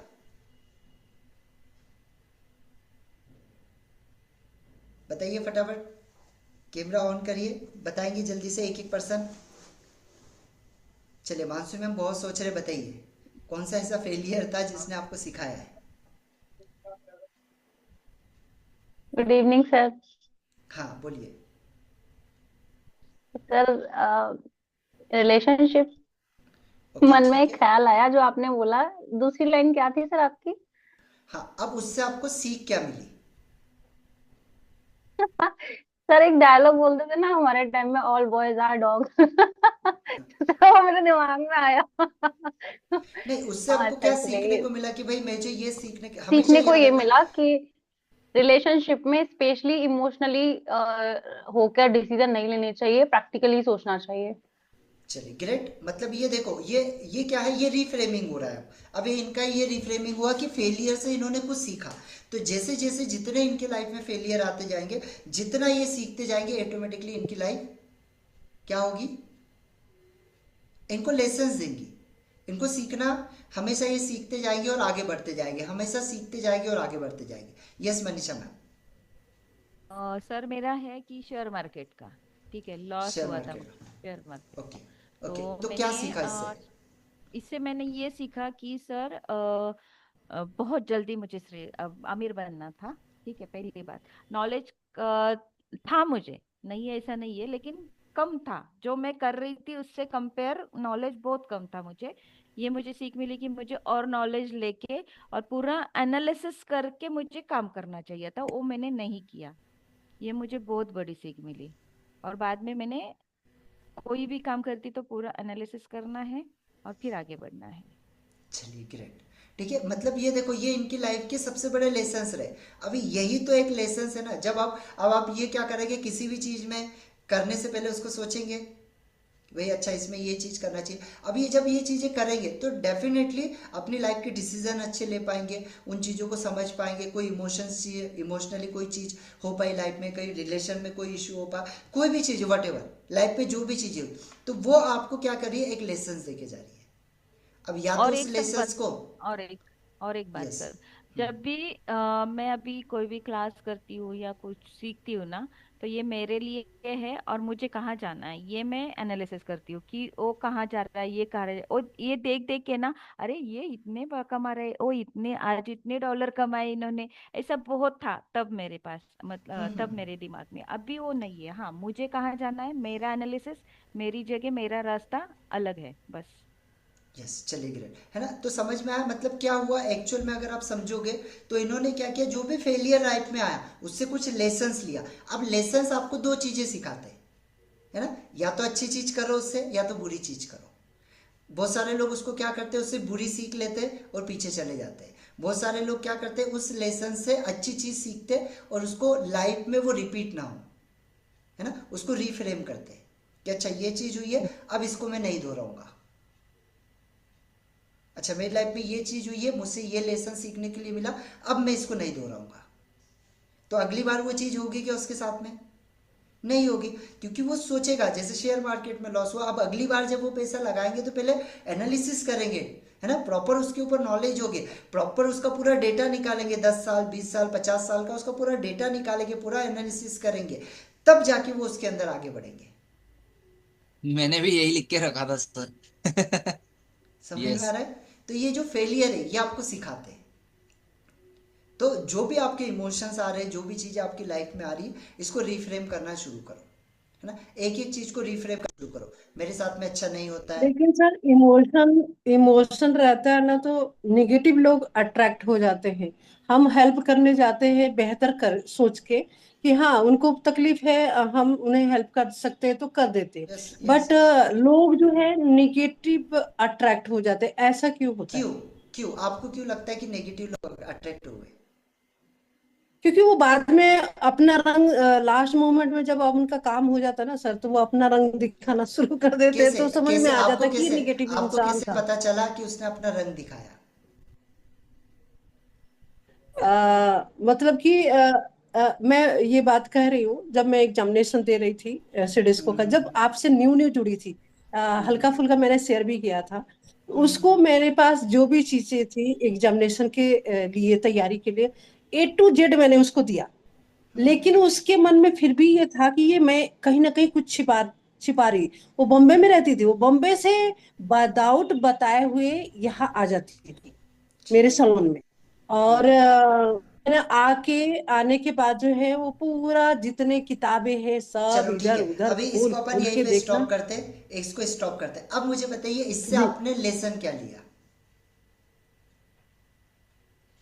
बताइए फटाफट, कैमरा ऑन करिए, बताएंगे जल्दी से एक एक पर्सन। चलिए मानसू मैम बहुत सोच रहे, बताइए कौन सा ऐसा फेलियर था जिसने आपको सिखाया है। Good evening sir. हाँ बोलिए। सर रिलेशनशिप, ओके मन में ठीक एक है। ख्याल आया जो आपने बोला। दूसरी लाइन क्या थी सर आपकी? हाँ अब उससे आपको सीख क्या मिली। सर एक डायलॉग बोलते थे ना हमारे टाइम में, ऑल बॉयज आर डॉग। तो वो मेरे दिमाग में आया। नहीं उससे हाँ आपको क्या सर, सीखने चलिए। को मिला कि भाई मुझे ये सीखने हमेशा सीखने को याद ये रखना। मिला कि रिलेशनशिप में स्पेशली इमोशनली होकर डिसीजन नहीं लेने चाहिए, प्रैक्टिकली सोचना चाहिए। चलिए ग्रेट। मतलब ये देखो, ये क्या है, ये रिफ्रेमिंग हो रहा है। अब ये इनका ये रिफ्रेमिंग हुआ कि फेलियर से इन्होंने कुछ सीखा। तो जैसे जैसे जितने इनके लाइफ में फेलियर आते जाएंगे, जितना ये सीखते जाएंगे, ऑटोमेटिकली इनकी लाइफ क्या होगी, इनको लेसन्स देंगी। इनको सीखना, हमेशा ये सीखते जाएंगे और आगे बढ़ते जाएंगे, हमेशा सीखते जाएंगे और आगे बढ़ते जाएंगे। Yes Manisha ma'am. सर मेरा है कि शेयर मार्केट का, ठीक है, लॉस शेयर हुआ था market. Share market. Okay okay, तो तो क्या मैंने सीखा इससे। इससे मैंने ये सीखा कि सर बहुत जल्दी मुझे अमीर बनना था, ठीक है, पहली बात। नॉलेज था मुझे, नहीं है ऐसा नहीं है, लेकिन कम था। जो मैं कर रही थी उससे कंपेयर नॉलेज बहुत कम था मुझे। ये मुझे सीख मिली कि मुझे और नॉलेज लेके और पूरा एनालिसिस करके मुझे काम करना चाहिए था, वो मैंने नहीं किया। ये मुझे बहुत बड़ी सीख मिली। और बाद में मैंने कोई भी काम करती तो पूरा एनालिसिस करना है और फिर आगे बढ़ना है। चलिए ग्रेट। ठीक है, मतलब ये देखो, ये इनकी लाइफ के सबसे बड़े लेसन्स रहे। अभी यही तो एक लेसन्स है ना। जब आप अब आप ये क्या करेंगे, किसी भी चीज में करने से पहले उसको सोचेंगे भाई अच्छा इसमें ये चीज करना चाहिए। अब ये जब ये चीजें करेंगे तो डेफिनेटली अपनी लाइफ के डिसीजन अच्छे ले पाएंगे, उन चीजों को समझ पाएंगे। कोई इमोशंस चाहिए, इमोशनली कोई चीज हो पाई लाइफ में, कहीं रिलेशन में कोई इशू हो पाए, कोई भी चीज वट एवर लाइफ पे जो भी चीजें हुई, तो वो आपको क्या कर रही है, एक लेसन देके जा रही है। अब या तो और उस एक सर लेसन्स बात, को। और एक बात यस। सर, जब भी मैं अभी कोई भी क्लास करती हूँ या कुछ सीखती हूँ ना, तो ये मेरे लिए है और मुझे कहाँ जाना है ये मैं एनालिसिस करती हूँ कि वो कहाँ जा रहा है, ये कहाँ रहा है। और ये देख देख के ना, अरे ये इतने कमा रहे, ओ इतने आज इतने डॉलर कमाए इन्होंने, ऐसा बहुत था तब मेरे पास, मतलब तब मेरे दिमाग में। अभी वो नहीं है। हाँ मुझे कहाँ जाना है, मेरा एनालिसिस, मेरी जगह, मेरा रास्ता अलग है बस। यस चलिए ग्रेट, है ना। तो समझ में आया मतलब क्या हुआ एक्चुअल में, अगर आप समझोगे तो इन्होंने क्या किया, जो भी फेलियर लाइफ में आया उससे कुछ लेसन्स लिया। अब लेसन्स आपको दो चीजें सिखाते हैं, है ना, या तो अच्छी चीज करो उससे, या तो बुरी चीज करो। बहुत सारे लोग उसको क्या करते हैं, उससे बुरी सीख लेते हैं और पीछे चले जाते हैं। बहुत सारे लोग क्या करते हैं, उस लेसन से अच्छी चीज सीखते हैं और उसको लाइफ में वो रिपीट ना हो, है ना, उसको रिफ्रेम करते हैं कि अच्छा ये चीज हुई है, अब इसको मैं नहीं दोहराऊंगा। अच्छा मेरी लाइफ में ये चीज हुई है, मुझसे ये लेसन सीखने के लिए मिला, अब मैं इसको नहीं दोहराऊंगा। तो अगली बार वो चीज होगी क्या उसके साथ में, नहीं होगी, क्योंकि वो सोचेगा। जैसे शेयर मार्केट में लॉस हुआ, अब अगली बार जब वो पैसा लगाएंगे तो पहले एनालिसिस करेंगे, है ना, प्रॉपर उसके ऊपर नॉलेज होगी, प्रॉपर उसका पूरा डेटा निकालेंगे, 10 साल 20 साल 50 साल का उसका पूरा डेटा निकालेंगे, पूरा एनालिसिस करेंगे, तब जाके वो उसके अंदर आगे बढ़ेंगे। मैंने भी यही लिख के रखा था सर। समझ में आ यस। रहा है। तो ये जो फेलियर है ये आपको सिखाते हैं। तो जो भी आपके इमोशंस आ रहे हैं, जो भी चीज़ें आपकी लाइफ में आ रही है, इसको रिफ्रेम करना शुरू करो, है ना, एक एक चीज को रिफ्रेम करना शुरू करो। मेरे साथ में अच्छा नहीं होता है। लेकिन सर इमोशन रहता है ना, तो निगेटिव लोग अट्रैक्ट हो जाते हैं। हम हेल्प करने जाते हैं बेहतर कर सोच के कि हाँ उनको तकलीफ है, हम उन्हें हेल्प कर सकते हैं तो कर देते हैं। Yes yes. बट लोग जो है निगेटिव अट्रैक्ट हो जाते हैं, ऐसा क्यों होता है? क्यों क्यों आपको क्यों लगता है कि नेगेटिव लोग अट्रैक्ट हो गए। क्योंकि वो बाद में अपना रंग, लास्ट मोमेंट में जब अब उनका काम हो जाता ना सर, तो वो अपना रंग दिखाना शुरू कर देते, कैसे तो समझ में कैसे आ आपको जाता कि ये कैसे निगेटिव आपको इंसान कैसे था। पता चला कि उसने अपना रंग दिखाया? मतलब कि मैं ये बात कह रही हूँ, जब मैं एग्जामिनेशन दे रही थी सिडिस्को का, जब आपसे न्यू न्यू जुड़ी थी, हल्का फुल्का मैंने शेयर भी किया था, उसको मेरे पास जो भी चीजें थी एग्जामिनेशन के लिए, तैयारी के लिए, A to Z मैंने उसको दिया। लेकिन उसके मन में फिर भी ये था कि ये मैं कहीं ना कहीं कुछ छिपा छिपा रही। वो बॉम्बे में रहती थी, वो बॉम्बे से विदाउट बताए हुए यहाँ आ जाती थी मेरे चलिए सलून में। और ये मैंने आने के बाद जो है वो पूरा जितने किताबें हैं सब चलो ठीक इधर है, उधर अभी खोल इसको अपन खोल यहीं के पे देखना। स्टॉप करते हैं, इसको स्टॉप करते हैं। अब मुझे बताइए इससे जी। आपने लेसन क्या लिया?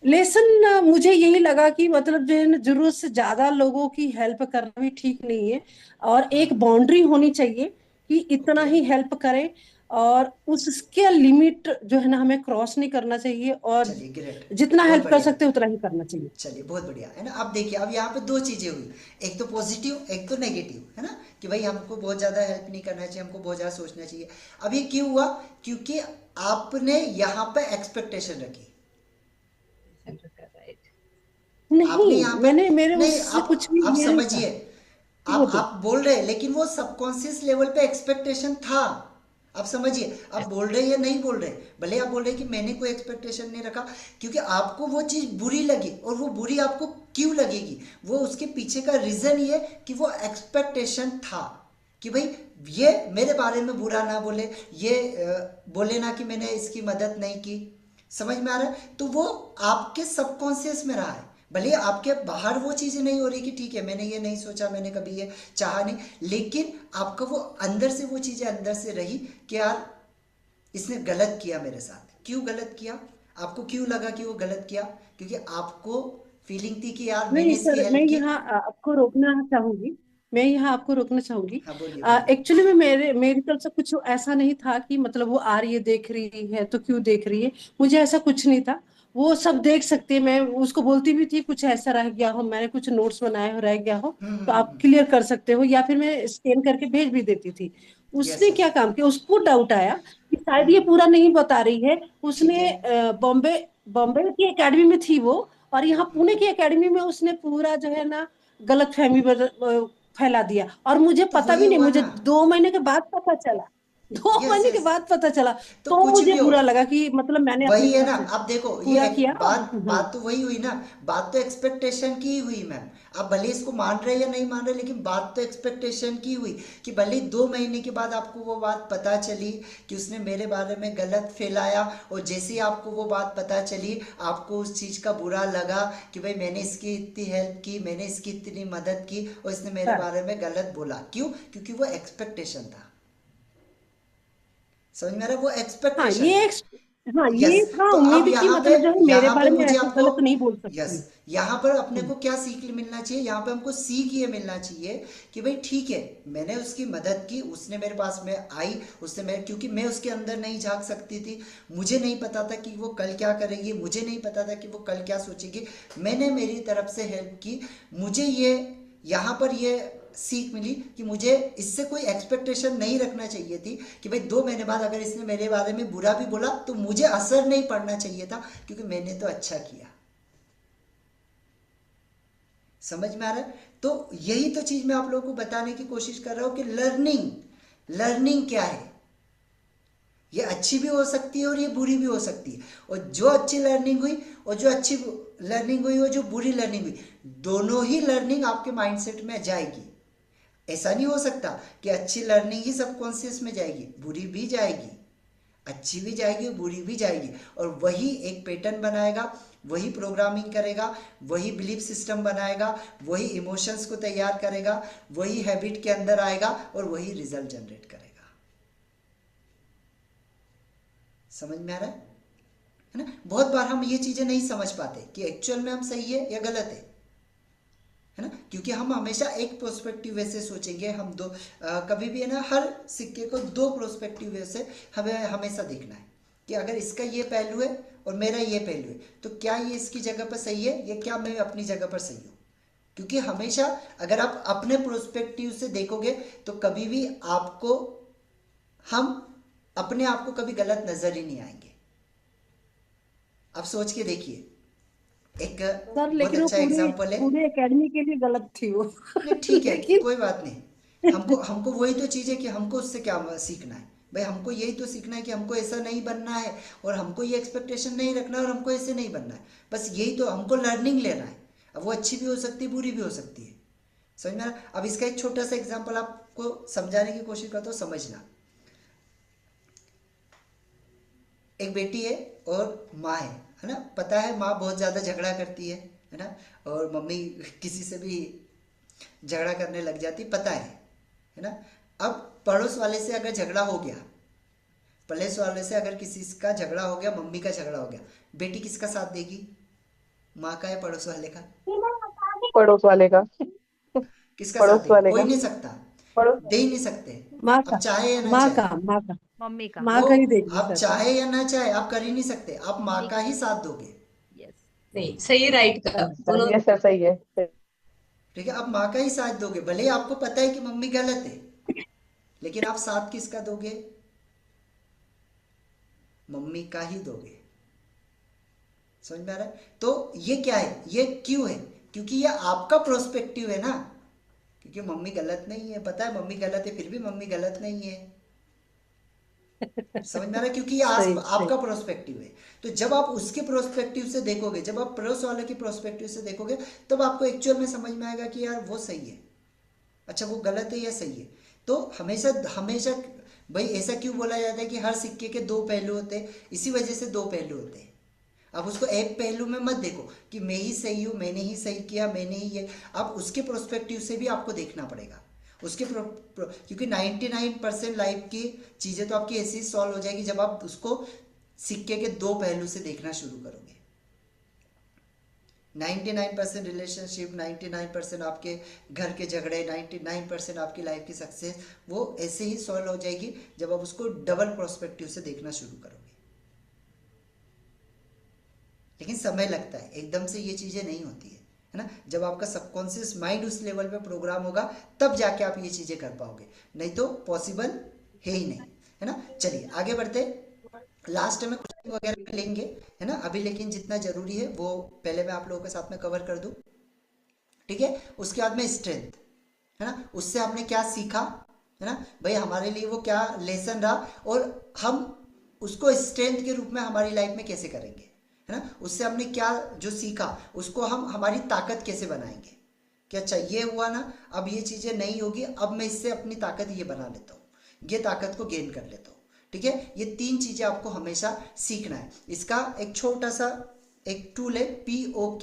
लेसन मुझे यही लगा कि मतलब जो है ना, जरूरत से ज्यादा लोगों की हेल्प करना भी ठीक नहीं है, और एक हाँ बाउंड्री होनी चाहिए कि इतना ओके, ही हेल्प करें, और उसके लिमिट जो है ना हमें क्रॉस नहीं करना चाहिए, और चलिए ग्रेट, जितना बहुत हेल्प कर बढ़िया। सकते हैं उतना ही करना चाहिए। चलिए बहुत बढ़िया है ना। अब देखिए, अब यहाँ पे दो चीजें हुई, एक तो पॉजिटिव एक तो नेगेटिव, है ना, कि भाई हमको बहुत ज्यादा हेल्प नहीं करना चाहिए, हमको बहुत ज्यादा सोचना चाहिए। अब ये क्यों हुआ? क्योंकि आपने यहाँ पे एक्सपेक्टेशन रखी। आपने नहीं, यहाँ पे मैंने मेरे नहीं, उससे कुछ भी आप ये नहीं था समझिए, कि वो दे। आप बोल रहे हैं लेकिन वो सबकॉन्शियस लेवल पे एक्सपेक्टेशन था। आप समझिए, आप बोल रहे या नहीं बोल रहे, भले आप बोल रहे कि मैंने कोई एक्सपेक्टेशन नहीं रखा, क्योंकि आपको वो चीज बुरी लगी, और वो बुरी आपको क्यों लगेगी, वो उसके पीछे का रीजन ये कि वो एक्सपेक्टेशन था कि भाई ये मेरे बारे में बुरा ना बोले, ये बोले ना कि मैंने इसकी मदद नहीं की। समझ में आ रहा है? तो वो आपके सबकॉन्शियस में रहा है, भले आपके बाहर वो चीजें नहीं हो रही कि ठीक है मैंने ये नहीं सोचा, मैंने कभी ये चाहा नहीं, लेकिन आपका वो अंदर से वो चीजें अंदर से रही कि यार इसने गलत किया मेरे साथ। क्यों गलत किया? आपको क्यों लगा कि वो गलत किया? क्योंकि आपको फीलिंग थी कि यार मैंने नहीं इसकी सर, मैं हेल्प की। यहाँ आपको रोकना चाहूंगी। मैं यहाँ आपको रोकना चाहूंगी। हाँ बोलिए बोलिए। एक्चुअली में मेरी तरफ से कुछ ऐसा नहीं था कि मतलब वो आ रही है देख रही है तो क्यों देख रही है, मुझे ऐसा कुछ नहीं था। वो सब देख सकती है, मैं उसको बोलती भी थी कुछ ऐसा रह गया हो, मैंने कुछ नोट्स बनाए हो रह गया हो तो आप क्लियर कर सकते हो, या फिर मैं स्कैन करके भेज भी देती थी। यस उसने क्या यस, काम किया, उसको डाउट आया कि शायद ये पूरा नहीं बता रही है। ठीक है। उसने बॉम्बे बॉम्बे की एकेडमी में थी वो, और यहाँ पुणे की एकेडमी में उसने पूरा जो है ना गलत फहमी फैला दिया, और मुझे तो पता वही भी नहीं, हुआ मुझे ना। 2 महीने के बाद पता चला। दो यस महीने के यस, बाद पता चला। तो तो कुछ मुझे भी हो, बुरा लगा कि मतलब मैंने अपनी वही है ना। तरफ से अब देखो ये पूरा किया। बात बात तो वही हुई ना, बात तो एक्सपेक्टेशन की ही हुई मैम। आप भले इसको मान रहे या नहीं मान रहे, लेकिन बात तो एक्सपेक्टेशन की हुई कि भले 2 महीने के बाद आपको वो बात पता चली कि उसने मेरे बारे में गलत फैलाया, और जैसे ही आपको वो बात पता चली आपको उस चीज का बुरा लगा कि भाई मैंने इसकी इतनी हेल्प की, मैंने इसकी इतनी मदद की, और इसने मेरे सर बारे में गलत बोला। क्यों? क्योंकि वो एक्सपेक्टेशन था। समझ में आ रहा है? वो हाँ एक्सपेक्टेशन ये था। एक्स हाँ यस, ये था तो अब उम्मीद की, मतलब जो है मेरे यहाँ पे बारे में मुझे ऐसा आपको, गलत नहीं बोल यस, सकती। यहाँ पर अपने हम्म। को क्या सीख मिलना चाहिए? यहाँ पे हमको सीख ये मिलना चाहिए कि भाई ठीक है मैंने उसकी मदद की, उसने मेरे पास में आई, उसने मेरे, क्योंकि मैं उसके अंदर नहीं झांक सकती थी, मुझे नहीं पता था कि वो कल क्या करेगी, मुझे नहीं पता था कि वो कल क्या सोचेगी। मैंने मेरी तरफ से हेल्प की। मुझे ये यहाँ पर ये सीख मिली कि मुझे इससे कोई एक्सपेक्टेशन नहीं रखना चाहिए थी कि भाई 2 महीने बाद अगर इसने मेरे बारे में बुरा भी बोला तो मुझे असर नहीं पड़ना चाहिए था, क्योंकि मैंने तो अच्छा किया। समझ में आ रहा है? तो यही तो चीज मैं आप लोगों को बताने की कोशिश कर रहा हूं कि लर्निंग लर्निंग क्या है। ये अच्छी भी हो सकती है और ये बुरी भी हो सकती है, और जो अच्छी लर्निंग हुई और जो अच्छी लर्निंग हुई और जो बुरी लर्निंग हुई, दोनों ही लर्निंग आपके माइंडसेट में जाएगी। ऐसा नहीं हो सकता कि अच्छी लर्निंग ही सबकॉन्शियस में जाएगी, बुरी भी जाएगी, अच्छी भी जाएगी और बुरी भी जाएगी, और वही एक पैटर्न बनाएगा, वही प्रोग्रामिंग करेगा, वही बिलीफ सिस्टम बनाएगा, वही इमोशंस को तैयार करेगा, वही हैबिट के अंदर आएगा और वही रिजल्ट जनरेट करेगा। समझ में आ रहा है ना? बहुत बार हम ये चीजें नहीं समझ पाते कि एक्चुअल में हम सही है या गलत है ना, क्योंकि हम हमेशा एक प्रोस्पेक्टिव वे से सोचेंगे। हम कभी भी है ना, हर सिक्के को 2 प्रोस्पेक्टिव वे से हमें हमेशा देखना है। कि अगर इसका ये पहलू है और मेरा ये पहलू है, तो क्या ये इसकी जगह पर सही है या क्या मैं अपनी जगह पर सही हूँ। क्योंकि हमेशा अगर आप अपने प्रोस्पेक्टिव से देखोगे तो कभी भी आपको हम अपने आप को कभी गलत नजर ही नहीं आएंगे। आप सोच के देखिए, एक सर बहुत लेकिन वो अच्छा पूरे एग्जाम्पल है। पूरे एकेडमी के लिए गलत थी वो। नहीं ठीक है, लेकिन कोई बात नहीं। हमको वही तो चीज़ है कि हमको उससे क्या सीखना है भाई। हमको यही तो सीखना है कि हमको ऐसा नहीं बनना है और हमको ये एक्सपेक्टेशन नहीं रखना है और हमको ऐसे नहीं बनना है। बस यही तो हमको लर्निंग लेना है। अब वो अच्छी भी हो सकती है, बुरी भी हो सकती है, समझ में आ रहा? अब इसका एक छोटा सा एग्जांपल आपको समझाने की कोशिश करता हूँ, समझना। एक बेटी है और माँ है ना। पता है माँ बहुत ज़्यादा झगड़ा करती है ना, और मम्मी किसी से भी झगड़ा करने लग जाती, पता है ना। अब पड़ोस वाले से अगर झगड़ा हो गया, पड़ोस वाले से अगर किसी का झगड़ा हो गया, मम्मी का झगड़ा हो गया, बेटी किसका साथ देगी? माँ का या पड़ोस वाले का? पड़ोस वाले का। किसका साथ पड़ोस देगी? वाले कोई का। नहीं सकता, पड़ोस दे ही नहीं सकते। माँ अब का चाहे या ना माँ चाहे, का माँ का मम्मी का। माँ वो का ही देगी आप सर। चाहे या ना चाहे आप कर ही नहीं सकते, आप माँ मम्मी का ही साथ दोगे। यस। सही सही राइट का दोनों। सही है सर, सही है। ठीक है, आप माँ का ही साथ दोगे, भले ही आपको पता है कि मम्मी गलत है, लेकिन आप साथ किसका दोगे? मम्मी का ही दोगे। समझ में आ रहा है? तो ये क्या है, ये क्यों है? क्योंकि ये आपका प्रोस्पेक्टिव है ना। क्योंकि मम्मी गलत नहीं है, पता है मम्मी गलत है, फिर भी मम्मी गलत नहीं है। समझ में आ रहा है? क्योंकि ये सही आपका प्रोस्पेक्टिव है। तो जब आप उसके प्रोस्पेक्टिव से देखोगे, जब आप पड़ोस वाले के प्रोस्पेक्टिव से देखोगे, तब आपको एक्चुअल में समझ में आएगा कि यार वो सही है, अच्छा वो गलत है या सही है। तो हमेशा हमेशा भाई ऐसा क्यों बोला जाता है कि हर सिक्के के दो पहलू होते हैं? इसी वजह से दो पहलू होते हैं। आप उसको एक पहलू में मत देखो कि मैं ही सही हूँ, मैंने ही सही किया, मैंने ही ये। आप उसके प्रोस्पेक्टिव से भी आपको देखना पड़ेगा। उसके क्योंकि 99% लाइफ की चीज़ें तो आपकी ऐसी सॉल्व हो जाएगी जब आप उसको सिक्के के दो पहलू से देखना शुरू करोगे। 99% रिलेशनशिप, 99% आपके घर के झगड़े, 99% आपकी लाइफ की सक्सेस, वो ऐसे ही सॉल्व हो जाएगी जब आप उसको डबल प्रोस्पेक्टिव से देखना शुरू करोगे। लेकिन समय लगता है, एकदम से ये चीज़ें नहीं होती है ना। जब आपका सबकॉन्शियस माइंड उस लेवल पे प्रोग्राम होगा तब जाके आप ये चीज़ें कर पाओगे, नहीं तो पॉसिबल है ही नहीं, है ना। चलिए आगे बढ़ते, लास्ट में क्वेश्चन वगैरह लेंगे, है ना अभी, लेकिन जितना जरूरी है वो पहले मैं आप लोगों के साथ में कवर कर दूं, ठीक है। उसके बाद में स्ट्रेंथ, है ना, उससे आपने क्या सीखा, है ना भाई, हमारे लिए वो क्या लेसन रहा और हम उसको स्ट्रेंथ के रूप में हमारी लाइफ में कैसे करेंगे, है ना। उससे हमने क्या जो सीखा उसको हम हमारी ताकत कैसे बनाएंगे कि अच्छा ये हुआ ना, अब ये चीज़ें नहीं होगी, अब मैं इससे अपनी ताकत ये बना लेता हूँ, ये ताकत को गेन कर लेता हूँ, ठीक है। ये तीन चीज़ें आपको हमेशा सीखना है। इसका एक छोटा सा एक टूल है POR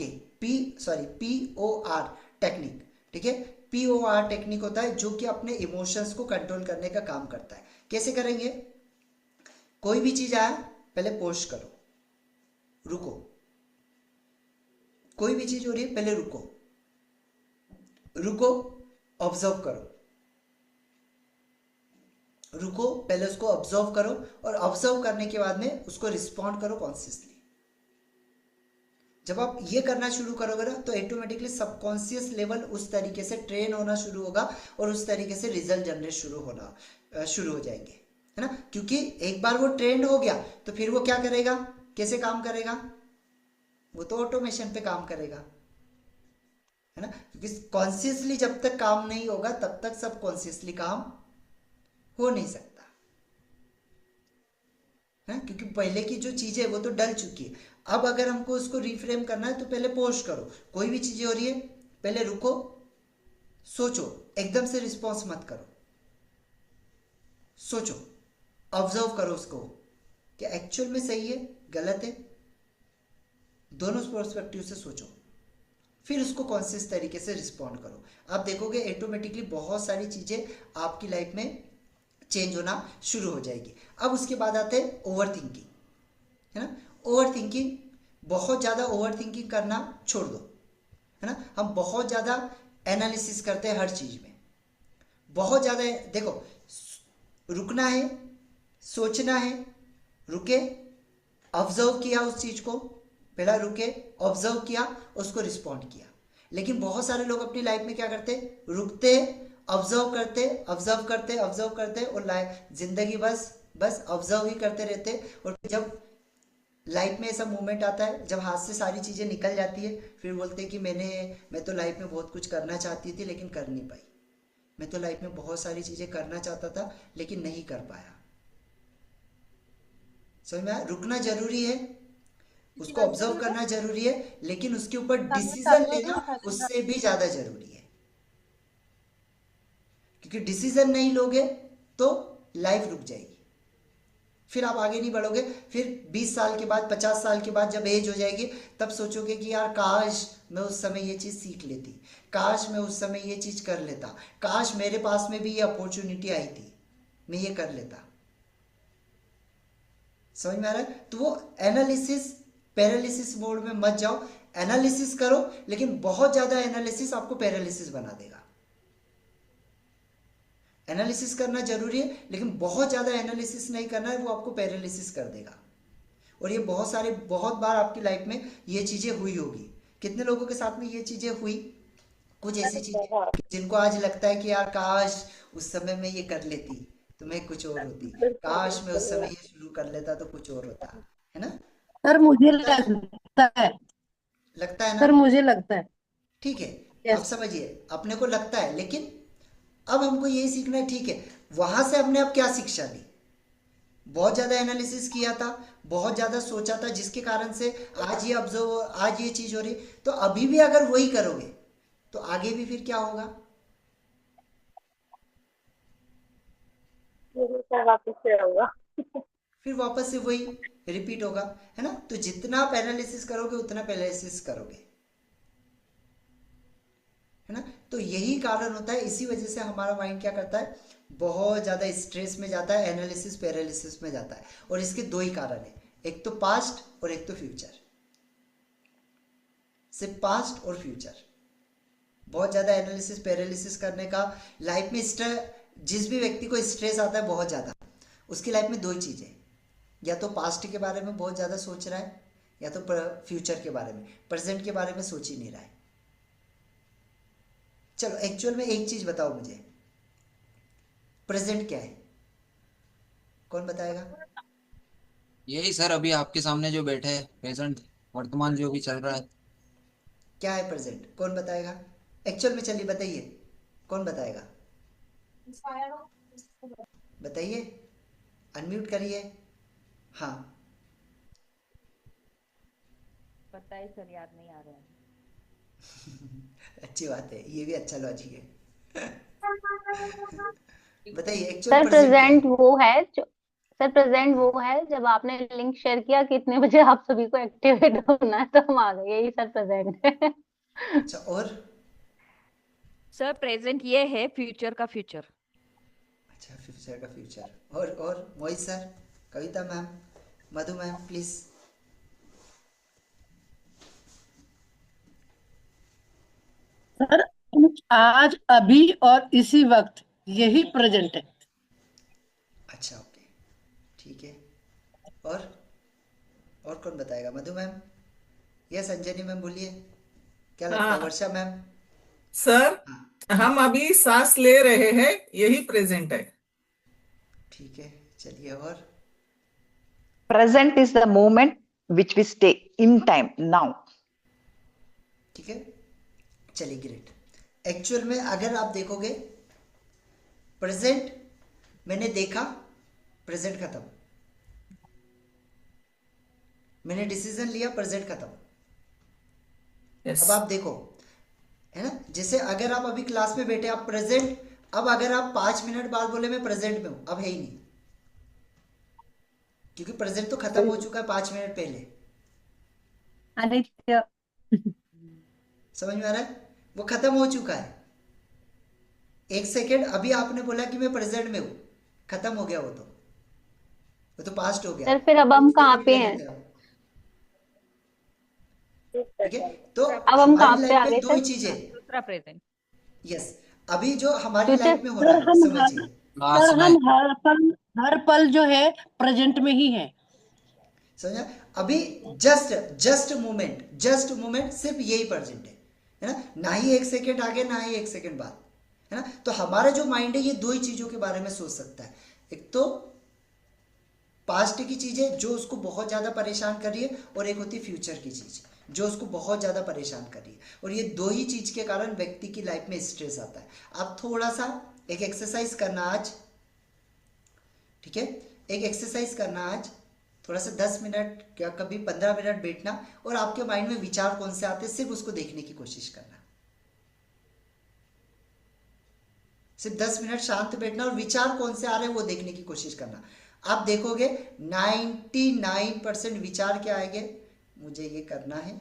टेक्निक, ठीक है। POR टेक्निक होता है जो कि अपने इमोशंस को कंट्रोल करने का काम करता है। कैसे करेंगे? कोई भी चीज़ आया पहले पोस्ट करो, रुको, कोई भी चीज हो रही है पहले रुको, ऑब्जर्व करो, रुको, पहले उसको ऑब्जर्व करो और ऑब्जर्व करने के बाद में उसको रिस्पॉन्ड करो कॉन्शियसली। जब आप ये करना शुरू करोगे ना तो ऑटोमेटिकली सबकॉन्शियस लेवल उस तरीके से ट्रेन होना शुरू होगा और उस तरीके से रिजल्ट जनरेट शुरू हो जाएंगे, है ना। क्योंकि एक बार वो ट्रेंड हो गया तो फिर वो क्या करेगा, कैसे काम करेगा? वो तो ऑटोमेशन पे काम करेगा, है ना। क्योंकि कॉन्शियसली जब तक काम नहीं होगा तब तक सब कॉन्शियसली काम हो नहीं सकता, है ना। क्योंकि पहले की जो चीजें वो तो डल चुकी है। अब अगर हमको उसको रिफ्रेम करना है तो पहले पोस्ट करो, कोई भी चीजें हो रही है पहले रुको, सोचो, एकदम से रिस्पॉन्स मत करो, सोचो, ऑब्जर्व करो उसको कि एक्चुअल में सही है गलत है, दोनों पर्सपेक्टिव से सोचो, फिर उसको कॉन्शियस तरीके से रिस्पॉन्ड करो। आप देखोगे ऑटोमेटिकली बहुत सारी चीजें आपकी लाइफ में चेंज होना शुरू हो जाएगी। अब उसके बाद आते हैं ओवर थिंकिंग, है ना। ओवर थिंकिंग, बहुत ज़्यादा ओवर थिंकिंग करना छोड़ दो, है ना। हम बहुत ज़्यादा एनालिसिस करते हैं हर चीज़ में, बहुत ज़्यादा। देखो, रुकना है, सोचना है, रुके, ऑब्जर्व किया उस चीज को, पहला रुके, ऑब्जर्व किया, उसको रिस्पॉन्ड किया। लेकिन बहुत सारे लोग अपनी लाइफ में क्या करते, रुकते, ऑब्जर्व करते, ऑब्जर्व करते, ऑब्जर्व करते, और जिंदगी बस ऑब्जर्व ही करते रहते। और जब लाइफ में ऐसा मोमेंट आता है जब हाथ से सारी चीजें निकल जाती है, फिर बोलते हैं कि मैं तो लाइफ में बहुत कुछ करना चाहती थी लेकिन कर नहीं पाई, मैं तो लाइफ में बहुत सारी चीजें करना चाहता था लेकिन नहीं कर पाया। समझ में आया? रुकना जरूरी है, उसको ऑब्जर्व करना जरूरी है, लेकिन उसके ऊपर डिसीजन लेना उससे भी ज्यादा जरूरी है। क्योंकि डिसीजन नहीं लोगे तो लाइफ रुक जाएगी, फिर आप आगे नहीं बढ़ोगे। फिर 20 साल के बाद, 50 साल के बाद जब एज हो जाएगी, तब सोचोगे कि यार काश मैं उस समय ये चीज सीख लेती, काश मैं उस समय ये चीज कर लेता, काश मेरे पास में भी ये अपॉर्चुनिटी आई थी, मैं ये कर लेता। समझ में आ रहा है? तो वो एनालिसिस पैरालिसिस मोड में मत जाओ, एनालिसिस करो, लेकिन बहुत ज्यादा एनालिसिस आपको पैरालिसिस बना देगा। एनालिसिस करना जरूरी है, लेकिन बहुत ज्यादा एनालिसिस नहीं करना है, वो आपको पैरालिसिस कर देगा। और ये बहुत बार आपकी लाइफ में ये चीजें हुई होगी। कितने लोगों के साथ में ये चीजें हुई? कुछ ऐसी चीजें जिनको आज लगता है कि यार काश उस समय मैं ये कर लेती तो मैं कुछ और होती, काश मैं उस समय ये शुरू कर लेता तो कुछ और होता, है ना? सर मुझे लगता है ना? सर मुझे लगता है। ठीक है, Yes. आप समझिए, अपने को लगता है, लेकिन अब हमको यही सीखना है। ठीक है, वहां से हमने अब क्या शिक्षा ली? बहुत ज्यादा एनालिसिस किया था, बहुत ज्यादा सोचा था, जिसके कारण से आज ये ऑब्जर्व, आज ये चीज हो रही। तो अभी भी अगर वही करोगे तो आगे भी फिर क्या होगा? वापस से होगा। फिर वापस से वही रिपीट होगा, है ना? तो जितना आप एनालिसिस करोगे उतना पैरालिसिस करोगे, है ना? तो यही कारण होता है, इसी वजह से हमारा माइंड क्या करता है, बहुत ज्यादा स्ट्रेस में जाता है, एनालिसिस पैरालिसिस में जाता है। और इसके दो ही कारण है, एक तो पास्ट और एक तो फ्यूचर। सिर्फ पास्ट और फ्यूचर। बहुत ज्यादा एनालिसिस पैरालिसिस करने का लाइफ में जिस भी व्यक्ति को स्ट्रेस आता है बहुत ज्यादा, उसकी लाइफ में दो ही चीजें, या तो पास्ट के बारे में बहुत ज्यादा सोच रहा है, या तो फ्यूचर के बारे में, प्रेजेंट के बारे में सोच ही नहीं रहा है। चलो एक्चुअल में एक चीज बताओ मुझे, प्रेजेंट क्या है? कौन बताएगा? यही सर अभी आपके सामने जो बैठे हैं, प्रेजेंट, वर्तमान जो भी चल रहा है। क्या है प्रेजेंट? कौन बताएगा एक्चुअल में? चलिए बताइए, कौन बताएगा? बताइए, अनम्यूट करिए। हाँ पता है सर, याद नहीं आ रहा है। अच्छी बात है, ये भी अच्छा लॉजिक है। बताइए एक्चुअल सर प्रेजेंट वो है जब आपने लिंक शेयर किया कि इतने बजे आप सभी को एक्टिवेट होना है, तो हम आ गए, यही सर प्रेजेंट है। अच्छा, और सर प्रेजेंट ये है फ्यूचर का फ्यूचर। अच्छा, फ्यूचर का फ्यूचर। और Mohit sir, Kavita ma'am, Madhu ma'am, please. Sir आज, अभी और इसी वक्त यही प्रेजेंट है। अच्छा, ओके, ठीक है। और कौन बताएगा? मधु मैम या संजनी मैम, बोलिए, क्या लगता है? वर्षा मैम? सर हम अभी सांस ले रहे हैं, यही प्रेजेंट है। ठीक है, चलिए। और Present is the moment which we stay in time now. ठीक है, चलिए, ग्रेट। एक्चुअल में अगर आप देखोगे, प्रेजेंट मैंने देखा, प्रेजेंट खत्म। मैंने डिसीजन लिया, प्रेजेंट खत्म। Yes. अब आप देखो, है ना, जैसे अगर आप अभी क्लास में बैठे, आप प्रेजेंट, अब अगर आप 5 मिनट बाद बोले मैं प्रेजेंट में हूं, अब है ही नहीं, क्योंकि प्रेजेंट तो खत्म हो चुका है 5 मिनट पहले। आदित्य, समझ में आ रहा है? वो खत्म हो चुका है। 1 सेकेंड अभी आपने बोला कि मैं प्रेजेंट में हूं, खत्म हो गया, वो तो पास्ट हो गया। सर फिर अब हम कहाँ पे हैं? ठीक है, तो अब हम कहाँ हमारी पे लाइफ आ में गए दो ही सर? चीजें, दूसरा प्रेजेंट। यस, अभी जो हमारी फ्यूचर। लाइफ में हो रहा है, समझिए, सर हम हर पल जो है प्रेजेंट में ही है। समझा? अभी जस्ट मोमेंट सिर्फ यही प्रेजेंट है ना? ना ही 1 सेकेंड आगे, ना ही 1 सेकेंड बाद, है ना? तो हमारा जो माइंड है ये दो ही चीजों के बारे में सोच सकता है। एक तो पास्ट की चीजें जो उसको बहुत ज्यादा परेशान कर रही है, और एक होती है फ्यूचर की चीज जो उसको बहुत ज्यादा परेशान कर रही है। और ये दो ही चीज के कारण व्यक्ति की लाइफ में स्ट्रेस आता है। आप थोड़ा सा एक एक्सरसाइज करना आज, ठीक है? एक एक्सरसाइज करना आज, थोड़ा सा 10 मिनट या कभी 15 मिनट बैठना, और आपके माइंड में विचार कौन से आते हैं सिर्फ उसको देखने की कोशिश करना। सिर्फ 10 मिनट शांत बैठना और विचार कौन से आ रहे हैं वो देखने की कोशिश करना। आप देखोगे 99% विचार क्या आएंगे? मुझे ये करना है,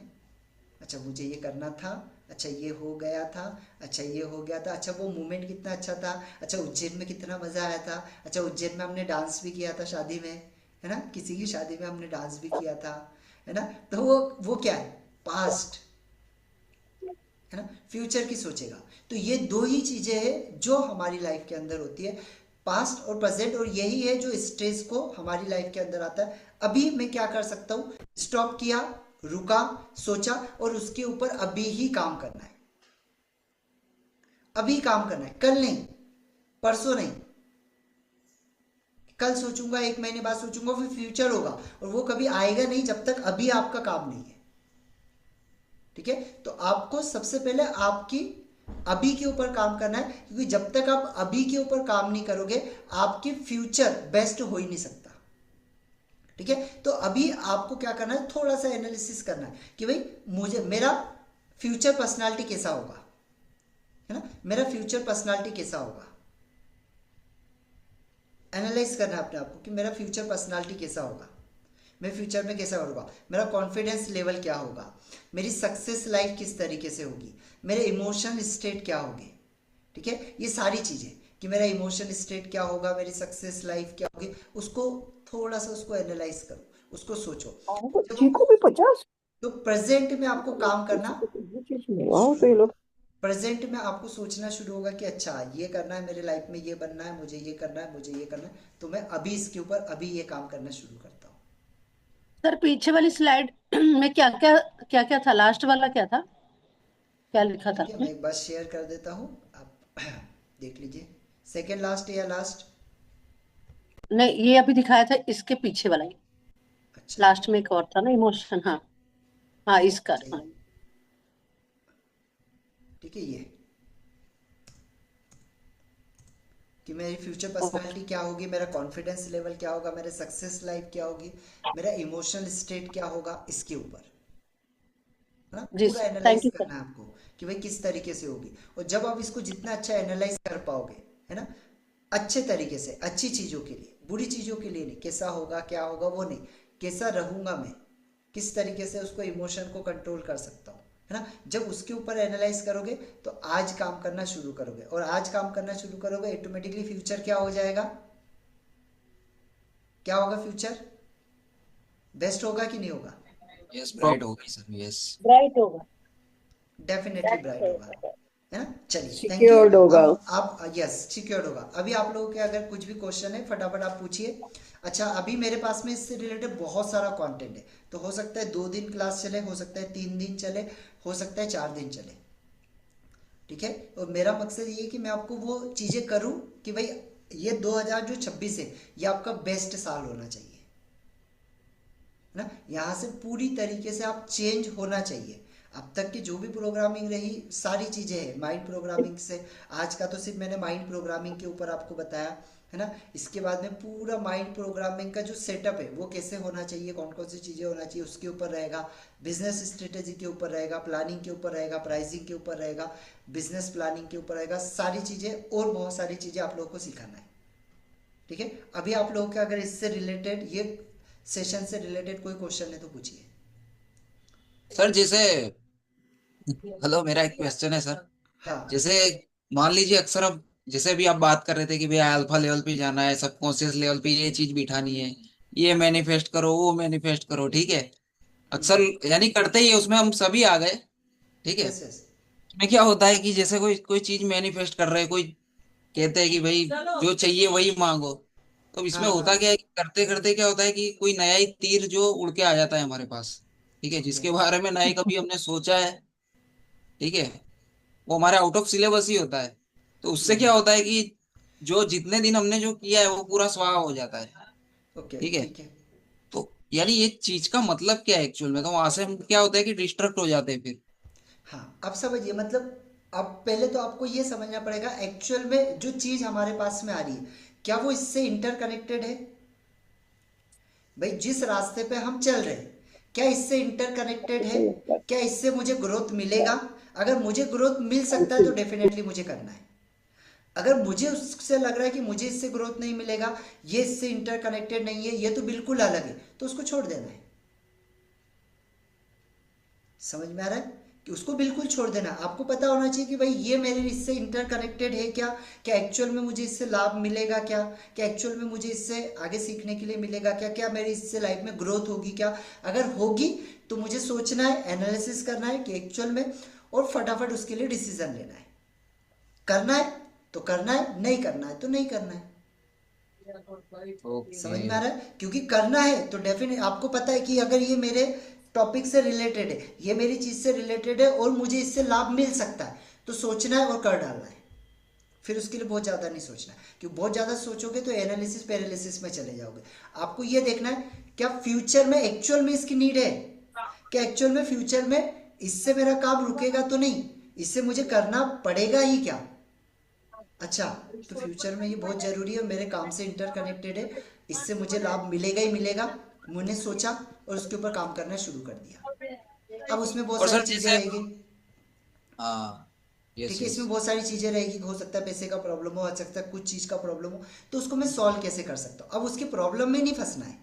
अच्छा मुझे ये करना था, अच्छा ये हो गया था, अच्छा ये हो गया था, अच्छा वो मोमेंट कितना अच्छा था, अच्छा उज्जैन में कितना मजा आया था, अच्छा उज्जैन में हमने डांस भी किया था शादी में, है ना? किसी की शादी में हमने डांस भी किया था, है ना? तो वो क्या है? पास्ट, है ना? फ्यूचर की सोचेगा। तो ये दो ही चीजें हैं जो हमारी लाइफ के अंदर होती है, पास्ट और प्रेजेंट, और यही है जो स्ट्रेस को हमारी लाइफ के अंदर आता है। अभी मैं क्या कर सकता हूँ? स्टॉप किया, रुका, सोचा, और उसके ऊपर अभी ही काम करना है। अभी काम करना है, कल नहीं, परसों नहीं। कल सोचूंगा, 1 महीने बाद सोचूंगा, फिर फ्यूचर होगा, और वो कभी आएगा नहीं जब तक अभी आपका काम नहीं है। ठीक है? तो आपको सबसे पहले आपकी अभी के ऊपर काम करना है, क्योंकि जब तक आप अभी के ऊपर काम नहीं करोगे आपकी फ्यूचर बेस्ट हो ही नहीं सकता। ठीक है? तो अभी आपको क्या करना है? थोड़ा सा एनालिसिस करना है कि भाई मेरा फ्यूचर पर्सनालिटी कैसा होगा, है ना? मेरा फ्यूचर पर्सनालिटी कैसा होगा, एनालाइज करना है अपने आप को कि मेरा फ्यूचर पर्सनालिटी कैसा होगा, मैं फ्यूचर में कैसा करूँगा, मेरा कॉन्फिडेंस लेवल क्या होगा, मेरी सक्सेस लाइफ किस तरीके से होगी, मेरे इमोशनल स्टेट क्या होगी। ठीक है? ये सारी चीज़ें कि मेरा इमोशनल स्टेट क्या होगा, मेरी सक्सेस लाइफ क्या होगी, उसको थोड़ा सा उसको एनालाइज करो, उसको सोचो। चीकू भी 50। तो प्रेजेंट में आपको काम करना, प्रेजेंट में आपको सोचना शुरू होगा कि अच्छा ये करना है, मेरे लाइफ में ये बनना है, मुझे ये करना है, मुझे ये करना है, तो मैं अभी इसके ऊपर अभी ये काम करना शुरू करता हूँ। सर पीछे वाली स्लाइड में क्या क्या था? लास्ट वाला क्या था? क्या लिखा था? ठीक है, मैं एक बार शेयर कर देता हूँ, आप देख लीजिए। सेकेंड लास्ट या लास्ट? नहीं, ये अभी दिखाया था, इसके पीछे वाला ही। अच्छा, लास्ट में एक और था ना, इमोशन। हाँ हाँ, इसका। हाँ ठीक है, ये कि मेरी फ्यूचर पर्सनालिटी क्या होगी, मेरा कॉन्फिडेंस लेवल क्या होगा, मेरे सक्सेस लाइफ क्या होगी, मेरा इमोशनल स्टेट क्या होगा, इसके ऊपर, है ना? पूरा एनालाइज करना है आपको कि भाई किस तरीके से होगी। और जब आप इसको जितना अच्छा एनालाइज कर पाओगे, है ना, अच्छे तरीके से, अच्छी चीजों के लिए, बुरी चीजों के लिए नहीं, कैसा होगा क्या होगा वो नहीं, कैसा रहूंगा मैं, किस तरीके से उसको इमोशन को कंट्रोल कर सकता हूँ, है ना? जब उसके ऊपर एनालाइज करोगे तो आज काम करना शुरू करोगे, और आज काम करना शुरू करोगे ऑटोमेटिकली फ्यूचर क्या हो जाएगा? क्या होगा? फ्यूचर बेस्ट होगा कि नहीं होगा? यस, ब्राइट होगा सर। यस, ब्राइट होगा, डेफिनेटली ब्राइट होगा, है ना? चलिए, थैंक यू। सिक्योर्ड होगा। आप यस, सिक्योर्ड होगा। अभी आप लोगों के अगर कुछ भी क्वेश्चन है फटाफट आप पूछिए। अच्छा, अभी मेरे पास में इससे रिलेटेड बहुत सारा कंटेंट है, तो हो सकता है 2 दिन क्लास चले, हो सकता है 3 दिन चले, हो सकता है 4 दिन चले। ठीक है? और मेरा मकसद ये है कि मैं आपको वो चीजें करूं कि भाई ये 2026 है, ये आपका बेस्ट साल होना चाहिए, है ना? यहाँ से पूरी तरीके से आप चेंज होना चाहिए। अब तक की जो भी प्रोग्रामिंग रही सारी चीजें हैं माइंड प्रोग्रामिंग से, आज का तो सिर्फ मैंने माइंड प्रोग्रामिंग के ऊपर आपको बताया, है ना? इसके बाद में पूरा माइंड प्रोग्रामिंग का जो सेटअप है वो कैसे होना चाहिए, कौन कौन सी चीजें होना चाहिए, उसके ऊपर रहेगा। बिजनेस स्ट्रेटेजी के ऊपर रहेगा, प्लानिंग के ऊपर रहेगा, प्राइसिंग के ऊपर रहेगा, बिजनेस प्लानिंग के ऊपर रहेगा, सारी चीजें और बहुत सारी चीजें आप लोगों को सिखाना है। ठीक है? अभी आप लोगों के अगर इससे रिलेटेड, ये सेशन से रिलेटेड कोई क्वेश्चन है तो पूछिए सर। जैसे हेलो, मेरा एक क्वेश्चन है सर। हाँ, जैसे मान लीजिए अक्सर अब, जैसे अभी आप बात कर रहे थे कि भाई अल्फा लेवल पे जाना है, सबकॉन्शियस लेवल पे ये चीज बिठानी है, ये मैनिफेस्ट करो, वो मैनिफेस्ट करो, ठीक है? अक्सर यानी करते ही है, उसमें हम सभी आ गए, ठीक है? यस यस, में क्या होता है कि जैसे कोई कोई चीज मैनिफेस्ट कर रहे हैं, कोई कहते हैं कि भाई जो चाहिए वही मांगो, तो इसमें हाँ होता हाँ क्या है कि करते करते क्या होता है कि कोई नया ही तीर जो उड़ के आ जाता है हमारे पास, ठीक है, ओके जिसके बारे में नहीं कभी हमने सोचा है, ठीक है, वो हमारे आउट ऑफ सिलेबस ही होता है। तो उससे क्या होता है कि जो जितने दिन हमने जो किया है वो पूरा स्वाहा हो जाता है, ओके ठीक है। ठीक है। तो यानी ये चीज का मतलब क्या है एक्चुअल में, तो वहां से हम क्या होता है कि डिस्ट्रैक्ट हो जाते हैं फिर। हाँ अब समझिए, मतलब अब पहले तो आपको ये समझना पड़ेगा एक्चुअल में जो चीज़ हमारे पास में आ रही है क्या वो इससे इंटरकनेक्टेड है। भाई जिस रास्ते पे हम चल रहे हैं क्या इससे इंटरकनेक्टेड है, क्या इससे मुझे ग्रोथ मिलेगा। अगर मुझे ग्रोथ मिल सकता है तो डेफिनेटली मुझे करना है। अगर मुझे उससे लग रहा है कि मुझे इससे ग्रोथ नहीं मिलेगा, ये इससे इंटरकनेक्टेड नहीं है, ये तो बिल्कुल अलग है, तो उसको छोड़ देना है। समझ में आ रहा है कि उसको बिल्कुल छोड़ देना। आपको पता होना चाहिए कि भाई ये मेरे इससे इंटरकनेक्टेड है क्या, क्या एक्चुअल में मुझे इससे लाभ मिलेगा क्या, क्या एक्चुअल में मुझे इससे आगे सीखने के लिए मिलेगा क्या, क्या मेरी इससे लाइफ में ग्रोथ होगी क्या। अगर होगी तो मुझे सोचना है, एनालिसिस करना है कि एक्चुअल में, और फटाफट उसके लिए डिसीजन लेना है। करना है तो करना है, नहीं करना है तो नहीं करना है। समझ में आ ओके। रहा है, क्योंकि करना है तो डेफिनेट आपको पता है कि अगर ये मेरे टॉपिक से रिलेटेड है, ये मेरी चीज से रिलेटेड है और मुझे इससे लाभ मिल सकता है, तो सोचना है और कर डालना है। फिर उसके लिए बहुत ज़्यादा नहीं सोचना है, क्योंकि बहुत ज़्यादा सोचोगे तो एनालिसिस पैरालिसिस में चले जाओगे। आपको ये देखना है क्या फ्यूचर में एक्चुअल में इसकी नीड है, क्या एक्चुअल में फ्यूचर में इससे मेरा काम रुकेगा तो नहीं, इससे मुझे करना पड़ेगा ही क्या। अच्छा, तो फ्यूचर में ये बहुत ज़रूरी है, मेरे काम से इंटरकनेक्टेड है, इससे मुझे लाभ मिलेगा ही मिलेगा। मैंने सोचा और उसके ऊपर काम करना शुरू कर दिया। अब उसमें बहुत और सारी सर चीज़ें जैसे, रहेगी। हाँ, ठीक यस है, इसमें यस। बहुत सारी चीज़ें रहेगी, हो सकता है पैसे का प्रॉब्लम हो सकता है कुछ चीज़ का प्रॉब्लम हो, तो उसको मैं सॉल्व कैसे कर सकता हूँ। अब उसकी प्रॉब्लम में नहीं फंसना है।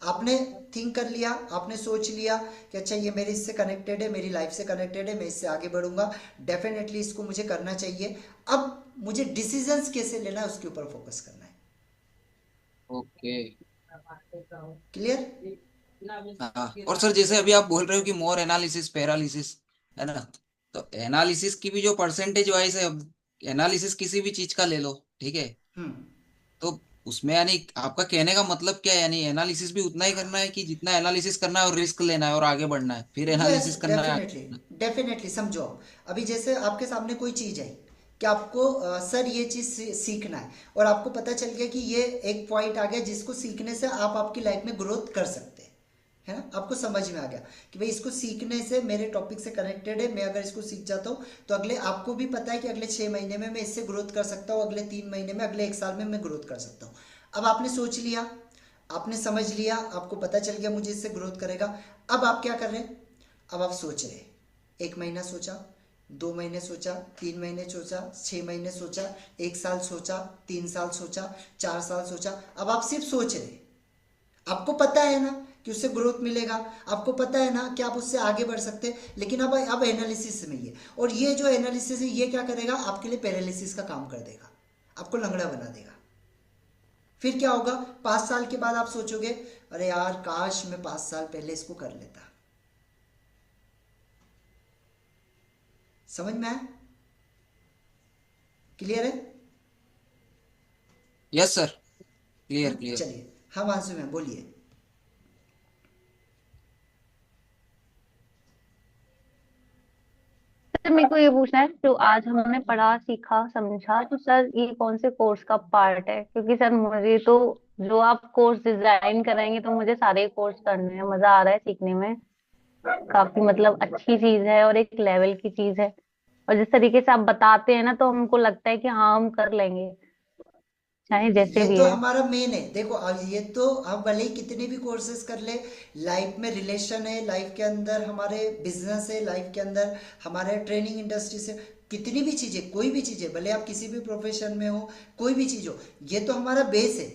आपने थिंक कर लिया, आपने सोच लिया कि अच्छा ये मेरे इससे कनेक्टेड है, मेरी लाइफ से कनेक्टेड है, मैं इससे आगे बढ़ूंगा, डेफिनेटली इसको मुझे करना चाहिए। अब मुझे डिसीजंस कैसे लेना है उसके ऊपर फोकस करना है। ओके। क्लियर। हाँ, और सर जैसे अभी आप बोल रहे हो कि मोर एनालिसिस पैरालिसिस, है ना, तो एनालिसिस की भी जो परसेंटेज वाइज है, एनालिसिस किसी भी चीज का ले लो, ठीक है, हम्म। तो उसमें यानी आपका कहने का मतलब क्या है, यानी एनालिसिस भी उतना ही करना है कि जितना एनालिसिस करना है और रिस्क लेना है और आगे बढ़ना है, फिर यस एनालिसिस करना है आगे डेफिनेटली। बढ़ना डेफिनेटली समझो आप, अभी जैसे आपके सामने कोई चीज़ आई कि आपको सर ये चीज़ सीखना है, और आपको पता चल गया कि ये एक पॉइंट आ गया जिसको सीखने से आप आपकी लाइफ में ग्रोथ कर सकते हैं, है ना। आपको समझ में आ गया कि भाई इसको सीखने से मेरे टॉपिक से कनेक्टेड है, मैं अगर इसको सीख जाता हूँ तो अगले, आपको भी पता है कि अगले 6 महीने में मैं इससे ग्रोथ कर सकता हूँ, अगले 3 महीने में, अगले 1 साल में मैं ग्रोथ कर सकता हूँ। अब आपने सोच लिया, आपने समझ लिया, आपको पता चल गया मुझे इससे ग्रोथ करेगा। अब आप क्या कर रहे हैं, अब आप सोच रहे हैं। 1 महीना सोचा, 2 महीने सोचा, 3 महीने सोचा, 6 महीने सोचा, 1 साल सोचा, 3 साल सोचा, 4 साल सोचा। अब आप सिर्फ सोच रहे हैं। आपको पता है ना कि उससे ग्रोथ मिलेगा, आपको पता है ना कि आप उससे आगे बढ़ सकते हैं, लेकिन अब एनालिसिस में ये, और ये जो एनालिसिस है ये क्या करेगा, आपके लिए पैरालिसिस का काम कर देगा, आपको लंगड़ा बना देगा। फिर क्या होगा, 5 साल के बाद आप सोचोगे अरे यार काश मैं 5 साल पहले इसको कर लेता। समझ में आया। क्लियर है। Yes sir, clear clear. चलिए हम आंसू में बोलिए। सर मेरे को ये पूछना है, जो आज हमने पढ़ा सीखा समझा, तो सर ये कौन से कोर्स का पार्ट है, क्योंकि सर मुझे तो जो आप कोर्स डिजाइन कराएंगे तो मुझे सारे कोर्स करने हैं, मजा आ रहा है सीखने में, काफी मतलब अच्छी चीज है और एक लेवल की चीज है, और जिस तरीके से आप बताते हैं ना तो हमको लगता है कि हाँ हम कर लेंगे, चाहे जैसे ये भी तो है। हमारा मेन है। देखो अब ये तो हम भले ही कितने भी कोर्सेज कर ले, लाइफ में रिलेशन है, लाइफ के अंदर हमारे बिजनेस है, लाइफ के अंदर हमारे ट्रेनिंग इंडस्ट्री से कितनी भी चीजें, कोई भी चीजें, भले आप किसी भी प्रोफेशन में हो, कोई भी चीज हो, ये तो हमारा बेस है।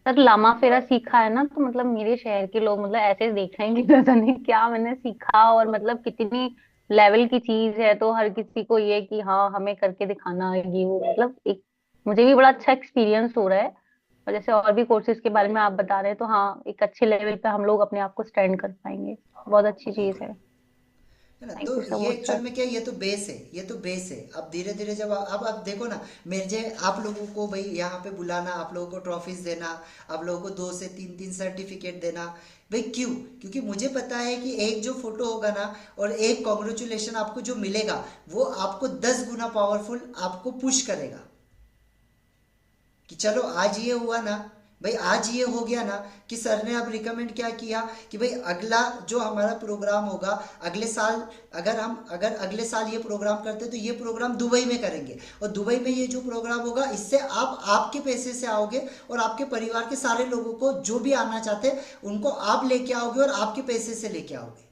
सर लामा फेरा सीखा है ना, तो मतलब मेरे शहर के लोग मतलब ऐसे देख रहे हैं कि पता नहीं क्या मैंने सीखा, और मतलब कितनी लेवल की चीज है, तो हर किसी को ये कि हाँ हमें करके दिखाना है ये वो, मतलब एक मुझे भी बड़ा अच्छा एक्सपीरियंस हो रहा है। और जैसे और भी कोर्सेज के बारे में आप बता रहे हैं, तो हाँ एक अच्छे लेवल पे हम लोग अपने आप को स्टैंड कर पाएंगे, बहुत अच्छी चीज बिल्कुल। है। है ना। थैंक तो यू सो ये मच एक्चुअल सर। में क्या है, ये तो बेस है, ये तो बेस है। अब धीरे धीरे जब अब आप देखो ना, मुझे आप लोगों को भाई यहाँ पे बुलाना, आप लोगों को ट्रॉफीज देना, आप लोगों को 2 से 3 सर्टिफिकेट देना, भाई क्यों? क्योंकि मुझे पता है कि एक जो फोटो होगा ना और एक कॉन्ग्रेचुलेशन आपको जो मिलेगा, वो आपको 10 गुना पावरफुल आपको पुश करेगा कि चलो आज ये हुआ ना भाई, आज ये हो गया ना कि सर ने अब रिकमेंड क्या किया कि भाई अगला जो हमारा प्रोग्राम होगा अगले साल, अगर अगले साल ये प्रोग्राम करते तो ये प्रोग्राम दुबई में करेंगे, और दुबई में ये जो प्रोग्राम होगा इससे आप आपके पैसे से आओगे और आपके परिवार के सारे लोगों को जो भी आना चाहते हैं उनको आप लेके आओगे और आपके पैसे से लेके आओगे।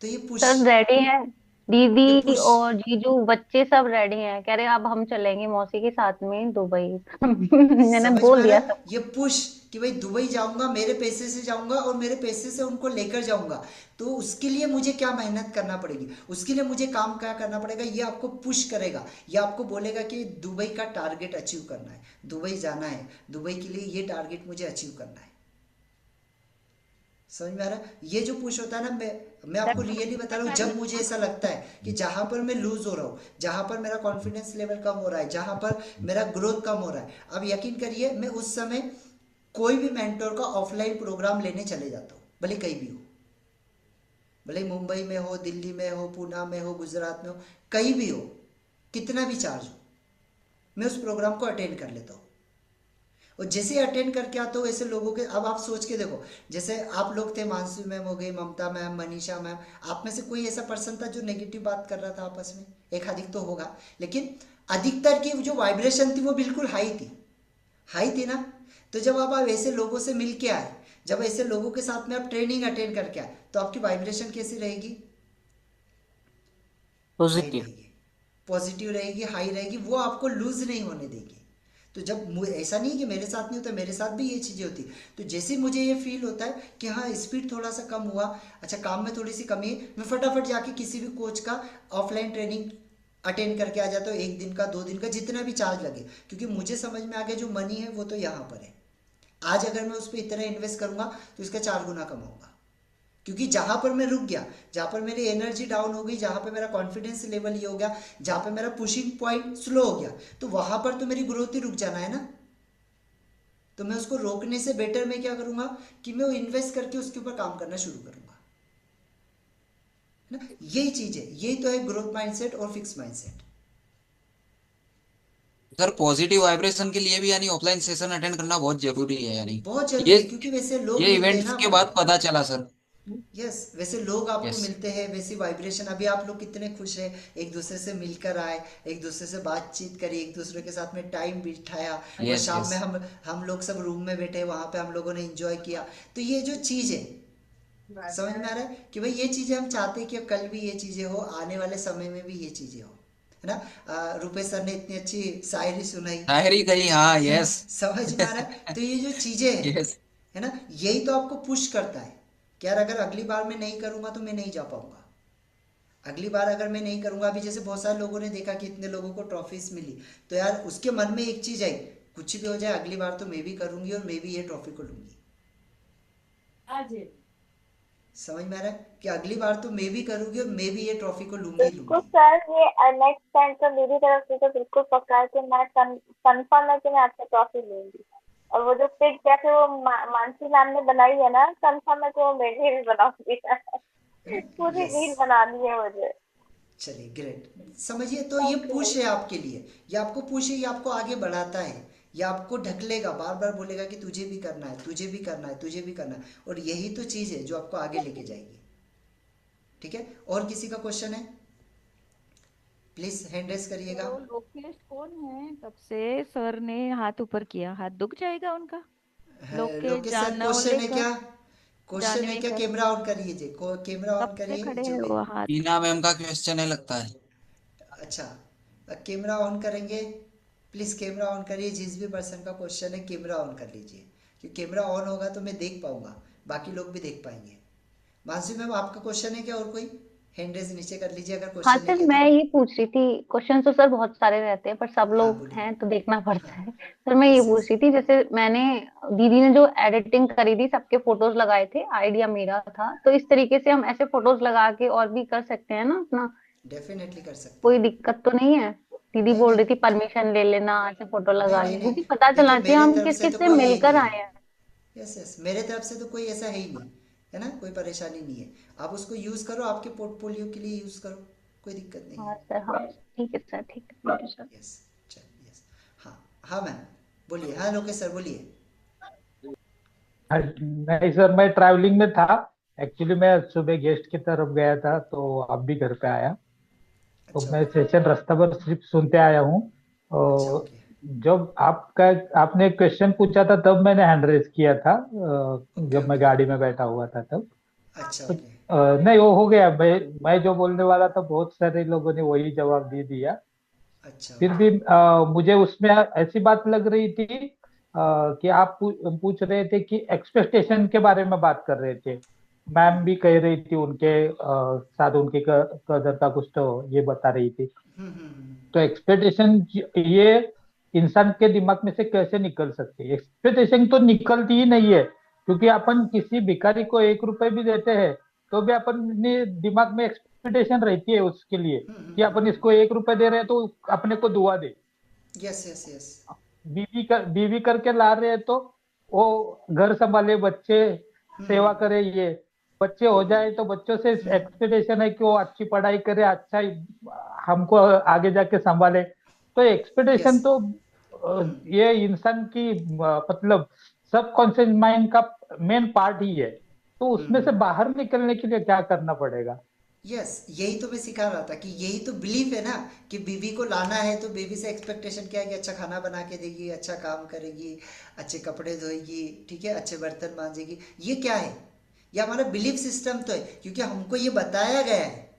तो ये पुश, सर रेडी है, ये दीदी पुश और जीजू बच्चे सब रेडी हैं, कह रहे हैं अब हम चलेंगे मौसी के साथ में दुबई। मैंने समझ में बोल आ रहा दिया है, सब। ये पुश कि भाई दुबई जाऊंगा, मेरे पैसे से जाऊंगा और मेरे पैसे से उनको लेकर जाऊंगा, तो उसके लिए मुझे क्या मेहनत करना पड़ेगी, उसके लिए मुझे काम क्या करना पड़ेगा, ये आपको पुश करेगा, ये आपको बोलेगा कि दुबई का टारगेट अचीव करना है, दुबई जाना है, दुबई के लिए ये टारगेट मुझे अचीव करना है। समझ में आ रहा है? ये जो पुश होता है ना, मैं आपको रियली बता रहा हूँ, जब मुझे ऐसा लगता है कि जहां पर मैं लूज हो रहा हूँ, जहां पर मेरा कॉन्फिडेंस लेवल कम हो रहा है, जहां पर मेरा ग्रोथ कम हो रहा है, अब यकीन करिए मैं उस समय कोई भी मेंटोर का ऑफलाइन प्रोग्राम लेने चले जाता हूँ, भले कहीं भी हो, भले मुंबई में हो, दिल्ली में हो, पूना में हो, गुजरात में हो, कहीं भी हो, कितना भी चार्ज हो, मैं उस प्रोग्राम को अटेंड कर लेता हूँ। और जैसे अटेंड करके आता हूँ ऐसे लोगों के, अब आप सोच के देखो, जैसे आप लोग थे, मानसी मैम हो गई, ममता मैम, मनीषा मैम, आप में से कोई ऐसा पर्सन था जो नेगेटिव बात कर रहा था आपस में? एक अधिक तो होगा, लेकिन अधिकतर की जो वाइब्रेशन थी वो बिल्कुल हाई थी ना। तो जब आप ऐसे लोगों से मिल के आए, जब ऐसे लोगों के साथ में आप ट्रेनिंग अटेंड करके आए, तो आपकी वाइब्रेशन कैसी रहेगी? हाई रहेगी, पॉजिटिव रहेगी, हाई रहेगी, वो आपको लूज नहीं होने देगी। तो जब ऐसा नहीं कि मेरे साथ नहीं होता, मेरे साथ भी ये चीज़ें होती, तो जैसे मुझे ये फील होता है कि हाँ स्पीड थोड़ा सा कम हुआ, अच्छा काम में थोड़ी सी कमी है, मैं फटाफट जाके किसी भी कोच का ऑफलाइन ट्रेनिंग अटेंड करके आ जाता हूँ, 1 दिन का, 2 दिन का, जितना भी चार्ज लगे, क्योंकि मुझे समझ में आ गया जो मनी है वो तो यहाँ पर है। आज अगर मैं उस पर इतना इन्वेस्ट करूंगा तो इसका 4 गुना कमाऊंगा, क्योंकि जहां पर मैं रुक गया, जहां पर मेरी एनर्जी डाउन हो गई, जहां पर मेरा कॉन्फिडेंस लेवल ये हो गया, जहां पर मेरा पुशिंग पॉइंट स्लो हो गया, तो वहां पर तो मेरी ग्रोथ ही रुक जाना है ना। तो मैं उसको रोकने से बेटर मैं क्या करूंगा कि मैं वो इन्वेस्ट करके उसके ऊपर काम करना शुरू करूंगा, है ना। यही चीज है, यही तो है ग्रोथ माइंडसेट और fix mindset. Sir positive vibration के लिए भी यानी ऑफलाइन सेशन अटेंड करना बहुत जरूरी है यानी। बहुत जरूरी ये है, क्योंकि वैसे लोग ये मिलते हैं इवेंट्स ना के अपन बाद को। पता चला सर। यस, वैसे लोग आपको यस मिलते हैं, वैसी वाइब्रेशन, अभी आप लोग कितने खुश हैं, एक दूसरे से मिलकर आए, एक दूसरे से बातचीत करी, एक दूसरे के साथ में टाइम बिठाया, और यस शाम यस में हम लोग सब रूम में बैठे, वहां पे हम लोगों ने एंजॉय किया। तो ये जो चीज है, समझ में आ रहा है कि भाई ये चीजें हम चाहते हैं कि कल भी ये चीजें हो, आने वाले समय में भी ये चीजें हो, है ना। रुपेश सर ने इतनी अच्छी शायरी सुनाई, शायरी कही, हाँ यस। समझ में आ रहा है। तो ये जो चीजें हैं, यस है ना, यही तो आपको पुश करता है कि यार अगर अगली बार मैं नहीं करूंगा तो मैं नहीं जा पाऊंगा, अगली बार अगर मैं नहीं करूंगा। अभी जैसे बहुत सारे लोगों ने देखा कि इतने लोगों को ट्रॉफीज मिली, तो यार उसके मन में एक चीज आई, कुछ भी हो जाए अगली बार तो मैं भी करूंगी और मैं भी ये ट्रॉफी को लूंगी। समझ में आ रहा है कि अगली बार तो मैं भी करूंगी और मैं भी ये ट्रॉफी को लूंगी ही बिल्कुल लूंगी। सर, ये नेक्स्ट टाइम तो मेरी तरफ से तो बिल्कुल पक्का है कि मैं कंफर्म है कि मैं आपसे ट्रॉफी लूंगी। और वो जो पिक जैसे वो मानसी मैम ने बनाई है ना, कंफर्म है कि वो मेरे लिए भी बनाऊंगी। पूरी यस, रील बनानी है मुझे। चलिए ग्रेट, समझिए। तो ये थैंक यू। पुश है आपके लिए, ये आपको पुश है, ये आपको आगे बढ़ाता है, ये आपको ढकलेगा, बार बार बोलेगा कि तुझे भी करना है, तुझे भी करना है, तुझे भी करना है, और यही तो चीज है जो आपको आगे लेके जाएगी। ठीक है, और किसी का क्वेश्चन है प्लीज हैंड रेस करिएगा। तो लोकेश कौन है? तब से सर ने हाथ ऊपर किया, हाथ दुख जाएगा उनका। लोकेश लोकेश सर क्वेश्चन है जानवलेकर, क्या? क्वेश्चन है क्या? जानवेकर, कैमरा ऑन करिए, कैमरा कब ऑन से करिए खड़े जो हैं भी। वो हाथ। टीना मैम का क्वेश्चन है लगता है। अच्छा, कैमरा ऑन करेंगे, प्लीज कैमरा ऑन करिए, जिस भी पर्सन का क्वेश्चन है कैमरा ऑन कर लीजिए, क्योंकि कैमरा ऑन होगा तो मैं देख पाऊंगा, बाकी लोग भी देख पाएंगे। मानसी मैम आपका क्वेश्चन है क्या और कोई? हैंड रेज नीचे कर लीजिए अगर हाँ क्वेश्चन नहीं सर, है मैं तो। ये पूछ रही थी, क्वेश्चन तो सर बहुत सारे रहते हैं पर सब हाँ लोग बोलिए। हैं तो देखना पड़ता हाँ है। सर मैं ये यस पूछ यस। रही थी, जैसे मैंने दीदी ने जो एडिटिंग करी थी, सबके फोटोज लगाए थे, आइडिया मेरा था, तो इस तरीके से हम ऐसे फोटोज लगा के और भी कर सकते हैं ना अपना? डेफिनेटली कर सकते कोई हैं। दिक्कत तो नहीं है? दीदी नहीं बोल नहीं रही थी परमिशन ले लेना, ऐसे फोटो नहीं लगा नहीं ले, नहीं, क्योंकि पता देखो चलना चाहिए मेरे हम तरफ किस से किस तो से कोई ये मिलकर नहीं आए है। हैं। यस यस, मेरे तरफ से तो कोई ऐसा है ही नहीं, है ना, कोई परेशानी नहीं है। आप उसको यूज करो, आपके पोर्टफोलियो के लिए यूज करो, कोई दिक्कत नहीं हाँ है। सर, हाँ ठीक है सर, ठीक है, थैंक यू सर। यस, चल यस। हाँ हाँ मैम बोलिए। हाँ लोकेश सर बोलिए। नहीं सर, मैं ट्रैवलिंग में था। एक्चुअली मैं सुबह गेस्ट की तरफ गया था, तो अब भी घर पे आया। तो अच्छा मैं ओके। सेशन रास्ता भर सिर्फ सुनते आया हूँ। अच्छा और ओके। जब आपने क्वेश्चन पूछा था तब मैंने हैंड रेज किया था, ओके जब मैं ओके। गाड़ी में बैठा हुआ था तब। अच्छा तो, ओके। नहीं वो हो गया। मैं जो बोलने वाला था बहुत सारे लोगों ने वही जवाब दे दिया। अच्छा फिर ओके। भी मुझे उसमें ऐसी बात लग रही थी, कि आप पूछ रहे थे कि एक्सपेक्टेशन के बारे में बात कर रहे थे। मैम भी कह रही थी उनके साथ उनके कदर का कुछ तो ये बता रही थी। तो एक्सपेक्टेशन ये इंसान के दिमाग में से कैसे निकल सकती है? एक्सपेक्टेशन तो निकलती ही नहीं है, क्योंकि अपन किसी भिखारी को 1 रुपए भी देते हैं तो भी अपने दिमाग में एक्सपेक्टेशन रहती है उसके लिए, कि अपन इसको 1 रुपए दे रहे हैं तो अपने को दुआ दे। Yes yes yes. बीवी करके ला रहे हैं तो वो घर संभाले, बच्चे सेवा करे, ये बच्चे हो जाए तो बच्चों से एक्सपेक्टेशन है कि वो अच्छी पढ़ाई करे, अच्छा हमको आगे जाके संभाले। तो यस। एक्सपेक्टेशन तो ये इंसान की मतलब सबकॉन्शियस माइंड का मेन पार्ट ही है। तो उसमें से बाहर निकलने के लिए क्या करना पड़ेगा? यस, यही तो मैं सिखा रहा था कि यही तो बिलीफ है ना, कि बीवी को लाना है तो बीवी से एक्सपेक्टेशन क्या है कि अच्छा खाना बना के देगी, अच्छा काम करेगी, अच्छे कपड़े धोएगी, ठीक है, अच्छे बर्तन मांजेगी। ये क्या है? ये हमारा बिलीफ सिस्टम तो है, क्योंकि हमको ये बताया गया है।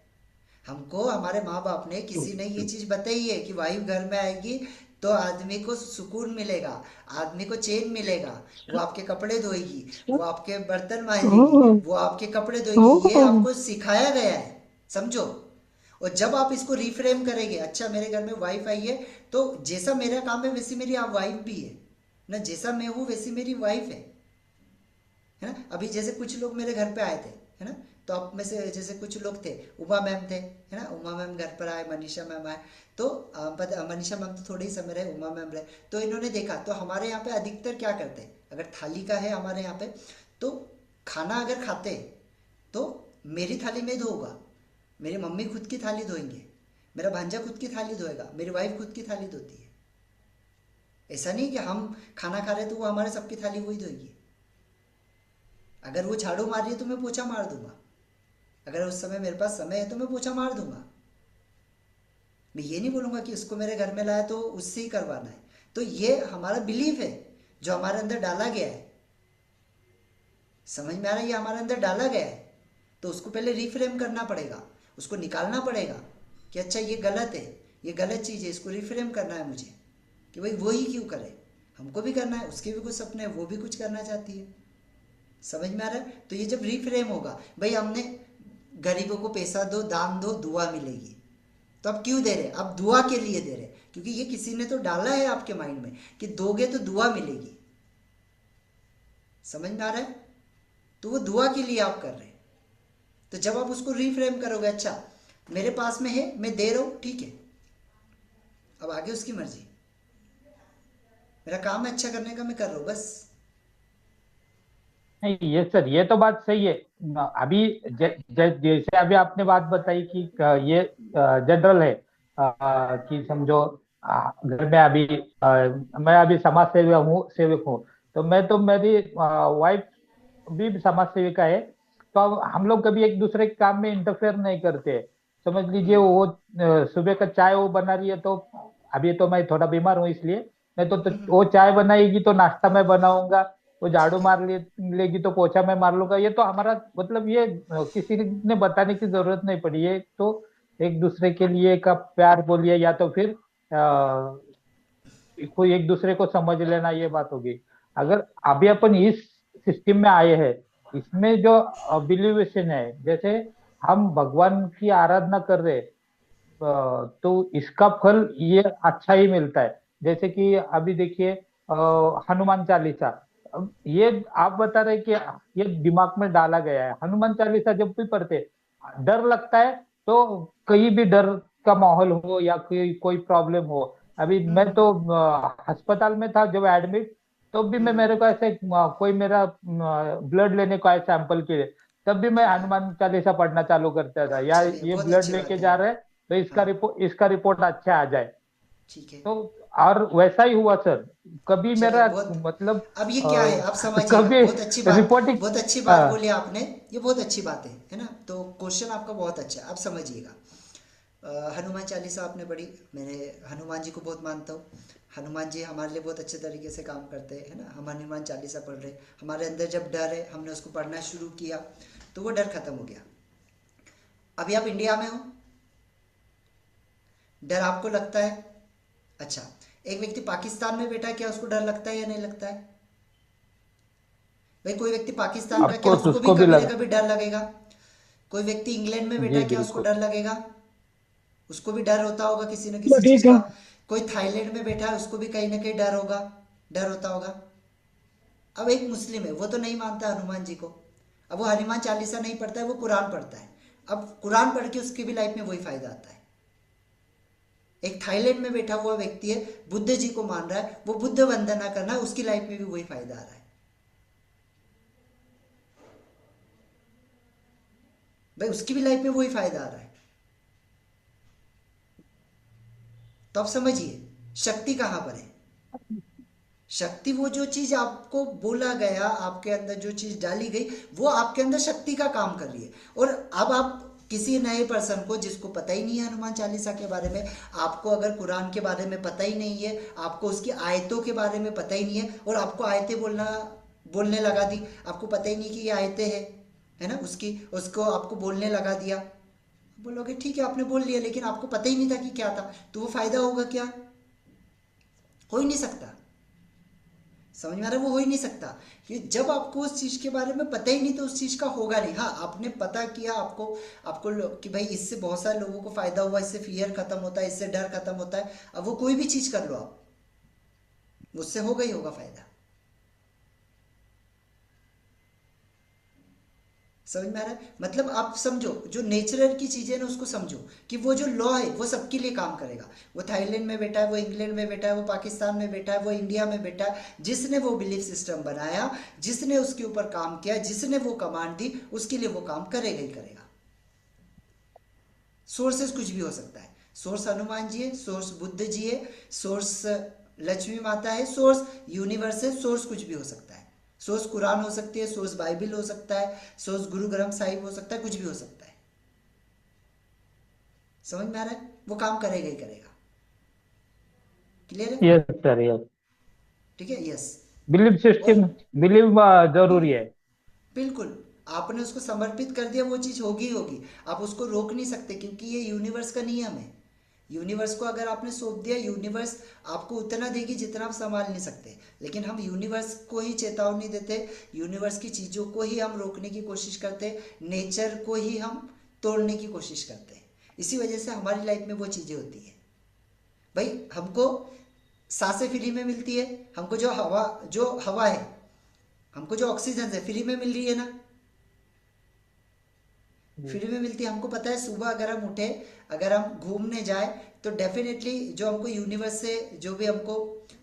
हमको हमारे माँ बाप ने, किसी ने ये चीज बताई है कि वाइफ घर में आएगी तो आदमी को सुकून मिलेगा, आदमी को चैन मिलेगा, वो आपके कपड़े धोएगी, वो आपके बर्तन मांजेगी, वो आपके कपड़े धोएगी। ये आपको सिखाया गया है, समझो। और जब आप इसको रिफ्रेम करेंगे, अच्छा मेरे घर में वाइफ आई है तो जैसा मेरा काम है वैसी मेरी आप वाइफ भी है ना, जैसा मैं हूँ वैसी मेरी वाइफ है ना। अभी जैसे कुछ लोग मेरे घर पे आए थे, है ना, तो आप में से जैसे कुछ लोग थे, उमा मैम थे, है ना, उमा मैम घर पर आए, मनीषा मैम आए, तो मनीषा मैम तो थोड़े ही समय रहे, उमा मैम रहे, तो इन्होंने देखा। तो हमारे यहाँ पे अधिकतर क्या करते हैं, अगर थाली का है हमारे यहाँ पे, तो खाना अगर खाते हैं तो मेरी थाली में धोगा, मेरी मम्मी खुद की थाली धोएंगे, मेरा भांजा खुद की थाली धोएगा, मेरी वाइफ खुद की थाली धोती है। ऐसा नहीं कि हम खाना खा रहे तो वो हमारे सबकी थाली वही धोएगी। अगर वो झाड़ू मार रही है तो मैं पोछा मार दूंगा, अगर उस समय मेरे पास समय है तो मैं पोछा मार दूंगा। मैं ये नहीं बोलूंगा कि उसको मेरे घर में लाया तो उससे ही करवाना है। तो ये हमारा बिलीफ है जो हमारे अंदर डाला गया है, समझ में आ रहा है? ये हमारे अंदर डाला गया है, तो उसको पहले रिफ्रेम करना पड़ेगा, उसको निकालना पड़ेगा कि अच्छा ये गलत है, ये गलत चीज़ है, इसको रिफ्रेम करना है मुझे, कि भाई वो ही क्यों करे, हमको भी करना है, उसके भी कुछ सपने हैं, वो भी कुछ करना चाहती है। समझ में आ रहा है? तो ये जब रिफ्रेम होगा, भाई हमने गरीबों को पैसा दो, दान दो, दुआ मिलेगी, तो आप क्यों दे रहे? आप दुआ के लिए दे रहे, क्योंकि ये किसी ने तो डाला है आपके माइंड में कि दोगे तो दुआ मिलेगी। समझ में आ रहा है? तो वो दुआ के लिए आप कर रहे हैं। तो जब आप उसको रिफ्रेम करोगे, अच्छा मेरे पास में है, मैं दे रहा हूं, ठीक है, अब आगे उसकी मर्जी, मेरा काम है अच्छा करने का, मैं कर रहा हूं बस। नहीं ये सर, ये तो बात सही है। अभी जैसे अभी आपने बात बताई कि ये जनरल है, कि समझो घर में अभी मैं अभी समाज सेवक हूँ, तो मेरी वाइफ भी समाज सेविका है। तो अब हम लोग कभी एक दूसरे के काम में इंटरफेयर नहीं करते। समझ लीजिए वो सुबह का चाय वो बना रही है, तो अभी तो मैं थोड़ा बीमार हूँ इसलिए, मैं तो वो चाय बनाएगी तो नाश्ता मैं बनाऊंगा, वो झाड़ू मार लेगी तो पोछा मैं मार लूंगा। ये तो हमारा मतलब ये किसी ने बताने की जरूरत नहीं पड़ी, ये तो एक दूसरे के लिए का प्यार बोलिए या तो फिर कोई एक दूसरे को समझ लेना, ये बात होगी। अगर अभी अपन इस सिस्टम में आए हैं, इसमें जो बिलीवेशन है, जैसे हम भगवान की आराधना कर रहे हैं, तो इसका फल ये अच्छा ही मिलता है। जैसे कि अभी देखिए हनुमान चालीसा, अब ये आप बता रहे कि ये दिमाग में डाला गया है। हनुमान चालीसा जब भी पढ़ते डर लगता है, तो कहीं भी डर का माहौल हो या कोई कोई प्रॉब्लम हो। अभी मैं तो अस्पताल में था जब एडमिट, तो भी मैं मेरे को ऐसे कोई मेरा ब्लड लेने को आए सैंपल के लिए, तब भी मैं हनुमान चालीसा पढ़ना चालू करता था, या चलिए ये बहुत ब्लड अच्छी लेके बात है। जा रहे हैं तो हाँ इसका रिपोर्ट अच्छा आ जाए। ठीक है। तो और वैसा ही हुआ सर, कभी चलिए मेरा बहुत, मतलब अब ये क्या है आप समझिएगा, कभी बहुत अच्छी बात, रिपोर्टिंग। बहुत अच्छी बात बोली आपने, ये बहुत अच्छी बात है ना। तो क्वेश्चन आपका बहुत अच्छा है, आप समझिएगा। हनुमान चालीसा आपने पढ़ी, मैंने हनुमान जी को बहुत मानता हूँ। हनुमान जी हमारे लिए बहुत अच्छे तरीके से काम करते हैं, है ना। हम हनुमान चालीसा पढ़ रहे, हमारे अंदर जब डर है हमने उसको पढ़ना शुरू किया तो वो डर खत्म हो गया। अभी आप इंडिया में हो, डर आपको लगता है। अच्छा, एक व्यक्ति पाकिस्तान में बैठा है, क्या उसको डर लगता है या नहीं लगता है? भाई कोई व्यक्ति पाकिस्तान का, क्या ऑफकोर्स उसको भी उसको भी कभी ना लगा। कभी डर लगेगा? कोई व्यक्ति इंग्लैंड में बैठा जी है, क्या उसको बिल्कुल। डर लगेगा? उसको भी डर होता होगा किसी न तो किसी चीज ठीक है। का। कोई थाईलैंड में बैठा है, उसको भी कहीं ना कहीं डर होगा, डर होता होगा। अब एक मुस्लिम है, वो तो नहीं मानता हनुमान जी को, अब वो हनुमान चालीसा नहीं पढ़ता है, वो कुरान पढ़ता है। अब कुरान पढ़ के उसकी भी लाइफ में वही फायदा आता है। एक थाईलैंड में बैठा हुआ व्यक्ति है, बुद्ध जी को मान रहा है, वो बुद्ध वंदना करना है, उसकी लाइफ में भी वही फायदा आ रहा है। भाई उसकी भी लाइफ में वही फायदा आ रहा है। तो आप समझिए शक्ति कहां पर है। शक्ति वो जो चीज आपको बोला गया, आपके अंदर जो चीज डाली गई, वो आपके अंदर शक्ति का काम कर रही है। और अब आप किसी नए पर्सन को, जिसको पता ही नहीं है हनुमान चालीसा के बारे में, आपको अगर कुरान के बारे में पता ही नहीं है, आपको उसकी आयतों के बारे में पता ही नहीं है, और आपको आयतें बोलने लगा दी, आपको पता ही नहीं कि ये आयतें हैं, है ना, उसको आपको बोलने लगा दिया, बोलोगे ठीक है आपने बोल लिया, लेकिन आपको पता ही नहीं था कि क्या था, तो वो फायदा होगा क्या? हो ही नहीं सकता। समझ में आ रहा है? वो हो ही नहीं सकता कि जब आपको उस चीज के बारे में पता ही नहीं, तो उस चीज का होगा नहीं। हाँ, आपने पता किया, आपको कि भाई इससे बहुत सारे लोगों को फायदा हुआ, इससे फियर खत्म होता है, इससे डर खत्म होता है। अब वो कोई भी चीज कर लो आप, उससे होगा ही होगा फायदा। समझ में आ रहा है? मतलब आप समझो, जो नेचुरल की चीजें ना उसको समझो कि वो जो लॉ है वो सबके लिए काम करेगा। वो थाईलैंड में बैठा है, वो इंग्लैंड में बैठा है, वो पाकिस्तान में बैठा है, वो इंडिया में बैठा है, जिसने वो बिलीफ सिस्टम बनाया, जिसने उसके ऊपर काम किया, जिसने वो कमांड दी, उसके लिए वो काम करेगा ही करेगा। सोर्सेस कुछ भी हो सकता है। सोर्स हनुमान जी है, सोर्स बुद्ध जी है, सोर्स लक्ष्मी माता है, सोर्स यूनिवर्स है, सोर्स कुछ भी हो सकता है। सोर्स कुरान हो सकती है, सोर्स बाइबल हो सकता है, सोर्स गुरु ग्रंथ साहिब हो सकता है, कुछ भी हो सकता है। समझ में आ रहा है? वो काम करेगा ही करेगा। क्लियर है? Yes sir, yes. ठीक है, यस। बिलीव और सिस्टम, बिलीव जरूरी है। बिल्कुल, आपने उसको समर्पित कर दिया, वो चीज होगी ही होगी। आप उसको रोक नहीं सकते, क्योंकि ये यूनिवर्स का नियम है। यूनिवर्स को अगर आपने सौंप दिया, यूनिवर्स आपको उतना देगी जितना आप संभाल नहीं सकते। लेकिन हम यूनिवर्स को ही चेतावनी देते, यूनिवर्स की चीज़ों को ही हम रोकने की कोशिश करते, नेचर को ही हम तोड़ने की कोशिश करते हैं। इसी वजह से हमारी लाइफ में वो चीज़ें होती है। भाई हमको सांसें फ्री में मिलती है, हमको जो हवा है, हमको जो ऑक्सीजन है फ्री में मिल रही है ना, फ्री में मिलती है। हमको पता है सुबह अगर हम उठे, अगर हम घूमने जाए, तो डेफिनेटली जो हमको यूनिवर्स से जो भी हमको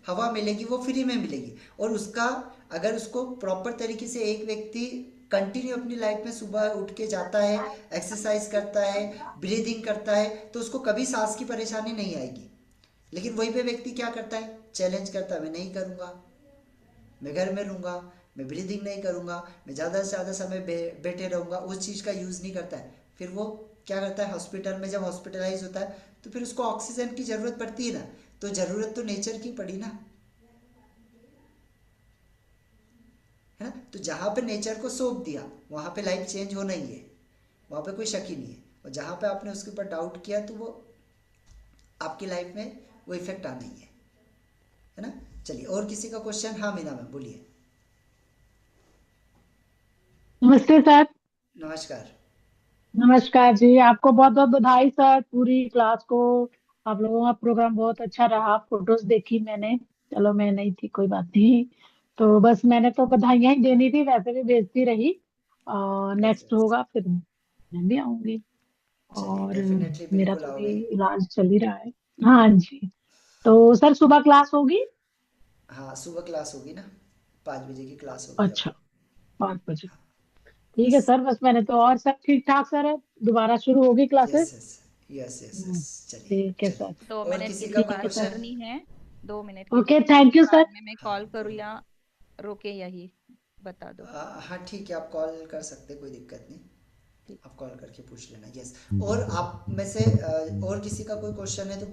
हवा मिलेगी वो फ्री में मिलेगी। और उसका अगर उसको प्रॉपर तरीके से एक व्यक्ति कंटिन्यू अपनी लाइफ में सुबह उठ के जाता है, एक्सरसाइज करता है, ब्रीदिंग करता है, तो उसको कभी सांस की परेशानी नहीं आएगी। लेकिन वहीं पे व्यक्ति क्या करता है, चैलेंज करता है, मैं नहीं करूँगा, मैं घर में रहूँगा, मैं ब्रीदिंग नहीं करूँगा, मैं ज़्यादा से ज़्यादा समय बैठे रहूँगा, उस चीज़ का यूज़ नहीं करता है। फिर वो क्या करता है, हॉस्पिटल में जब हॉस्पिटलाइज होता है तो फिर उसको ऑक्सीजन की ज़रूरत पड़ती है ना, तो ज़रूरत तो नेचर की पड़ी ना, है ना। तो जहाँ पे नेचर को सौंप दिया वहाँ पे लाइफ चेंज होना ही है, वहाँ पे कोई शक ही नहीं है। और जहाँ पे आपने उसके ऊपर डाउट किया तो वो आपकी लाइफ में वो इफेक्ट आना ही है ना। चलिए, और किसी का क्वेश्चन? हाँ मीना मैम बोलिए। नमस्ते सर। नमस्कार। नमस्कार जी, आपको बहुत बहुत बधाई सर, पूरी क्लास को। आप लोगों का प्रोग्राम बहुत अच्छा रहा, फोटोज देखी मैंने। चलो मैं नहीं थी, कोई बात नहीं। तो बस मैंने तो बधाइयां ही देनी थी, वैसे भी भेजती रही। और नेक्स्ट होगा फिर मैं भी आऊंगी। चलिए और डेफिनेटली मेरा बिल्कुल तो भी आओगे। इलाज चल ही रहा है। हाँ जी। तो सर सुबह क्लास होगी? हाँ सुबह क्लास होगी ना, 5 बजे की क्लास होगी अच्छा, आपकी। 5 बजे। ठीक यस है सर, बस मैंने तो, और सब ठीक ठाक सर है? दोबारा शुरू होगी yes classes? Yes yes yes hmm, yes. चलिए ठीक है सर। चलिए, दो और मिनट की किसी का तो कोई ठीक है बात सर। क्वेश्चन? करनी है। 2 मिनट की ओके, बात थैंक यू बाद सर। में मैं हाँ कॉल करूँ बोलिए। या रोके यही बता दो। हाँ ठीक है, आप कॉल कर सकते, कोई दिक्कत नहीं। ठीक। आप कॉल करके पूछ लेना। यस, और आप में से और किसी का कोई क्वेश्चन है तो